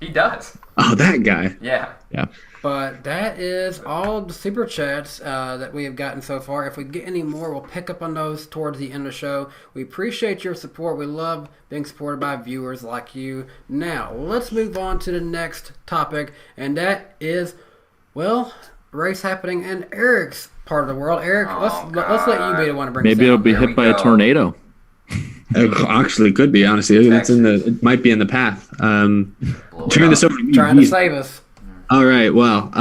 He does. Oh, that guy. Yeah. Yeah. But that is all the super chats that we have gotten so far. If we get any more, we'll pick up on those towards the end of the show. We appreciate your support. We love being supported by viewers like you. Now, let's move on to the next topic, and that is, well, race happening in Eric's part of the world. Eric, Oh, let's let you be the one to bring Maybe us it'll in. be There we hit by a go. tornado. It actually could be, honestly. It might be in the path. Turn this over to me. Trying to save us. All right. Well,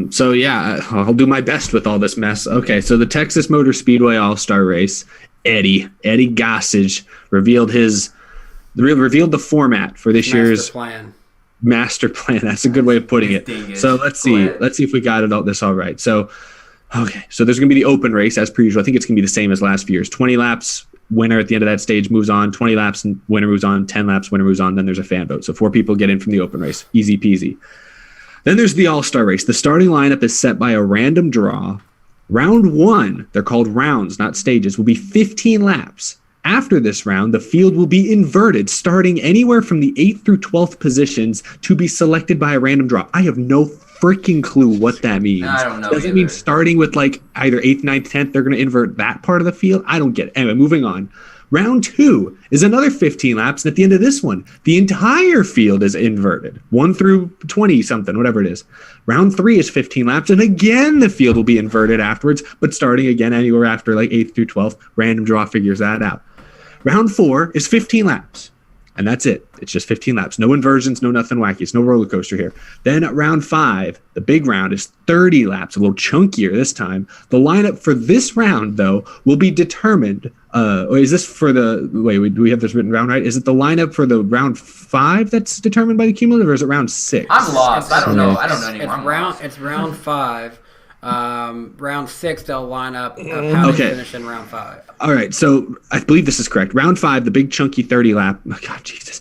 so yeah, I'll do my best with all this mess. Okay. So the Texas Motor Speedway All-Star Race, Eddie Gossage revealed the format for this year's master plan. That's a good way of putting it. Dingus. So let's see if we got this all right. So, okay. So there's going to be the open race as per usual. I think it's going to be the same as last few years. 20 laps. Winner at the end of that stage moves on. 20 laps, and winner moves on. 10 laps, winner moves on. Then there's a fan vote. So 4 people get in from the open race. Easy peasy. Then there's the All-Star Race. The starting lineup is set by a random draw. Round 1, they're called rounds, not stages, will be 15 laps. After this round, the field will be inverted, starting anywhere from the 8th through 12th positions to be selected by a random draw. I have no freaking clue what that means. I don't know Does it either. mean starting with like either 8th, 9th, 10th, they're going to invert that part of the field? I don't get it. Anyway, moving on. Round 2 is another 15 laps, and at the end of this one, the entire field is inverted, 1 through 20-something, whatever it is. Round 3 is 15 laps, and again, the field will be inverted afterwards, but starting again anywhere after like 8th through 12th, random draw figures that out. Round 4 is 15 laps, and that's it. It's just 15 laps. No inversions, no nothing wacky. It's no roller coaster here. Then at round 5, the big round is 30 laps, a little chunkier this time. The lineup for this round, though, will be determined. Or is this for the wait? Do we have this written down right? Is it the lineup for the round 5 that's determined by the cumulative, or is it round 6? I'm lost. I don't know. I don't know anymore. It's round 5. Round 6, they'll line up of how they finish in round 5. All right, so I believe this is correct. Round 5, the big chunky 30 lap. Oh God, Jesus.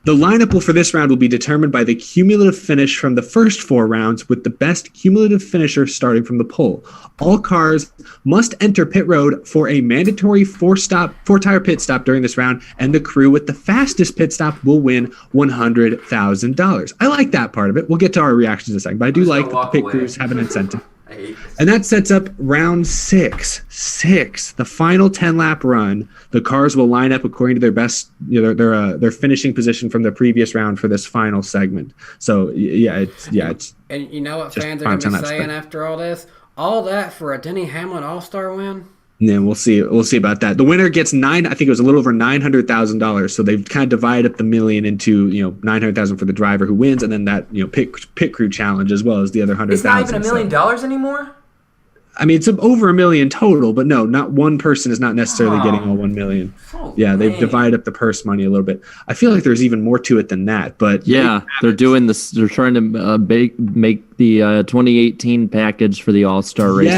The lineup for this round will be determined by the cumulative finish from the first 4 rounds, with the best cumulative finisher starting from the pole. All cars must enter pit road for a mandatory 4-tire pit stop during this round, and the crew with the fastest pit stop will win $100,000. I like that part of it. We'll get to our reactions in a second, but I do like that the pit crews have an incentive. I hate this. And that sets up round 6, the final 10-lap run. The cars will line up according to their best, their finishing position from the previous round for this final segment. So it's And you know what Just fans are going to on be that saying spec. after all this? All that for a Denny Hamlin All-Star win? Yeah, we'll see. We'll see about that. The winner gets I think it was a little over $900,000. So they've kind of divided up the million into $900,000 for the driver who wins, and then that pit crew challenge as well as the other $100,000. It's not even $1 million anymore. I mean, it's over $1 million total, but no, not one person is not necessarily getting all $1 million. So Yeah, they've lame. divided up the purse money a little bit. I feel like there's even more to it than that, but Yeah, they're doing this. They're trying to make the 2018 package for the All-Star race.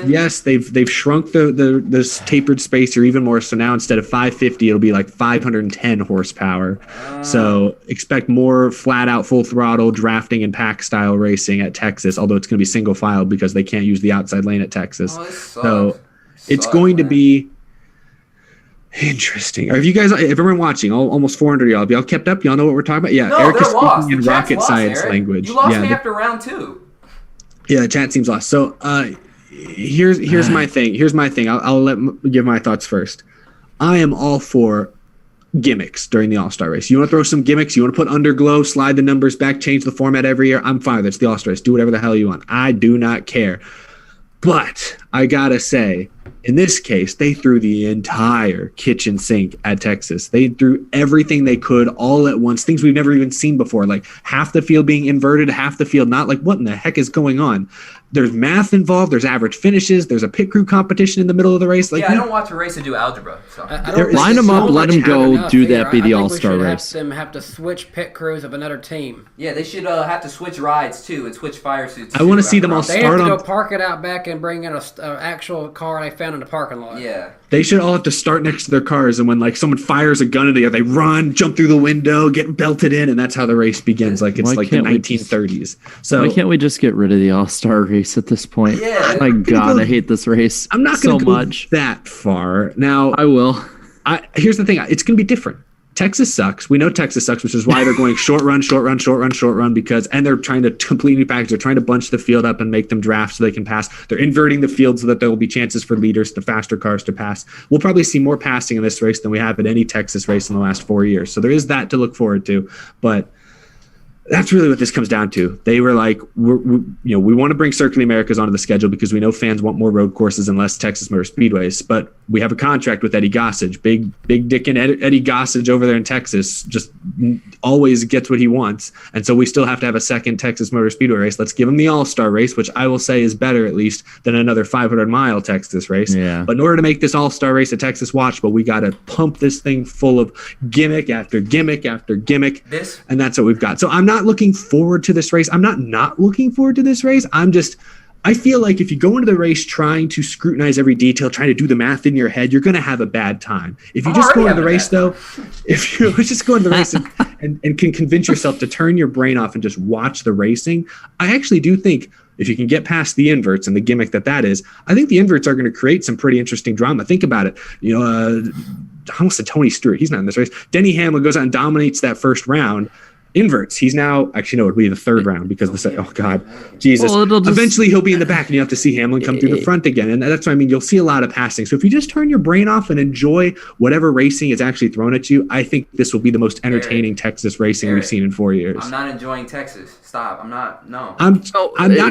Yes, they've shrunk this tapered spacer even more. So now instead of 550, it'll be like 510 horsepower. So expect more flat out, full throttle drafting and pack style racing at Texas. Although it's going to be single file because they can't use the outside lane at Texas. Oh, this sucks. So it's Sucks, going to man. be interesting. If everyone watching, almost 400 y'all, have y'all kept up? Y'all know what we're talking about? Yeah, No, Eric is they're lost. speaking in The chat's rocket lost, science Eric. language. You lost yeah, me after round 2. Yeah, the chat seems lost. So here's my thing. I'll give my thoughts first. I am all for gimmicks during the All-Star race. You want to throw some gimmicks? You want to put underglow, slide the numbers back, change the format every year? I'm fine. That's the All-Star race. Do whatever the hell you want. I do not care. But I gotta say, in this case, they threw the entire kitchen sink at Texas. They threw everything they could all at once, things we've never even seen before, like half the field being inverted, half the field not. Like, what in the heck is going on? There's math involved. There's average finishes. There's a pit crew competition in the middle of the race. Like, I don't watch a race to do algebra. So line them up, let them go, do that, be the All-Star race. Them have to switch pit crews of another team. Yeah, they should have to switch rides too and switch fire suits. I want to see them all They start have to on. go park it out back and bring in an actual car they found in the parking lot. Yeah. They should all have to start next to their cars, and when like someone fires a gun in the air, they run, jump through the window, get belted in, and that's how the race begins. Like it's like the 1930s. So why can't we just get rid of the All-Star race at this point? Yeah. My God, I hate this race. I'm not going to go that far. Now, I will. Here's the thing. It's going to be different. Texas sucks. We know Texas sucks, which is why they're going short run, because, and they're trying to completely package. They're trying to bunch the field up and make them draft so they can pass. They're inverting the field so that there will be chances for leaders, the faster cars to pass. We'll probably see more passing in this race than we have at any Texas race in the last 4 years. So there is that to look forward to, but that's really what this comes down to. They were like, we want to bring Circuit of the Americas onto the schedule because we know fans want more road courses and less Texas Motor Speedways. But we have a contract with Eddie Gossage, big dick and Eddie Gossage over there in Texas, just always gets what he wants. And so we still have to have a second Texas Motor Speedway race. Let's give him the All-Star race, which I will say is better at least than another 500-mile Texas race. Yeah. But in order to make this All-Star race a Texas watchable, we got to pump this thing full of gimmick after gimmick after gimmick. And that's what we've got. So I'm not looking forward to this race. I'm not looking forward to this race. I feel like if you go into the race trying to scrutinize every detail, trying to do the math in your head, you're going to have a bad time. If you just go into the race, though, if you just go into the race and can convince yourself to turn your brain off and just watch the racing, I actually do think if you can get past the inverts and the gimmick that is, I think the inverts are going to create some pretty interesting drama. Think about it. I almost said Tony Stewart. He's not in this race. Denny Hamlin goes out and dominates that first round. Inverts. He's now it'll be the third round because Jesus. Well, eventually he'll be in the back and you have to see Hamlin come through the front again. And that's what I mean. You'll see a lot of passing. So if you just turn your brain off and enjoy whatever racing is actually thrown at you, I think this will be the most entertaining Texas racing we've seen in 4 years. I'm not enjoying Texas. Stop. I'm not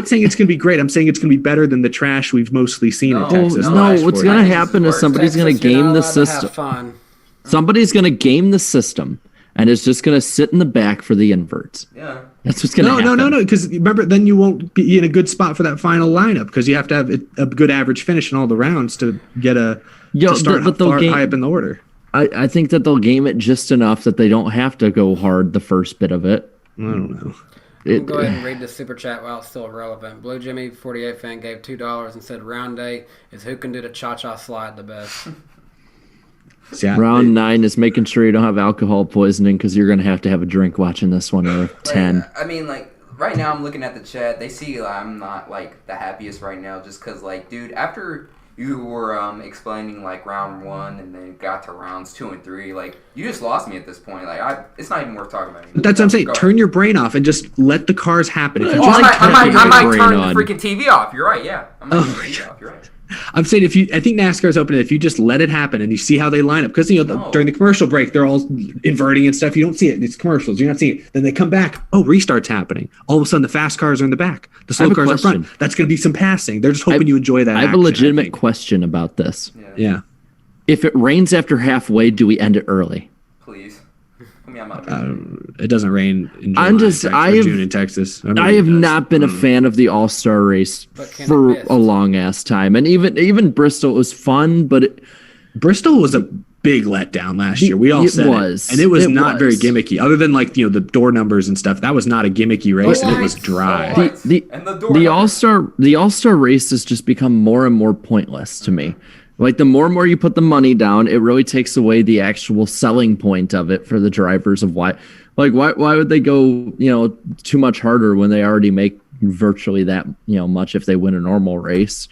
saying it's going to be great. I'm saying it's going to be better than the trash we've mostly seen in Texas. What's going to happen is somebody's going to game the system. Somebody's going to game the system. And it's just going to sit in the back for the inverts. Yeah. That's what's going to happen. No. Because remember, then you won't be in a good spot for that final lineup because you have to have a good average finish in all the rounds to get to start high up in the order. I think that they'll game it just enough that they don't have to go hard the first bit of it. I don't know. Go ahead and read the super chat while it's still relevant. Blue Jimmy 48 fan gave $2 and said round day is who can do the cha-cha slide the best. Round 9 is making sure you don't have alcohol poisoning because you're going to have a drink watching this one, or 10. I mean, right now I'm looking at the chat. They see I'm not, the happiest right now just because, dude, after you were explaining, round 1 and then got to rounds 2 and 3, you just lost me at this point. It's not even worth talking about anymore. That's what I'm saying. Turn your brain off and just let the cars happen. If you I might turn the freaking TV off. You're right, yeah. I might turn the TV off. You're right. I'm saying I think NASCAR is open. If you just let it happen and you see how they line up, because during the commercial break they're all inverting and stuff. You don't see it. It's commercials. You're not seeing it. Then they come back. Oh, restart's happening. All of a sudden the fast cars are in the back. The slow cars are front. That's going to be some passing. They're just hoping you enjoy that. I have a legitimate question about this. Yeah. If it rains after halfway, do we end it early? Please. It doesn't rain in June in Texas. I have not been a fan of the All-Star race for a long ass time, and even Bristol was fun, but Bristol was a big letdown last year. We all said it, and it was not very gimmicky. Other than the door numbers and stuff, that was not a gimmicky race, and it was dry. The All-Star race has just become more and more pointless to me. The more and more you put the money down, it really takes away the actual selling point of it for the drivers of why would they go, too much harder when they already make virtually that, much if they win a normal race.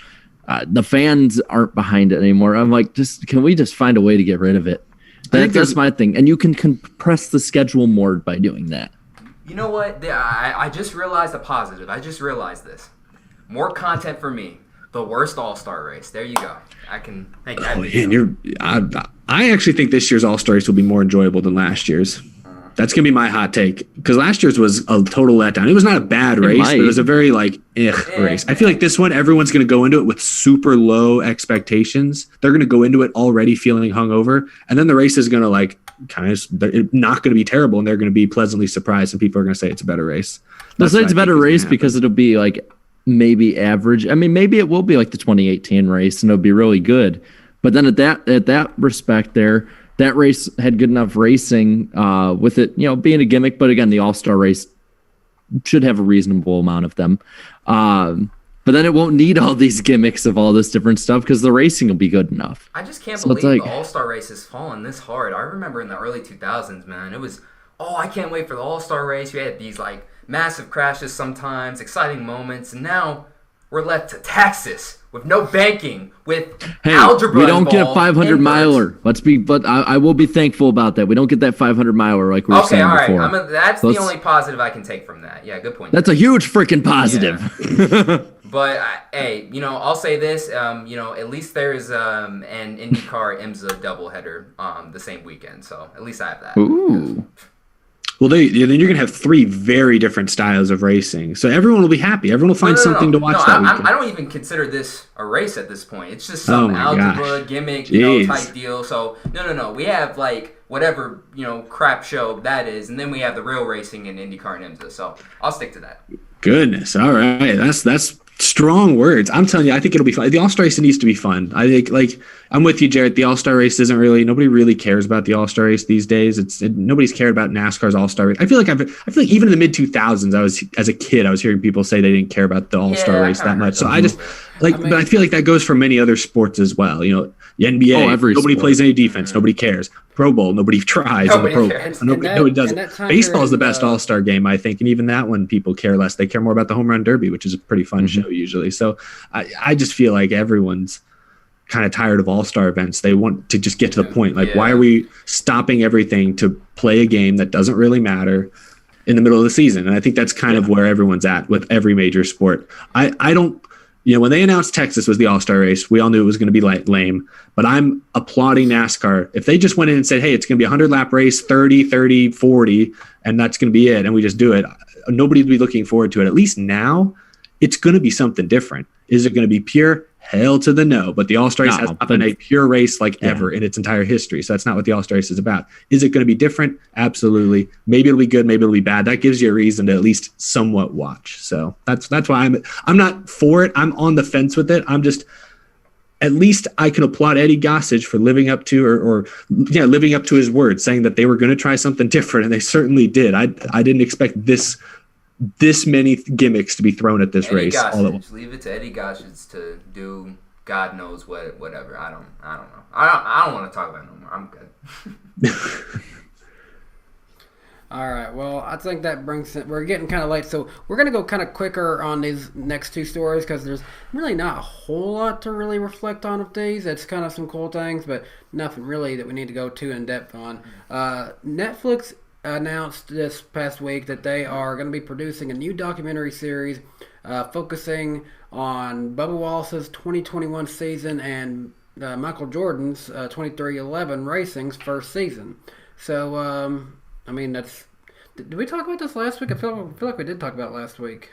The fans aren't behind it anymore. I'm can we just find a way to get rid of it? That's my thing. And you can compress the schedule more by doing that. You know what? I just realized a positive. I just realized this. more content for me. The worst All-Star race. There you go. I can make that. Oh, and I actually think this year's All-Star race will be more enjoyable than last year's. That's going to be my hot take, because last year's was a total letdown. It was not a bad race, but it was a very race. I feel like this one, everyone's going to go into it with super low expectations. They're going to go into it already feeling hungover, and then the race is going to not going to be terrible, and they're going to be pleasantly surprised, and people are going to say it's a better race. They'll say it's a better race because it'll be maybe average. I mean, maybe it will be like the 2018 race, and it'll be really good. But then at that respect there, that race had good enough racing with it, being a gimmick. But again, the All-Star race should have a reasonable amount of them. But then it won't need all these gimmicks of all this different stuff because the racing will be good enough. I just can't believe the All-Star race has fallen this hard. I remember in the early 2000s, man, it was, I can't wait for the All-Star race. You had these massive crashes sometimes, exciting moments, and now we're left to Texas with no banking, with algebra. We don't get a 500 miler. But I will be thankful about that. We don't get that 500 miler like we were saying before. Okay, all right. That's the only positive I can take from that. Yeah, good point. That's a huge freaking positive. Yeah. But hey, I'll say this. At least there's an IndyCar IMSA doubleheader the same weekend, so at least I have that. Ooh. Well, then you're going to have 3 very different styles of racing. So everyone will be happy. Everyone will find something to watch that weekend. I don't even consider this a race at this point. It's just some algebra gimmick, type deal. So, no. We have, whatever, crap show that is, and then we have the real racing in IndyCar and IMSA. So I'll stick to that. Goodness. All right. That's strong words. I'm telling you, I think it'll be fun. The All-Star race needs to be fun. I think, I'm with you, Jarrett. The All-Star race nobody really cares about the All-Star race these days. Nobody's cared about NASCAR's All-Star race. I feel like even in the mid 2000s, as a kid, I was hearing people say they didn't care about the All-Star race that much. So I just but I feel like that goes for many other sports as well. The NBA, nobody plays any defense. Nobody cares. Pro Bowl, nobody tries. Nobody does it. Baseball is the best All-Star game, I think. And even that one, people care less. They care more about the Home Run Derby, which is a pretty fun show usually. So I just feel like everyone's kind of tired of All-Star events. They want to just get to the point. Why are we stopping everything to play a game that doesn't really matter in the middle of the season? And I think that's kind of where everyone's at with every major sport. I don't, when they announced Texas was the All-Star race, we all knew it was going to be lame, but I'm applauding NASCAR. If they just went in and said, hey, it's going to be a 100-lap race, 30, 40, and that's going to be it, and we just do it, nobody would be looking forward to it. At least now, it's going to be something different. Is it going to be pure? Hell to the no. But the All-Star race has not been a pure race ever in its entire history. So that's not what the All-Star race is about. Is it going to be different? Absolutely. Maybe it'll be good. Maybe it'll be bad. That gives you a reason to at least somewhat watch. So that's why I'm not for it. I'm on the fence with it. I'm just, at least I can applaud Eddie Gossage for living up to living up to his word, saying that they were going to try something different, and they certainly did. I didn't expect this many gimmicks to be thrown at this race. All at once. Leave it to Eddie Gossage to do God knows whatever. I don't know. I don't want to talk about it no more. I'm good. All right. Well, I think that brings it. We're getting kind of late, so we're going to go kind of quicker on these next 2 stories because there's really not a whole lot to really reflect on of these. It's kind of some cool things, but nothing really that we need to go too in depth on. Netflix announced this past week that they are going to be producing a new documentary series focusing on Bubba Wallace's 2021 season and Michael Jordan's 2311 Racing's first season. So, did we talk about this last week? I feel like we did talk about it last week.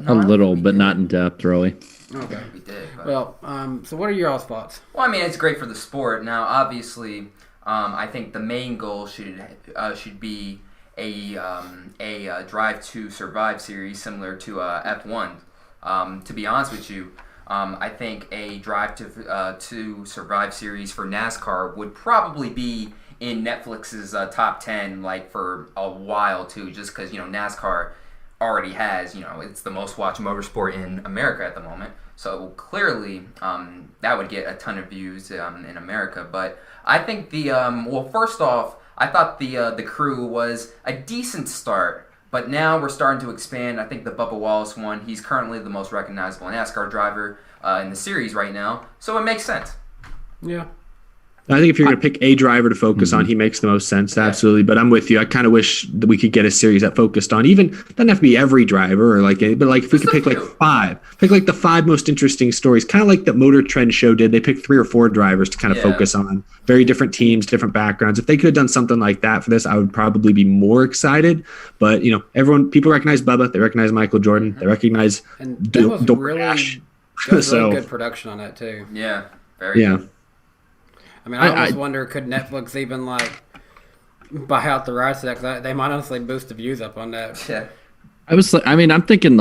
A little, but not in depth, really. Okay. We did. But... Well, so what are your all's thoughts? Well, it's great for the sport. Now, obviously... I think the main goal should be a Drive to Survive series similar to F1. To be honest with you, I think a Drive to Survive series for NASCAR would probably be in Netflix's top 10 for a while too, just because NASCAR already has it's the most watched motorsport in America at the moment. So clearly, that would get a ton of views in America. But I think first off, I thought the crew was a decent start. But now we're starting to expand. I think the Bubba Wallace one, he's currently the most recognizable NASCAR driver in the series right now. So it makes sense. Yeah. I think if you're going to pick a driver to focus on, he makes the most sense. Absolutely. But I'm with you. I kind of wish that we could get a series that focused on even, doesn't have to be every driver or like, but like if we could pick like the 5 most interesting stories, kind of like the Motor Trend show did. They picked 3 or 4 drivers to kind of focus on very different teams, different backgrounds. If they could have done something like that for this, I would probably be more excited. But people recognize Bubba, they recognize Michael Jordan, they recognize really good production on that too. Yeah. Very good. I mean, I almost wonder, could Netflix even buy out the rights to that? 'Cause they might honestly boost the views up on that. Yeah. I'm thinking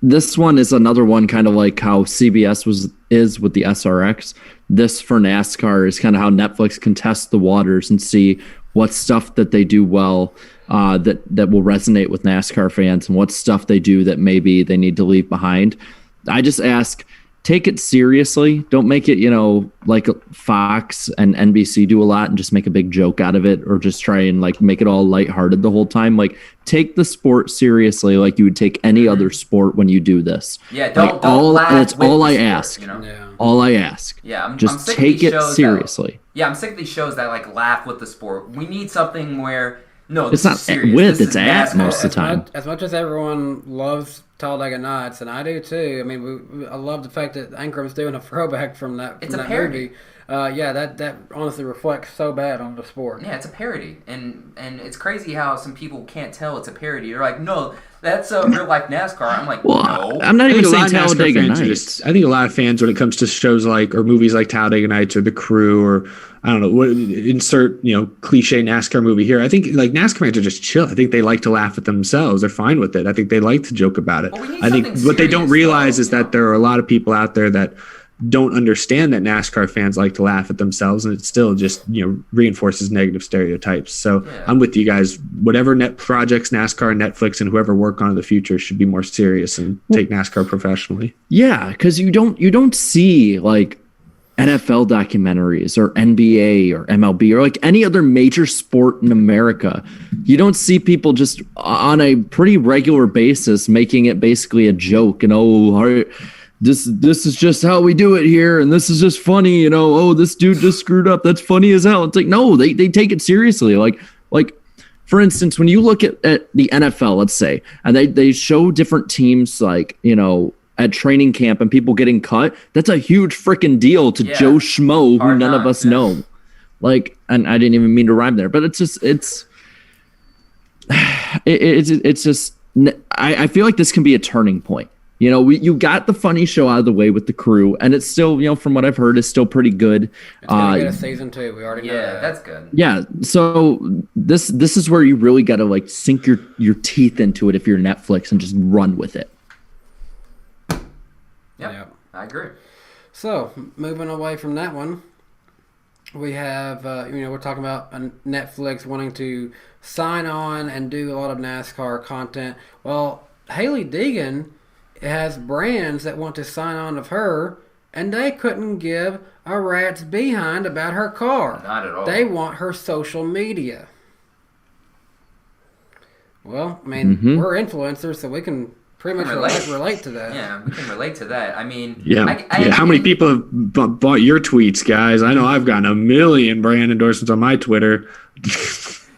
this one is another one, kind of like how CBS is with the SRX. This for NASCAR is kind of how Netflix can test the waters and see what stuff that they do well that will resonate with NASCAR fans, and what stuff they do that maybe they need to leave behind. I just ask, take it seriously. Don't make it, like Fox and NBC do a lot and just make a big joke out of it, or just try and make it all lighthearted the whole time. Take the sport seriously like you would take any other sport when you do this. Yeah, don't laugh. That's all I ask. Yeah. All I ask. Yeah, I'm just sick take of these it shows seriously. I'm sick of these shows that laugh with the sport. We need something where it's not serious. It's at most of the time. As much as everyone loves Talladega Nights, and I do too. I mean, I love the fact that Ankram's doing a throwback from that. It's a that parody. Movie. That honestly reflects so bad on the sport. Yeah, it's a parody, and it's crazy how some people can't tell it's a parody. They're like, no, that's a real life NASCAR. I'm like, no. I'm not even saying Talladega Nights. I think a lot of fans, when it comes to shows or movies like Talladega Nights or The Crew, or I don't know, what insert cliche NASCAR movie here. I think NASCAR fans are just chill. I think they like to laugh at themselves. They're fine with it. I think they like to joke about it. I think what they don't realize is that there are a lot of people out there that don't understand that NASCAR fans like to laugh at themselves, and it still just reinforces negative stereotypes. So I'm with you guys. Whatever net projects NASCAR, Netflix, and whoever work on in the future should be more serious and take NASCAR professionally. Yeah, because you don't see NFL documentaries or NBA or MLB or any other major sport in America. You don't see people just on a pretty regular basis making it basically a joke and this is just how we do it here, and this is just funny, this dude just screwed up. That's funny as hell. It's no, they take it seriously. For instance, when you look at the NFL, let's say, and they show different teams at training camp and people getting cut, that's a huge freaking deal to Joe Schmo, who none of us know. And I didn't even mean to rhyme there, but it's just I feel like this can be a turning point. You got the funny show out of the way with The Crew, and it's still, from what I've heard, is still pretty good. It's gonna get a season 2. We already know that. That's good. Yeah, so this is where you really got to sink your teeth into it if you're Netflix and just run with it. Yep. I agree. So, moving away from that one, we have, we're talking about Netflix wanting to sign on and do a lot of NASCAR content. Well, Hailie Deegan has brands that want to sign on of her, and they couldn't give a rat's behind about her car. Not at all. They want her social media. Well, I mean, we're influencers, so we can pretty much relate to that. Yeah, we can relate to that. I mean, how many people have bought your tweets, guys? I know I've gotten a million brand endorsements on my Twitter.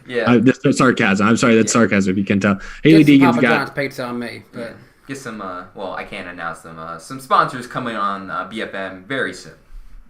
Yeah, that's sarcasm. I'm sorry, that's sarcasm. If you can tell, Hailie Deegan's Papa got John's pizza on me, but get some. Well, I can't announce them. Some sponsors coming on BFM very soon.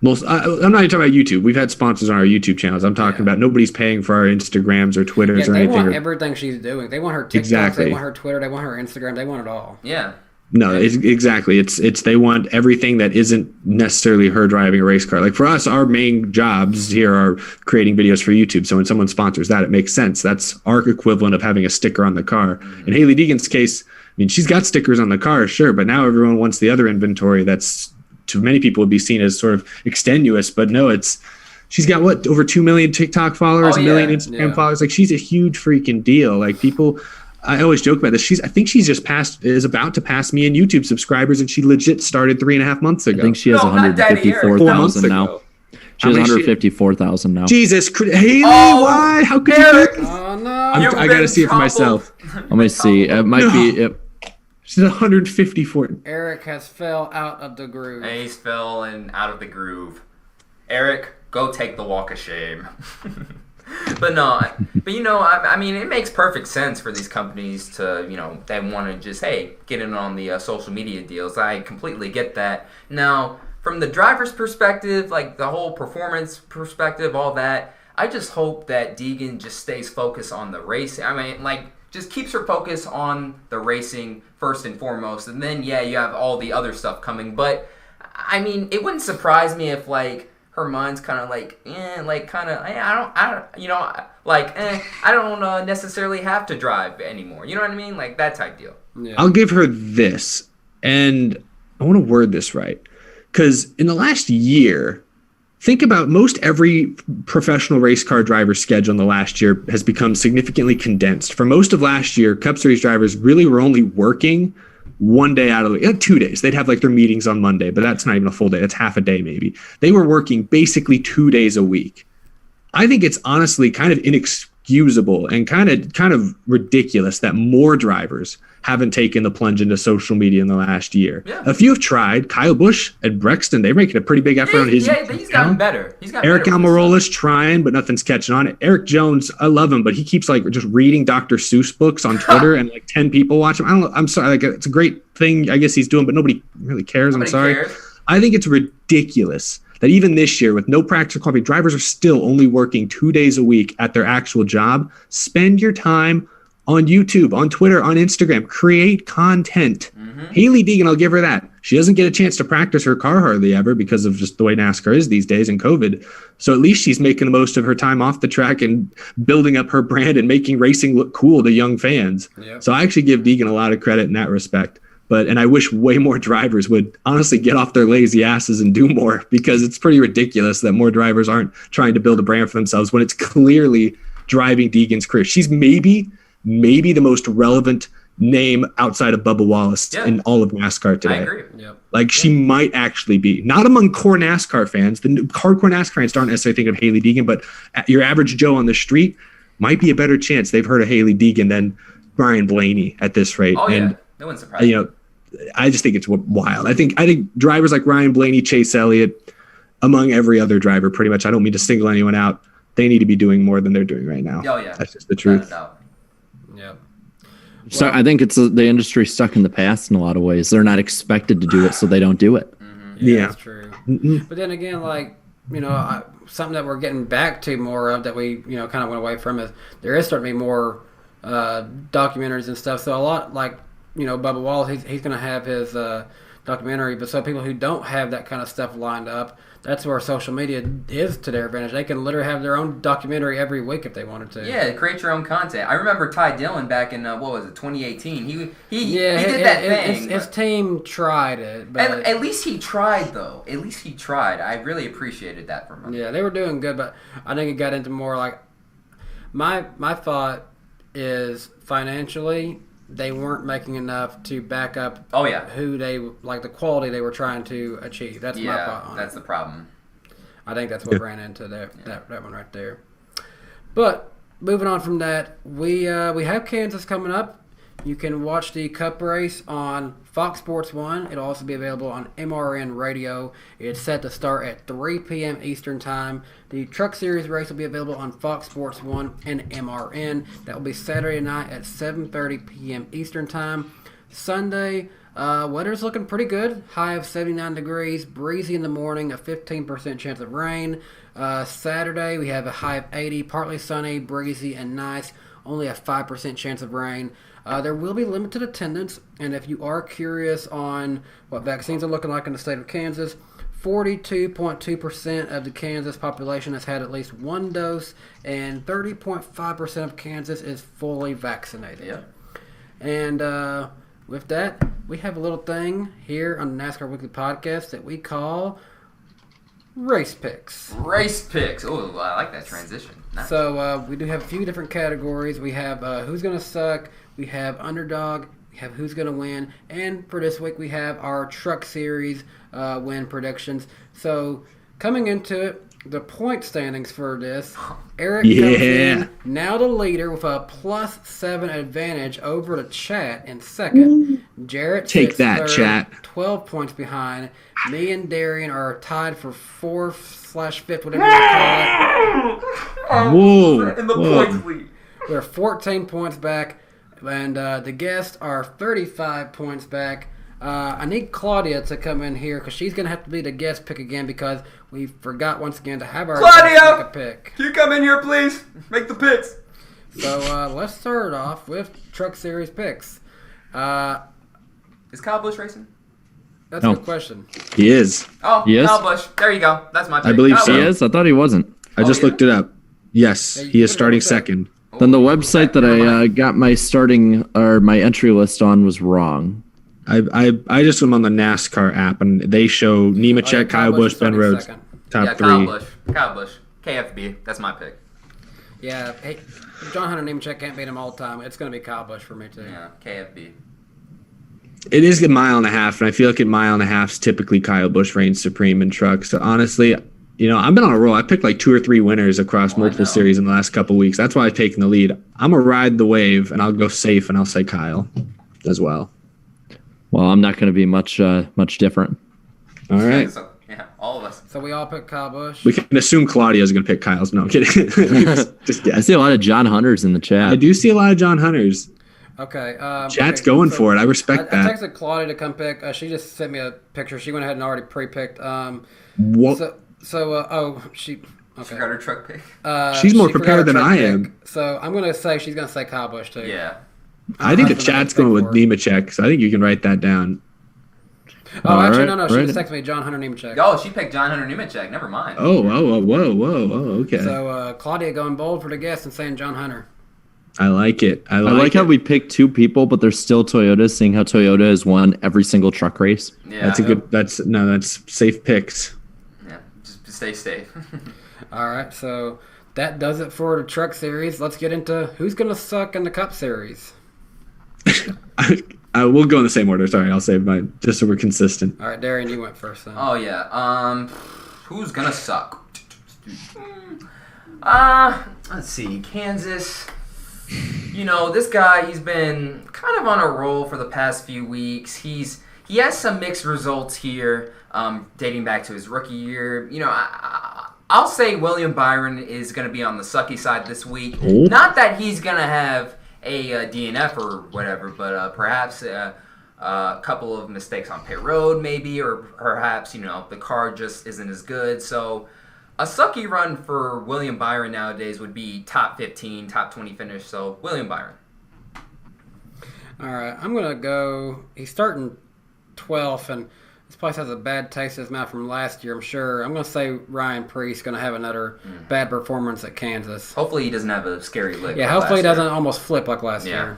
I'm not even talking about YouTube. We've had sponsors on our YouTube channels. I'm talking about nobody's paying for our Instagrams or Twitters or anything. They want everything she's doing. They want her TikToks. Exactly. They want her Twitter. They want her Instagram. They want it all. Yeah. No, exactly. It's they want everything that isn't necessarily her driving a race car. For us, our main jobs here are creating videos for YouTube. So when someone sponsors that, it makes sense. That's our equivalent of having a sticker on the car. In Hailie Deegan's case, she's got stickers on the car, sure, but now everyone wants the other inventory that's, to many people, would be seen as sort of extenuous, but no, she's got over 2 million TikTok followers, a million Instagram followers. She's a huge freaking deal. People, I always joke about this. I think she's is about to pass me in YouTube subscribers, and she legit started 3.5 months ago. I think she has 154,000 now. She has 154,000 now. Jesus, Hailie, why? How could you? Oh no! I got to see it for myself. Let me see. It might be. She's 154. Eric has fell out of the groove. And he's fell out of the groove. Eric, go take the walk of shame. But no, I mean, it makes perfect sense for these companies to, they want to just, hey, get in on the social media deals. I completely get that. Now, from the driver's perspective, like the whole performance perspective, all that, I just hope that Deegan just stays focused on the racing. I mean, like, just keeps her focus on the racing first and foremost. And then, yeah, you have all the other stuff coming. But, I mean, it wouldn't surprise me if, like, her mind's kind of like, I don't necessarily have to drive anymore. You know what I mean? Like that type deal. Yeah. I'll give her this, and I want to word this right, because in the last year, think about most every professional race car driver's schedule in the last year has become significantly condensed. For most of last year, Cup Series drivers really were only working one day out of the 2 days. They'd have like their meetings on Monday, but that's not even a full day. That's half a day maybe. They were working basically 2 days a week. I think it's honestly kind of inexcusable and kind of ridiculous that more drivers haven't taken the plunge into social media in the last year. Yeah. A few have tried. Kyle Busch and Brexton, they're making a pretty big effort on his. Yeah, he's gotten better. Eric Almirola's trying, but nothing's catching on. Eric Jones, I love him, but he keeps like just reading Dr. Seuss books on Twitter, and like 10 people watch him. I'm sorry, like it's a great thing I guess he's doing, but nobody really cares. I'm sorry. I think it's ridiculous that even this year, with no practice quality, drivers are still only working 2 days a week at their actual job. Spend your time on YouTube, on Twitter, on Instagram. Create content. Mm-hmm. Hailie Deegan, I'll give her that. She doesn't get a chance to practice her car hardly ever because of just the way NASCAR is these days and COVID. So at least she's making the most of her time off the track and building up her brand and making racing look cool to young fans. Yep. So I actually give Deegan a lot of credit in that respect. And I wish way more drivers would honestly get off their lazy asses and do more, because it's pretty ridiculous that more drivers aren't trying to build a brand for themselves when it's clearly driving Deegan's career. She's maybe the most relevant name outside of Bubba Wallace in all of NASCAR today. I agree. Yep. Like she might actually be, not among core NASCAR fans. The hardcore NASCAR fans aren't necessarily thinking of Hailie Deegan, but your average Joe on the street might be a better chance they've heard of Hailie Deegan than Brian Blaney at this rate. Oh, and, yeah. No one's surprised. I just think it's wild. I think drivers like Ryan Blaney, Chase Elliott, among every other driver, pretty much, I don't mean to single anyone out, they need to be doing more than they're doing right now. Oh, yeah. That's just the truth. Yeah. So I think it's the industry stuck in the past in a lot of ways. They're not expected to do it, so they don't do it. Mm-hmm. Yeah, that's true. Mm-hmm. But then again, something that we're getting back to more of that we, kind of went away from is there is starting to be more documentaries and stuff. So a lot like, Bubba Wallace, he's going to have his documentary. But so people who don't have that kind of stuff lined up, that's where social media is to their advantage. They can literally have their own documentary every week if they wanted to. Yeah, create your own content. I remember Ty Dillon back in 2018. He did that thing. His team tried it, but at least he tried though. At least he tried. I really appreciated that from him. Yeah, they were doing good, but I think it got into more like my thought is financially they weren't making enough to back up who they like the quality they were trying to achieve. That's my thought on that's the problem. I think that's what ran into that one right there. But moving on from that, we have Kansas coming up. You can watch the Cup race on Fox Sports 1. It'll also be available on MRN Radio. It's set to start at 3 p.m. Eastern Time. The Truck Series race will be available on Fox Sports 1 and MRN. That will be Saturday night at 7:30 p.m. Eastern Time. Sunday, weather's looking pretty good. High of 79 degrees, breezy in the morning, a 15% chance of rain. Saturday, we have a high of 80, partly sunny, breezy, and nice. Only a 5% chance of rain. There will be limited attendance, and if you are curious on what vaccines are looking like in the state of Kansas, 42.2% of the Kansas population has had at least one dose, and 30.5% of Kansas is fully vaccinated. Yeah. And with that, we have a little thing here on the NASCAR Weekly Podcast that we call Race Picks. Race Picks. Oh, I like that transition. Nice. So we do have a few different categories. We have Who's Gonna Suck, we have Underdog, we have Who's Gonna Win, and for this week we have our Truck Series win predictions. So coming into it, the point standings for this, Eric comes in now the leader with a +7 advantage over the chat in second. Jarrett Take sits that, third, chat. 12 points behind. Me and Darian are tied for 4/5th, whatever you call it. Whoa. In the Whoa. points lead. We're 14 points back, and the guests are 35 points back. I need Claudia to come in here because she's going to have to be the guest pick again because we forgot once again to have our Claudia! guest make a pick. Can you come in here, please? Make the picks. So let's start off with Truck Series picks. Is Kyle Busch racing? That's No. a good question. He is. Oh, He is? Kyle Busch. There you go. That's my pick. I believe Kyle so. He Busch. is? I thought he wasn't. I just yeah? looked it up. Yes, Yeah, you he is put it starting on the second. Then the website that I got my starting or my entry list on was wrong. I just went on the NASCAR app and they show Nemechek, Kyle Busch, is Ben starting Rhodes, second. top Yeah, three. Kyle Busch. KFB. That's my pick. Yeah, hey, John Hunter Nemechek can't beat him all the time. It's going to be Kyle Busch for me, too. Yeah, KFB. It is a mile and a half, and I feel like at mile and a half, typically Kyle Busch reigns supreme in trucks. So honestly, I've been on a roll. I picked like 2 or 3 winners across multiple know. series in the last couple weeks. That's why I've taken the lead. I'm gonna ride the wave, and I'll go safe, and I'll say Kyle as well. Well, I'm not going to be much different. All right. So, yeah, all of us. So we all pick Kyle Busch. We can assume Claudia's gonna pick Kyle's. No, I'm kidding. Just I guess. see a lot of John Hunters in the chat. I do see a lot of John Hunters. Okay. Chat's okay, going so for it. I respect I that. texted Claudia to come pick. She just sent me a picture. She went ahead and already pre-picked. What? She She okay. got her truck pick. She's more she forgot prepared her than truck I pick. am. So I'm gonna say she's gonna say Kyle Busch too. Yeah. I think the That's what I chat's going with picked Nemechek, so I think you can write that down. Oh, All actually, right, no. She right. just texted me John Hunter Nemechek. Oh, she picked John Hunter Nemechek. Never mind. Whoa, okay. So Claudia going bold for the guest and saying John Hunter. I like it. I I like how it. we picked 2 people, but they're still Toyotas, seeing how Toyota has won every single truck race. Yeah. That's a good. That's safe picks. Yeah. Just stay safe. All right, so that does it for the Truck Series. Let's get into who's gonna suck in the Cup Series. I will go in the same order. Sorry, I'll save mine just so we're consistent. All right, Darian, you went first then. Oh yeah. Who's gonna suck? Let's see. Kansas. This guy, he's been kind of on a roll for the past few weeks. He has some mixed results here, dating back to his rookie year. I'll say William Byron is going to be on the sucky side this week. Oh. Not that he's going to have a DNF or whatever, but perhaps a couple of mistakes on pit road maybe, or perhaps, the car just isn't as good. So a sucky run for William Byron nowadays would be top 15, top 20 finish. So William Byron. All right, I'm going to go. He's starting 12th, and this place has a bad taste in his mouth from last year, I'm sure. I'm going to say Ryan Preece going to have another bad performance at Kansas. Hopefully he doesn't have a scary lick. Yeah, like hopefully he last doesn't year. almost flip like last year.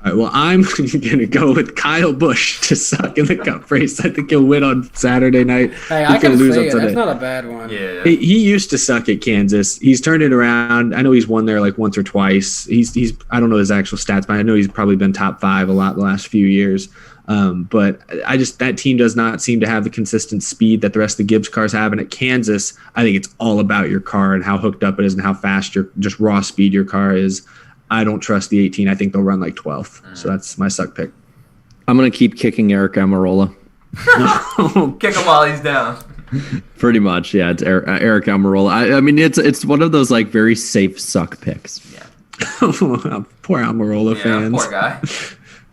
All right, well, I'm going to go with Kyle Busch to suck in the Cup race. I think he'll win on Saturday night. Hey, He's I can gonna lose see on it. Sunday. That's not a bad one. Yeah. He used to suck at Kansas. He's turned it around. I know he's won there like once or twice. He's I don't know his actual stats, but I know he's probably been top 5 a lot the last few years. But that team does not seem to have the consistent speed that the rest of the Gibbs cars have. And at Kansas, I think it's all about your car and how hooked up it is and how fast your just raw speed your car is. I don't trust the 18. I think they'll run like 12th. So that's my suck pick. I'm going to keep kicking Eric Amarola. Kick him while he's down. Pretty much, yeah. It's Eric Amarola. I mean, it's one of those like very safe suck picks. Yeah. Poor Almirola fans. Poor guy.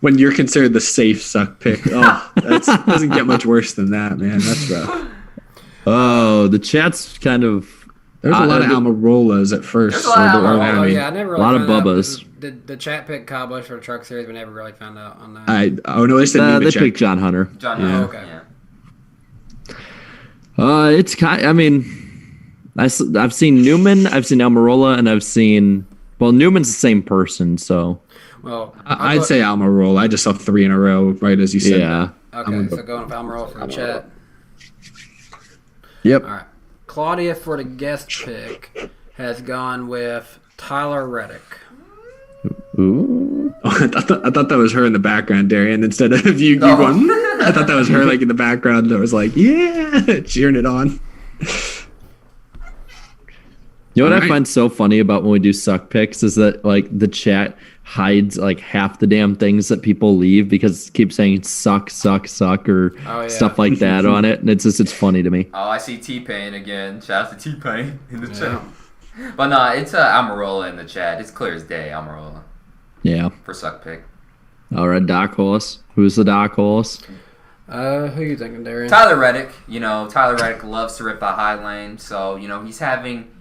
When you're considered the safe suck pick, that doesn't get much worse than that, man. That's rough. Oh, the chat's kind of. There's a lot of Almirolas at first. There's a lot of so don't Almirolas. have Oh, me. yeah, I never really A lot of found out. Bubbas. The chat picked Kyle Busch for the Truck Series. We never really found out on that. No, they said They Nemechek. picked John Hunter. John Yeah. Hunter. Okay. Yeah. It's kind. I mean, I've seen Newman, I've seen Almirola, and I've seen. Well, Newman's the same person, so Well, I'd say Almirola. I just saw 3 in a row, right as you said. yeah. Okay, so going with Almirola for the chat. Yep. All right. Claudia for the guest pick has gone with Tyler Reddick. Ooh. Oh, I thought that was her in the background, Darian. Instead of you going, I thought that was her like in the background. That was like, yeah, cheering it on. You know what I Alright. find so funny about when we do suck picks is that like the chat hides like half the damn things that people leave because it keeps saying suck, or stuff like that on it, and it's funny to me. Oh, I see T-Pain again. Shout out to T-Pain in the chat. But nah, it's Amarola in the chat. It's clear as day, Amarola. Yeah. For suck pick. All right, dark horse. Who's the dark horse? Who you thinking, Darian? Tyler Reddick. Tyler Reddick loves to rip the high lane, so he's having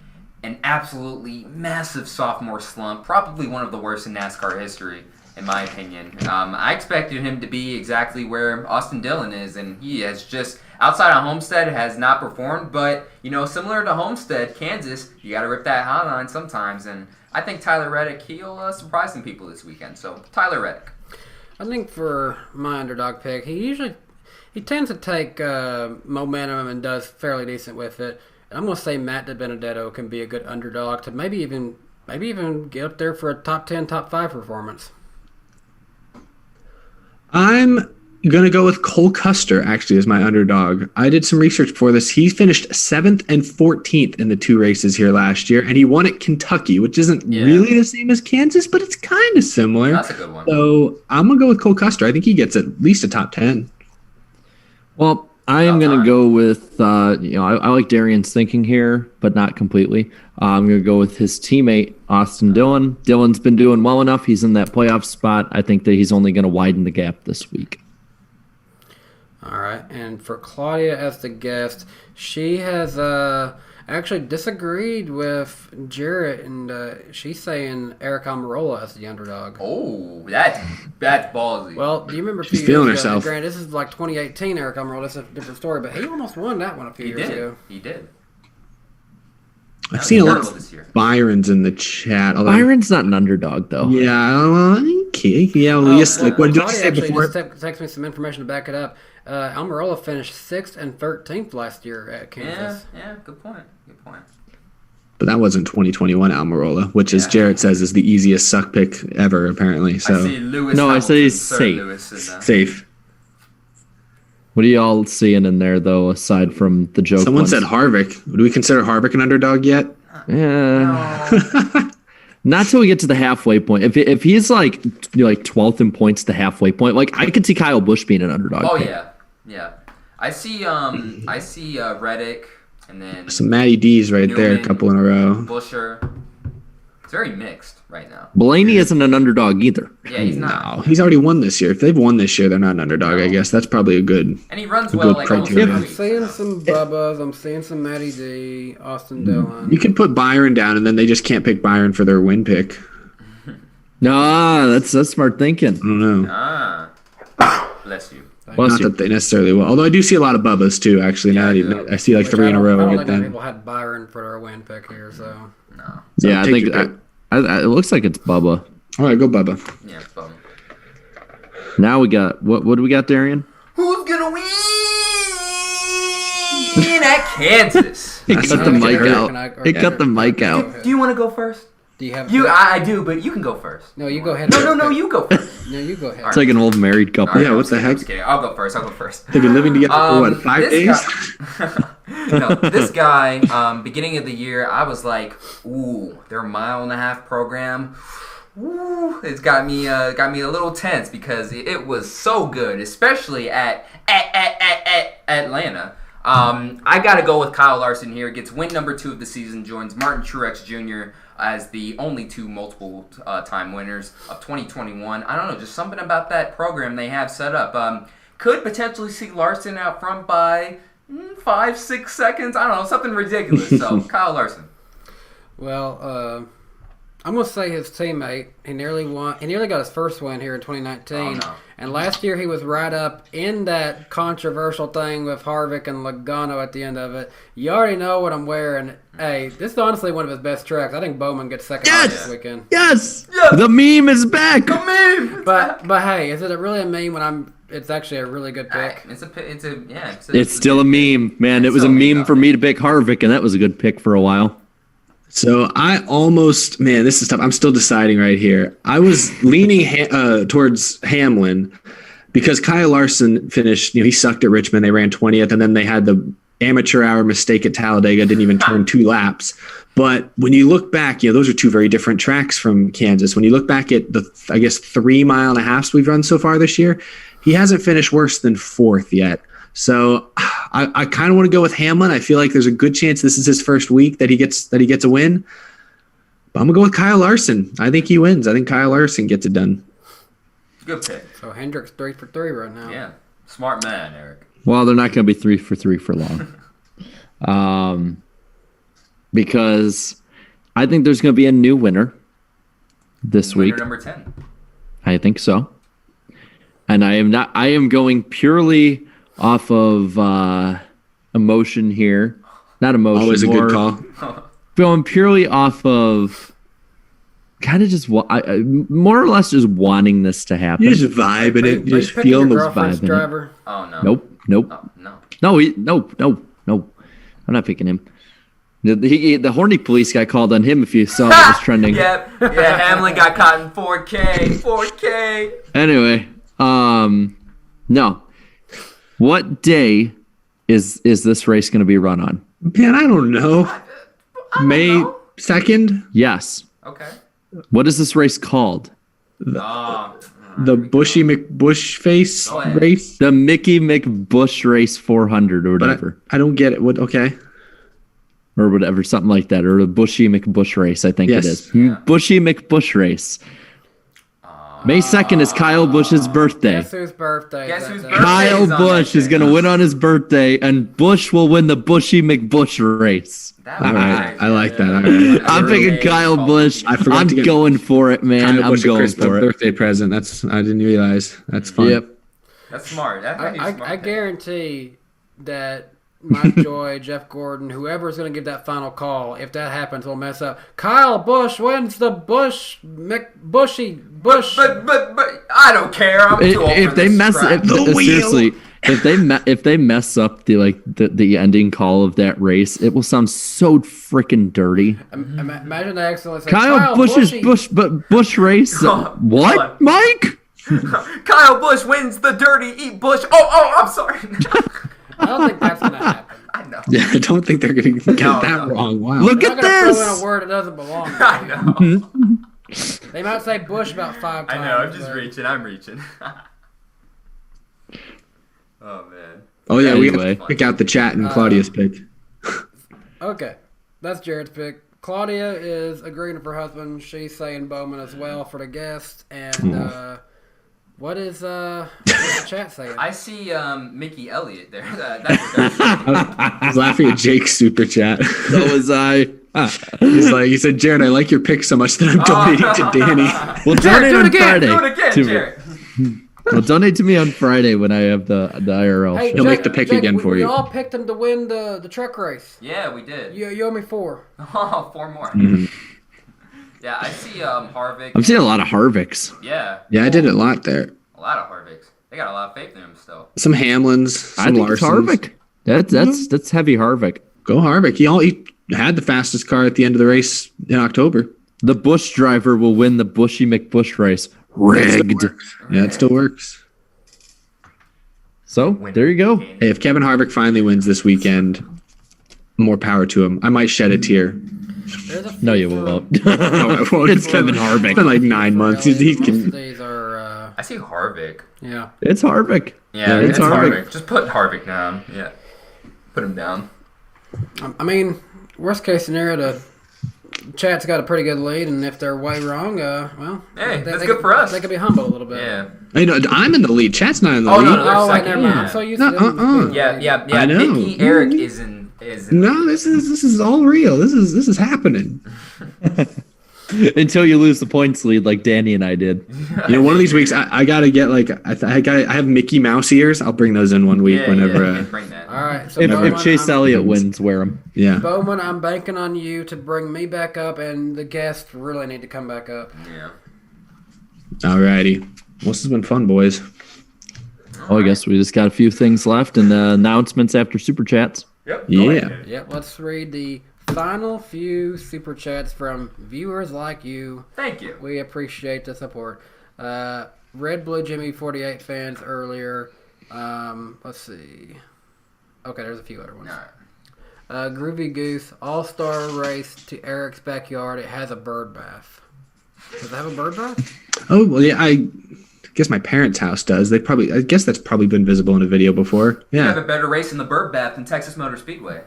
an absolutely massive sophomore slump, probably one of the worst in NASCAR history, in my opinion. I expected him to be exactly where Austin Dillon is, and he has just, outside of Homestead, has not performed. But, similar to Homestead, Kansas, you got to rip that high line sometimes, and I think Tyler Reddick, he'll surprise some people this weekend. So, Tyler Reddick. I think for my underdog pick, he tends to take momentum and does fairly decent with it. I'm going to say Matt DiBenedetto can be a good underdog to maybe even get up there for a top 10, top 5 performance. I'm going to go with Cole Custer, actually, as my underdog. I did some research for this. He finished 7th and 14th in the 2 races here last year, and he won at Kentucky, which isn't really the same as Kansas, but it's kind of similar. That's a good one. So I'm going to go with Cole Custer. I think he gets at least a top 10. Well, I am going to go with, I like Darian's thinking here, but not completely. I'm going to go with his teammate, Austin Dillon. Dillon's been doing well enough. He's in that playoff spot. I think that he's only going to widen the gap this week. All right, and for Claudia as the guest, she has actually disagreed with Jarrett, and she's saying Eric Almirola as the underdog. Oh, that's ballsy. Well, do you remember a few She's years feeling ago? herself. Granted, this is like 2018 Eric Almirola. That's a different story, but he almost won that one a few years ago. He did. I've seen a lot Incredible of this year. Byron's in the chat. Although, Byron's not an underdog, though. yeah, okay. Yeah, what did you say actually before? just text me some information to back it up. Almirola finished 6th and 13th last year at Kansas. Yeah, good point. But that wasn't 2021 Almirola, which, as Jarrett says, is the easiest suck pick ever, apparently. So I see Lewis. No, I Hamilton, said he's Sir safe. Lewis in, safe. What are y'all seeing in there, though, aside from the joke Someone ones? said Harvick. Do we consider Harvick an underdog yet? Yeah. Not till we get to the halfway point. If he's like 12th in points to halfway point, like I could see Kyle Busch being an underdog. Oh pick. yeah. I see Reddick, and then Some Matty D's right there, a Newman, couple in a row. Busher. It's very mixed right now. Blaney isn't an underdog either. Yeah, he's not. No, he's already won this year. If they've won this year, they're not an underdog, I guess. That's probably a good... And he runs A well good like almost criteria. every I'm week. seeing some Bubba's. I'm seeing some Matty D, Austin Dillon. You can put Byron down, and then they just can't pick Byron for their win pick. No, that's smart thinking. I don't know. Bless you. Bless Not you. that they necessarily will. Although I do see a lot of Bubba's, too, actually. Yeah, Now I that do. I see like Which 3 in a I row don't right think many then. people had Byron for their win pick here, so. No. So Yeah, I take think your pick. it looks like it's Bubba. All right, go Bubba. Yeah, bum. Now we got what do we got, Darian? Who's gonna win at Kansas? He That's cut the not mic gonna out. hurt. He cut the mic out. Do you want to go first? Do you have I do, but you can go first. No, you go ahead. No, you go first. No, you go ahead. It's like an old married couple. All right, Yeah, what the I'm heck? just kidding. I'll go first. They've been living together for, what, 5 this days? No, this guy, beginning of the year, I was like, ooh, their 1.5 mile program. Ooh, it's got me a little tense because it was so good, especially at Atlanta. I got to go with Kyle Larson here. Gets win number 2 of the season. Joins Martin Truex Jr. as the only 2 multiple time winners of 2021. I don't know, just something about that program they have set up. Could potentially see Larson out front by 5-6 seconds. I don't know, something ridiculous. So Kyle Larson. Well, I'm gonna say his teammate. He nearly won. He nearly got his first win here in 2019. Oh, no. And last year he was right up in that controversial thing with Harvick and Logano at the end of it. You already know what I'm wearing. Hey, this is honestly one of his best tracks. I think Bowman gets second Yes! this weekend. Yes! Yes! The meme is back. But hey, is it really a meme when I'm? It's actually a really good pick. It's still a meme, man. It was a meme for me to pick Harvick, and that was a good pick for a while. So I almost, man, this is tough. I'm still deciding right here. I was leaning towards Hamlin because Kyle Larson finished, he sucked at Richmond. They ran 20th, and then they had the amateur hour mistake at Talladega, didn't even turn 2 laps. But when you look back, those are 2 very different tracks from Kansas. When you look back at the, I guess, 3.5 miles we've run so far this year, he hasn't finished worse than 4th yet. So I kind of want to go with Hamlin. I feel like there's a good chance this is his first week that he gets a win. But I'm going to go with Kyle Larson. I think he wins. I think Kyle Larson gets it done. Good pick. So Hendrick's 3 for 3 right now. Yeah. Smart man, Eric. Well, they're not going to be 3 for 3 for long. Because I think there's going to be a new winner this week. Winner number 10. I think so. And I am going purely off of emotion here. Not emotion. Always a good call. Going purely off of kind of just more or less just wanting this to happen. You just vibing it. You just feeling those vibes. Driver? Oh, no. Nope. Oh, no. No. I'm not picking him. The horny police guy called on him if you saw it was trending. Yep. Yeah, Hamlin got caught in 4K. Anyway, no. What day is this race going to be run on? Man, I don't know. May 2nd? Yes. Okay. What is this race called? The Bushy McBushface Go ahead. race? The Mickey McBush Race 400 or whatever. I don't get it. What? Okay. Or whatever, something like that. Or the Bushy McBush Race, I think Yes. it is. Bushy McBush Race. May 2nd is Kyle Busch's birthday. Guess whose birthday? Guess is that whose day? birthday? Kyle is on Busch that is day. going to win on his birthday, and Busch will win the Bushy McBush Race. That All was right. nice. I like that. All right. I'm picking Kyle Busch. I forgot I'm to get going for it, man. Kyle I'm Busch a going Christmas for it. birthday present. I didn't realize. That's fun. Yep. That's smart. That's smart. I guarantee that Mike Joy, Jeff Gordon, whoever's going to give that final call, if that happens, will mess up. Kyle Busch wins the Bush. But I don't care. I'm too old If for they this mess, crap. seriously, if they mess up the ending call of that race, it will sound so freaking dirty. Imagine they accidentally say Kyle Busch's Bushy. Bush race. Hold What, on. Mike? Kyle Busch wins the dirty eat Bush. Oh, I'm sorry. I don't think that's going to happen. I know. Yeah, I don't think they're going to get that No. wrong. Wow. Look They're at not going to throw in this. a word that doesn't belong. I know. They might say Bush about 5 I times. know. I'm just but- reaching. I'm reaching. Oh man. Oh yeah, we Anyway. got to pick out the chat and Claudia's pick. Okay, that's Jared's pick. Claudia is agreeing with her husband. She's saying Bowman as well for the guest. And what's the chat saying? I see Mickey Elliott there. That's what they're saying. I was laughing at Jake's super chat. So was I. He said, Jared, I like your pick so much that I'm donating to Danny. Well, Jared, donate do it on again. Friday. Do it again, to me. Jared. Well, donate to me on Friday when I have the IRL. Hey, He'll Jake, make the pick Jake, again for we you. all picked him to win the truck race. Yeah, we did. You owe me 4. Oh, 4 more. Yeah, I see Harvick. I'm seeing a lot of Harvicks. Yeah, Yeah, I did a lot there. a lot of Harvicks. They got a lot of faith in him still. Some Hamlins, some I think it's Larsons. Harvick. That's heavy Harvick. Go Harvick. He had the fastest car at the end of the race in October. The Bush driver will win the Bushy McBush race. Rigged. Yeah, it still works. So there you go. Hey, if Kevin Harvick finally wins this weekend, more power to him. I might shed a tear. There's a No, you few won't. No, I won't. It's Kevin Harvick. It's been like 9 months. He Most of can. these are, I see Harvick. yeah. It's Harvick. Yeah, it's it's Harvick. Harvick. Just put Harvick down. Yeah, put him down. I mean, worst case scenario, the chat's got a pretty good lead, and if they're way wrong, well, Hey, that's good for us. They could be humble a little bit. Yeah, Hey, no, I'm in the lead. Chat's not in the Oh, lead. no, no. Oh, wait, Second, never mind. yeah. I'm so used No, to them. yeah. I know. Mickey Eric is in. No, this is all real. This is happening. Until you lose the points lead like Danny and I did. One of these weeks I gotta get like I have Mickey Mouse ears. I'll bring those in one week whenever. Yeah, bring that. All right. So If Bowman, Chase I'm- Elliott wins, wear them. Yeah. Bowman, I'm banking on you to bring me back up, and the guests really need to come back up. Yeah. Alrighty. Well, this has been fun, boys. Oh, I guess we just got a few things left and announcements after Super Chats. Yep. Yeah. Yep. Let's read the final few super chats from viewers like you. Thank you. We appreciate the support. Red Blue Jimmy 48 fans earlier. Let's see. Okay, there's a few other ones. All right. Groovy Goose, All-Star Race to Eric's backyard. It has a bird bath. Does it have a bird bath? Oh, well, yeah, I guess my parents' house does. I guess that's probably been visible in a video before. You have Yeah. a better race in the bird bath than Texas Motor Speedway.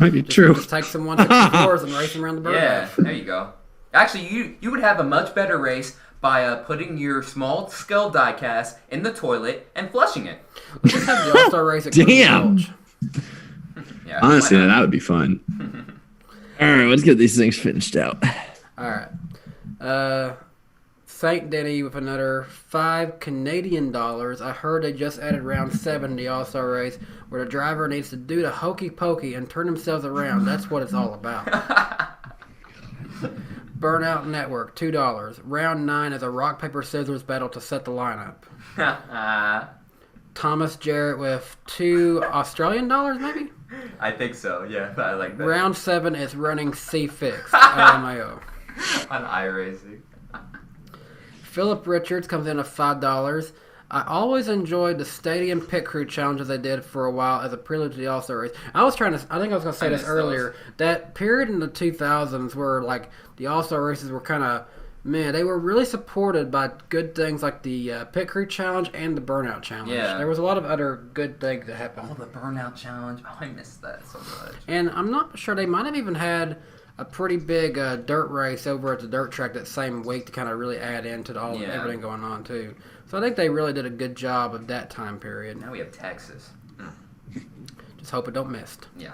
Might be true. Just take some 164s and race them around the bird Yeah, bath. there you go. Actually, you would have a much better race by putting your small-scale diecast in the toilet and flushing it. Let's just have the All-Star Race at Groovy Damn. Gulch. Yeah, Honestly, why not? that would be fun. All right, let's get these things finished out. All right. St. Denny with another $5 Canadian. I heard they just added round 7 to the All-Star Race where the driver needs to do the hokey pokey and turn themselves around. That's what it's all about. Burnout Network, $2. Round 9 is a rock, paper, scissors battle to set the lineup. Thomas Jarrett with $2 Australian, maybe? I think so, yeah. I like that. Round 7 is running C-Fix, LMAO. On iRacing. Philip Richards comes in at $5. I always enjoyed the stadium pit crew challenges they did for a while as a prelude to the All-Star Race. I think I was going to say I this missed earlier. That period in the 2000s where like the All-Star races were kind of, man, they were really supported by good things like the pit crew challenge and the burnout challenge. Yeah. There was a lot of other good things that happened. Oh, the burnout challenge. Oh, I missed that so much. And I'm not sure, they might have even had a pretty big dirt race over at the dirt track that same week to kind of really add into everything going on too. So I think they really did a good job of that time period. Now we have Texas. Just hope it don't miss. Yeah.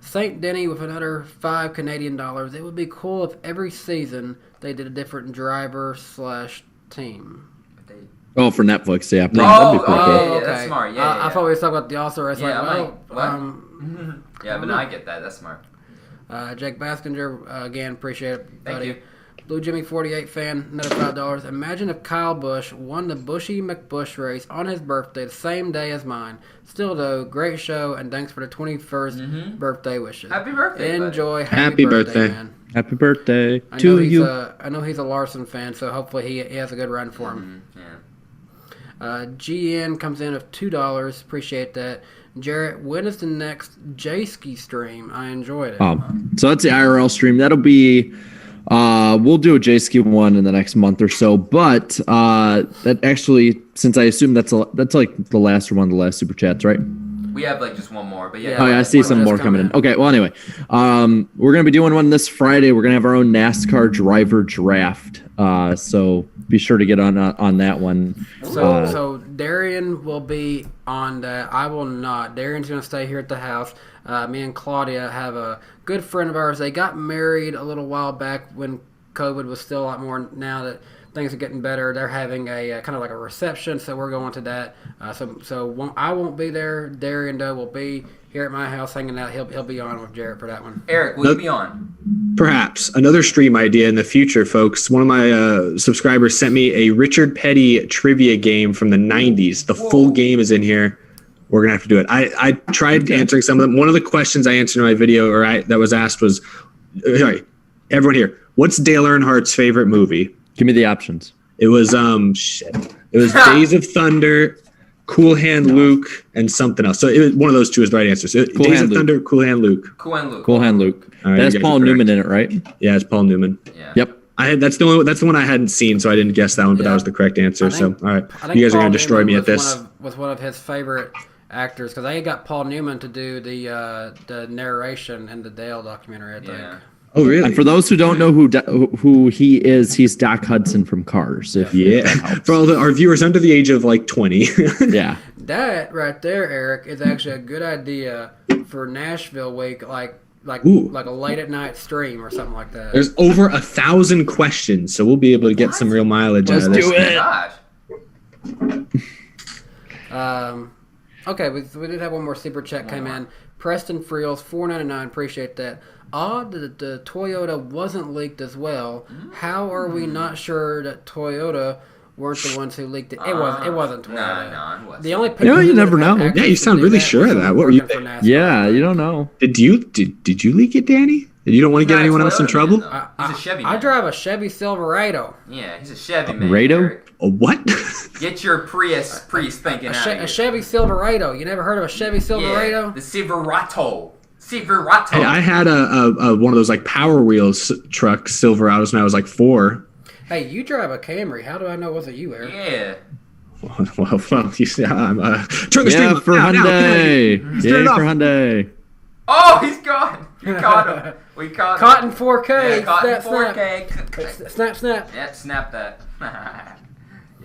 St. Denny with another $5 Canadian. It would be cool if every season they did a different driver/team. Oh, for Netflix, yeah. That'd be pretty cool. yeah, that's smart. Yeah, I thought we were talking about the All-Star Race. Yeah, like, I'm like, what? Yeah, but know. I get that. That's smart. Jake Baskinger, again, appreciate it, Thank buddy. you. Blue Jimmy 48 fan, another $5. Imagine if Kyle Busch won the Bushy McBush race on his birthday the same day as mine. Still though, great show and thanks for the 21st birthday wishes. Happy birthday, buddy. Enjoy. Happy birthday. man. Happy birthday I to know he's you. I know he's a Larson fan, so hopefully he has a good run for him. Yeah. GN comes in with $2. Appreciate that. Jarrett, when is the next J-Ski stream? I enjoyed it. So that's the IRL stream. That'll be we'll do a J-Ski one in the next month or so. But that actually, since I assume that's like the last one, the last super chats, right? We have like just one more, but yeah. Yeah. Oh yeah, I see one some just more come coming in. in. Okay, well anyway, we're gonna be doing one this Friday. We're gonna have our own NASCAR driver draft. So be sure to get on that one. So Darian will be on that. I will not. Darian's going to stay here at the house. Me and Claudia have a good friend of ours. They got married a little while back when COVID was still a lot more. Now that things are getting better, they're having a kind of like a reception, so we're going to that. I won't be there. Darian though will be here at my house hanging out. He'll be on with Jarrett for that one. Eric, will you be on? Perhaps another stream idea in the future, folks. One of my subscribers sent me a Richard Petty trivia game from the 90s. The full game is in here. We're gonna have to do it. I tried answering some of them. One of the questions I answered in my video that was asked was, sorry, everyone here, what's Dale Earnhardt's favorite movie? Give me the options. It was It was Days of Thunder, Cool Hand Luke, and something else. So one of those two is the right answer. So Cool Days Hand of Luke. Thunder, Cool Hand Luke. Cool and Luke. Cool Hand Luke. All right, That's you guys Paul are correct. Newman in it, right? Yeah, it's Paul Newman. Yeah. Yep. That's the one I hadn't seen, so I didn't guess that one, but that was the correct answer. I think- So, all right, I think you guys are Paul gonna destroy Newman me at was this. was one of his favorite actors because they got Paul Newman to do the narration in the Dale documentary. I think. Yeah. Oh, really? And for those who don't know who he is, he's Doc Hudson from Cars. Yeah, for all our viewers under the age of like 20. Yeah. That right there, Eric, is actually a good idea for Nashville week, like Ooh. a late at night stream or something like that. There's over 1,000 questions, so we'll be able to get some real mileage Let's out of this. do it. Gosh. Okay, we did have one more super chat came in. Preston Friels, $4.99. Appreciate that. Odd that the Toyota wasn't leaked as well. How are we not sure that Toyota weren't the ones who leaked it? It wasn't Toyota. No, it wasn't. The only people You who never have know. actually Yeah, you sound believed really that sure of was that. What were you working for NASCAR. Yeah, you don't know. Did you leak it, Danny? You don't want to get Not a anyone else in Toyota trouble? man, though. He's a Chevy I man. drive a Chevy Silverado. Yeah, he's a Chevy man. Rado? Eric. A what? Get your Prius thinking out of here. A Chevy Silverado. You never heard of a Chevy Silverado? Yeah, the Silverado. Hey, I had a one of those like Power Wheels truck Silverados when I was like 4. Hey, you drive a Camry. How do I know it wasn't you, Eric? Yeah. Well, you see, I'm turn the stream for Hyundai. Turn it off. For Hyundai. Oh, he's gone. We caught him. We caught him. Caught in 4K. Yeah, caught in Snap, 4K. Snap. Yeah, snap that.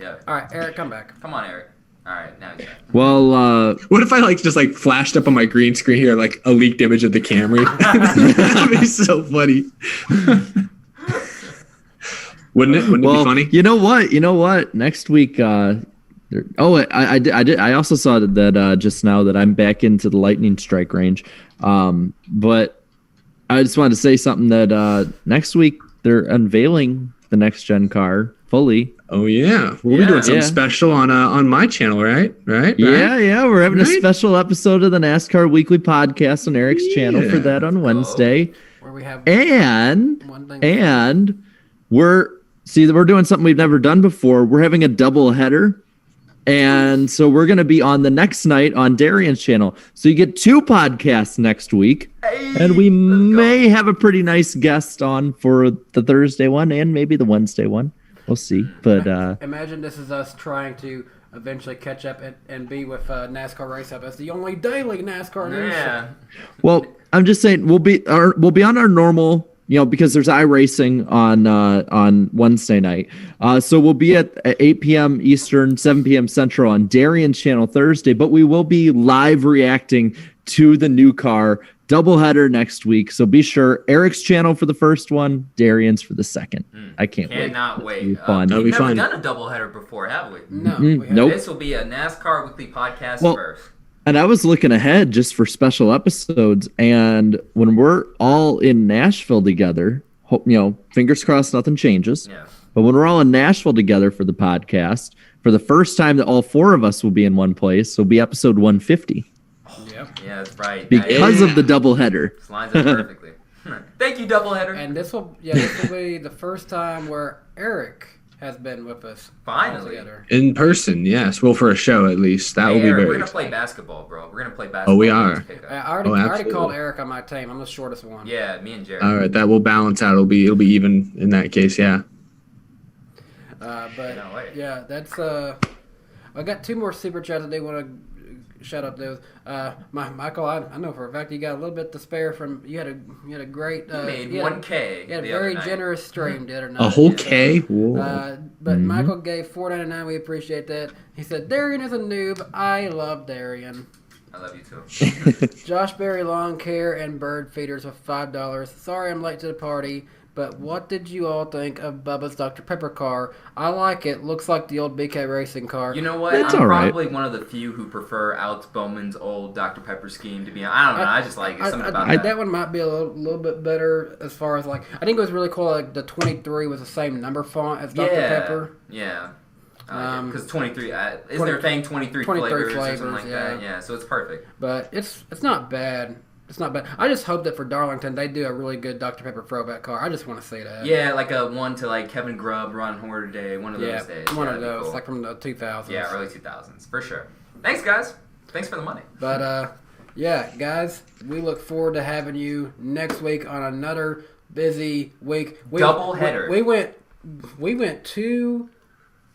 Yeah. All right, Eric, come back. Come on, Eric. All right, now he's back. Well, What if I like just like flashed up on my green screen here like a leaked image of the Camry? That'd be so funny. Wouldn't it be funny? You know what? Next week, I also saw that just now that I'm back into the lightning strike range. But I just wanted to say something that next week they're unveiling the next gen car fully. Oh yeah, we'll be doing something special on my channel, right? Yeah. We're having a special episode of the NASCAR Weekly Podcast on Eric's channel for that on Wednesday. Where we have we're doing something we've never done before. We're having a double header. And so we're going to be on the next night on Darian's channel. So you get 2 podcasts next week. And we may have a pretty nice guest on for the Thursday one and maybe the Wednesday one. We'll see. But imagine this is us trying to eventually catch up and be with NASCAR Race Up as the only daily NASCAR news. Yeah. Well, I'm just saying we'll be on our normal, because there's iRacing on Wednesday night. So we'll be at 8 p.m. Eastern, 7 p.m. Central on Darian's channel Thursday, but we will be live reacting to the new car doubleheader next week. So be sure Eric's channel for the first one, Darian's for the second. I cannot wait. It'll be fun. That'll be We've fun. never done a doubleheader before, have we? No. Nope. This will be a NASCAR Weekly Podcast first. And I was looking ahead just for special episodes, and when we're all in Nashville together, fingers crossed nothing changes. Yeah. But when we're all in Nashville together for the podcast, for the first time that all 4 of us will be in one place, will be episode 150. Yep. Yeah, that's right. Because of the doubleheader. This lines up perfectly. Thank you, doubleheader. And this will be the first time where Eric has been with us. Finally. Together. In person, yes. Well, for a show at least. That will be Eric, very we're going to exciting. play basketball, bro. We're going to play basketball. Oh, we are. I already absolutely. called Eric on my team. I'm the shortest one. Yeah, me and Jared. All right, that will balance out. It'll be even in that case, yeah. That's I got 2 more super chats I do want to shout out those. Michael, I know for a fact you got a little bit to spare from. You had a great. You made 1K. You had a very generous stream the other night. A whole K? Whoa. But Michael gave $4.99. We appreciate that. He said Darian is a noob. I love Darian. I love you too. Josh Berry Lawn Care and Bird Feeders with $5. Sorry I'm late to the party, but what did you all think of Bubba's Dr. Pepper car? I like it. Looks like the old BK Racing car. You know what? It's I'm all right. probably one of the few who prefer Alex Bowman's old Dr. Pepper scheme to be. I don't know. I just like it. Something about that. That one might be a little bit better as far as like. I think it was really cool. Like the 23 was the same number font as Dr. Pepper. Yeah. Because 23, isn't there a thing 23 flavors or something like that? Yeah, so it's perfect. But it's not bad. It's not bad. I just hope that for Darlington they do a really good Dr. Pepper throwback car. I just want to see that. Yeah, like a one to like Kevin Grubb, Ron Horner Day, one of those days. One of those, cool. Like from the 2000s. Yeah, early 2000s, for sure. Thanks, guys. Thanks for the money. But, guys, we look forward to having you next week on another busy week. Double header. We went 2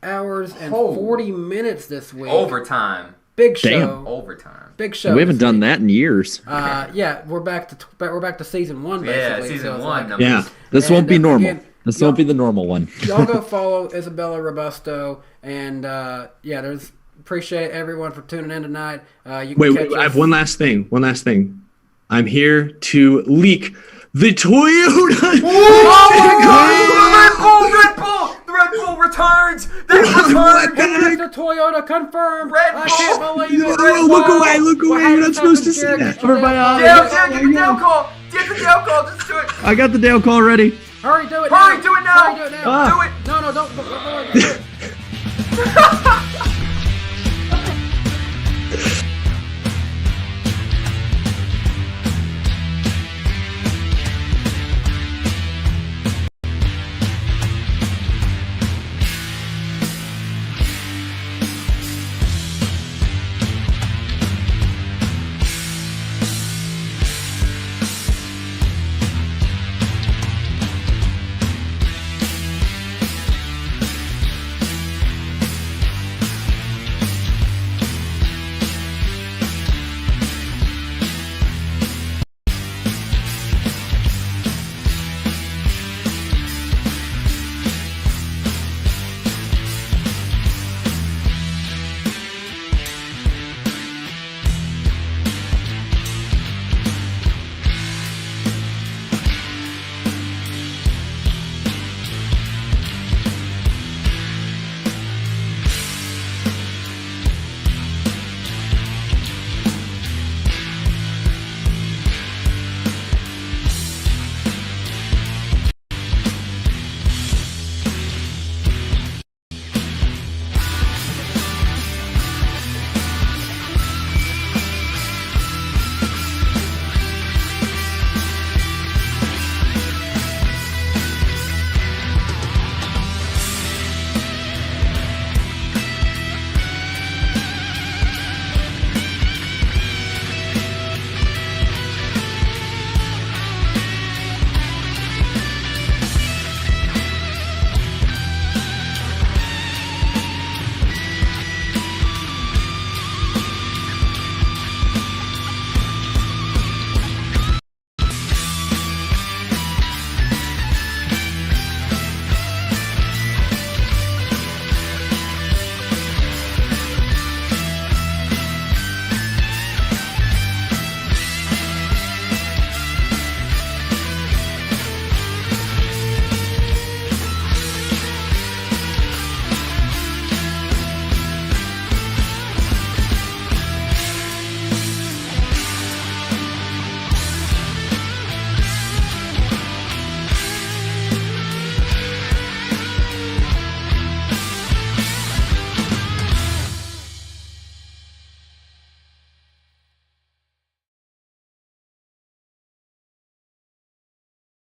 hours and 40 minutes this week. Overtime. Big show. Damn. Overtime. Big show. We haven't done that in years. We're back to season 1 basically. Yeah, season 1. Like, yeah. This won't be normal. Again, this won't be the normal one. Y'all go follow Isabella Robusto and appreciate everyone for tuning in tonight. You can catch us. I have one last thing. I'm here to leak the Toyota. Red Bull! The Red Bull returns! They returned! The Toyota confirmed! Red I can't Bull! believe it! Oh, look away! You're not supposed to see that. Jared, get the down call! Get the down call! Just do it! I got the Dale call ready. Hurry, do it Hurry, now! do it now! Hurry, do it now! Do it! No, don't.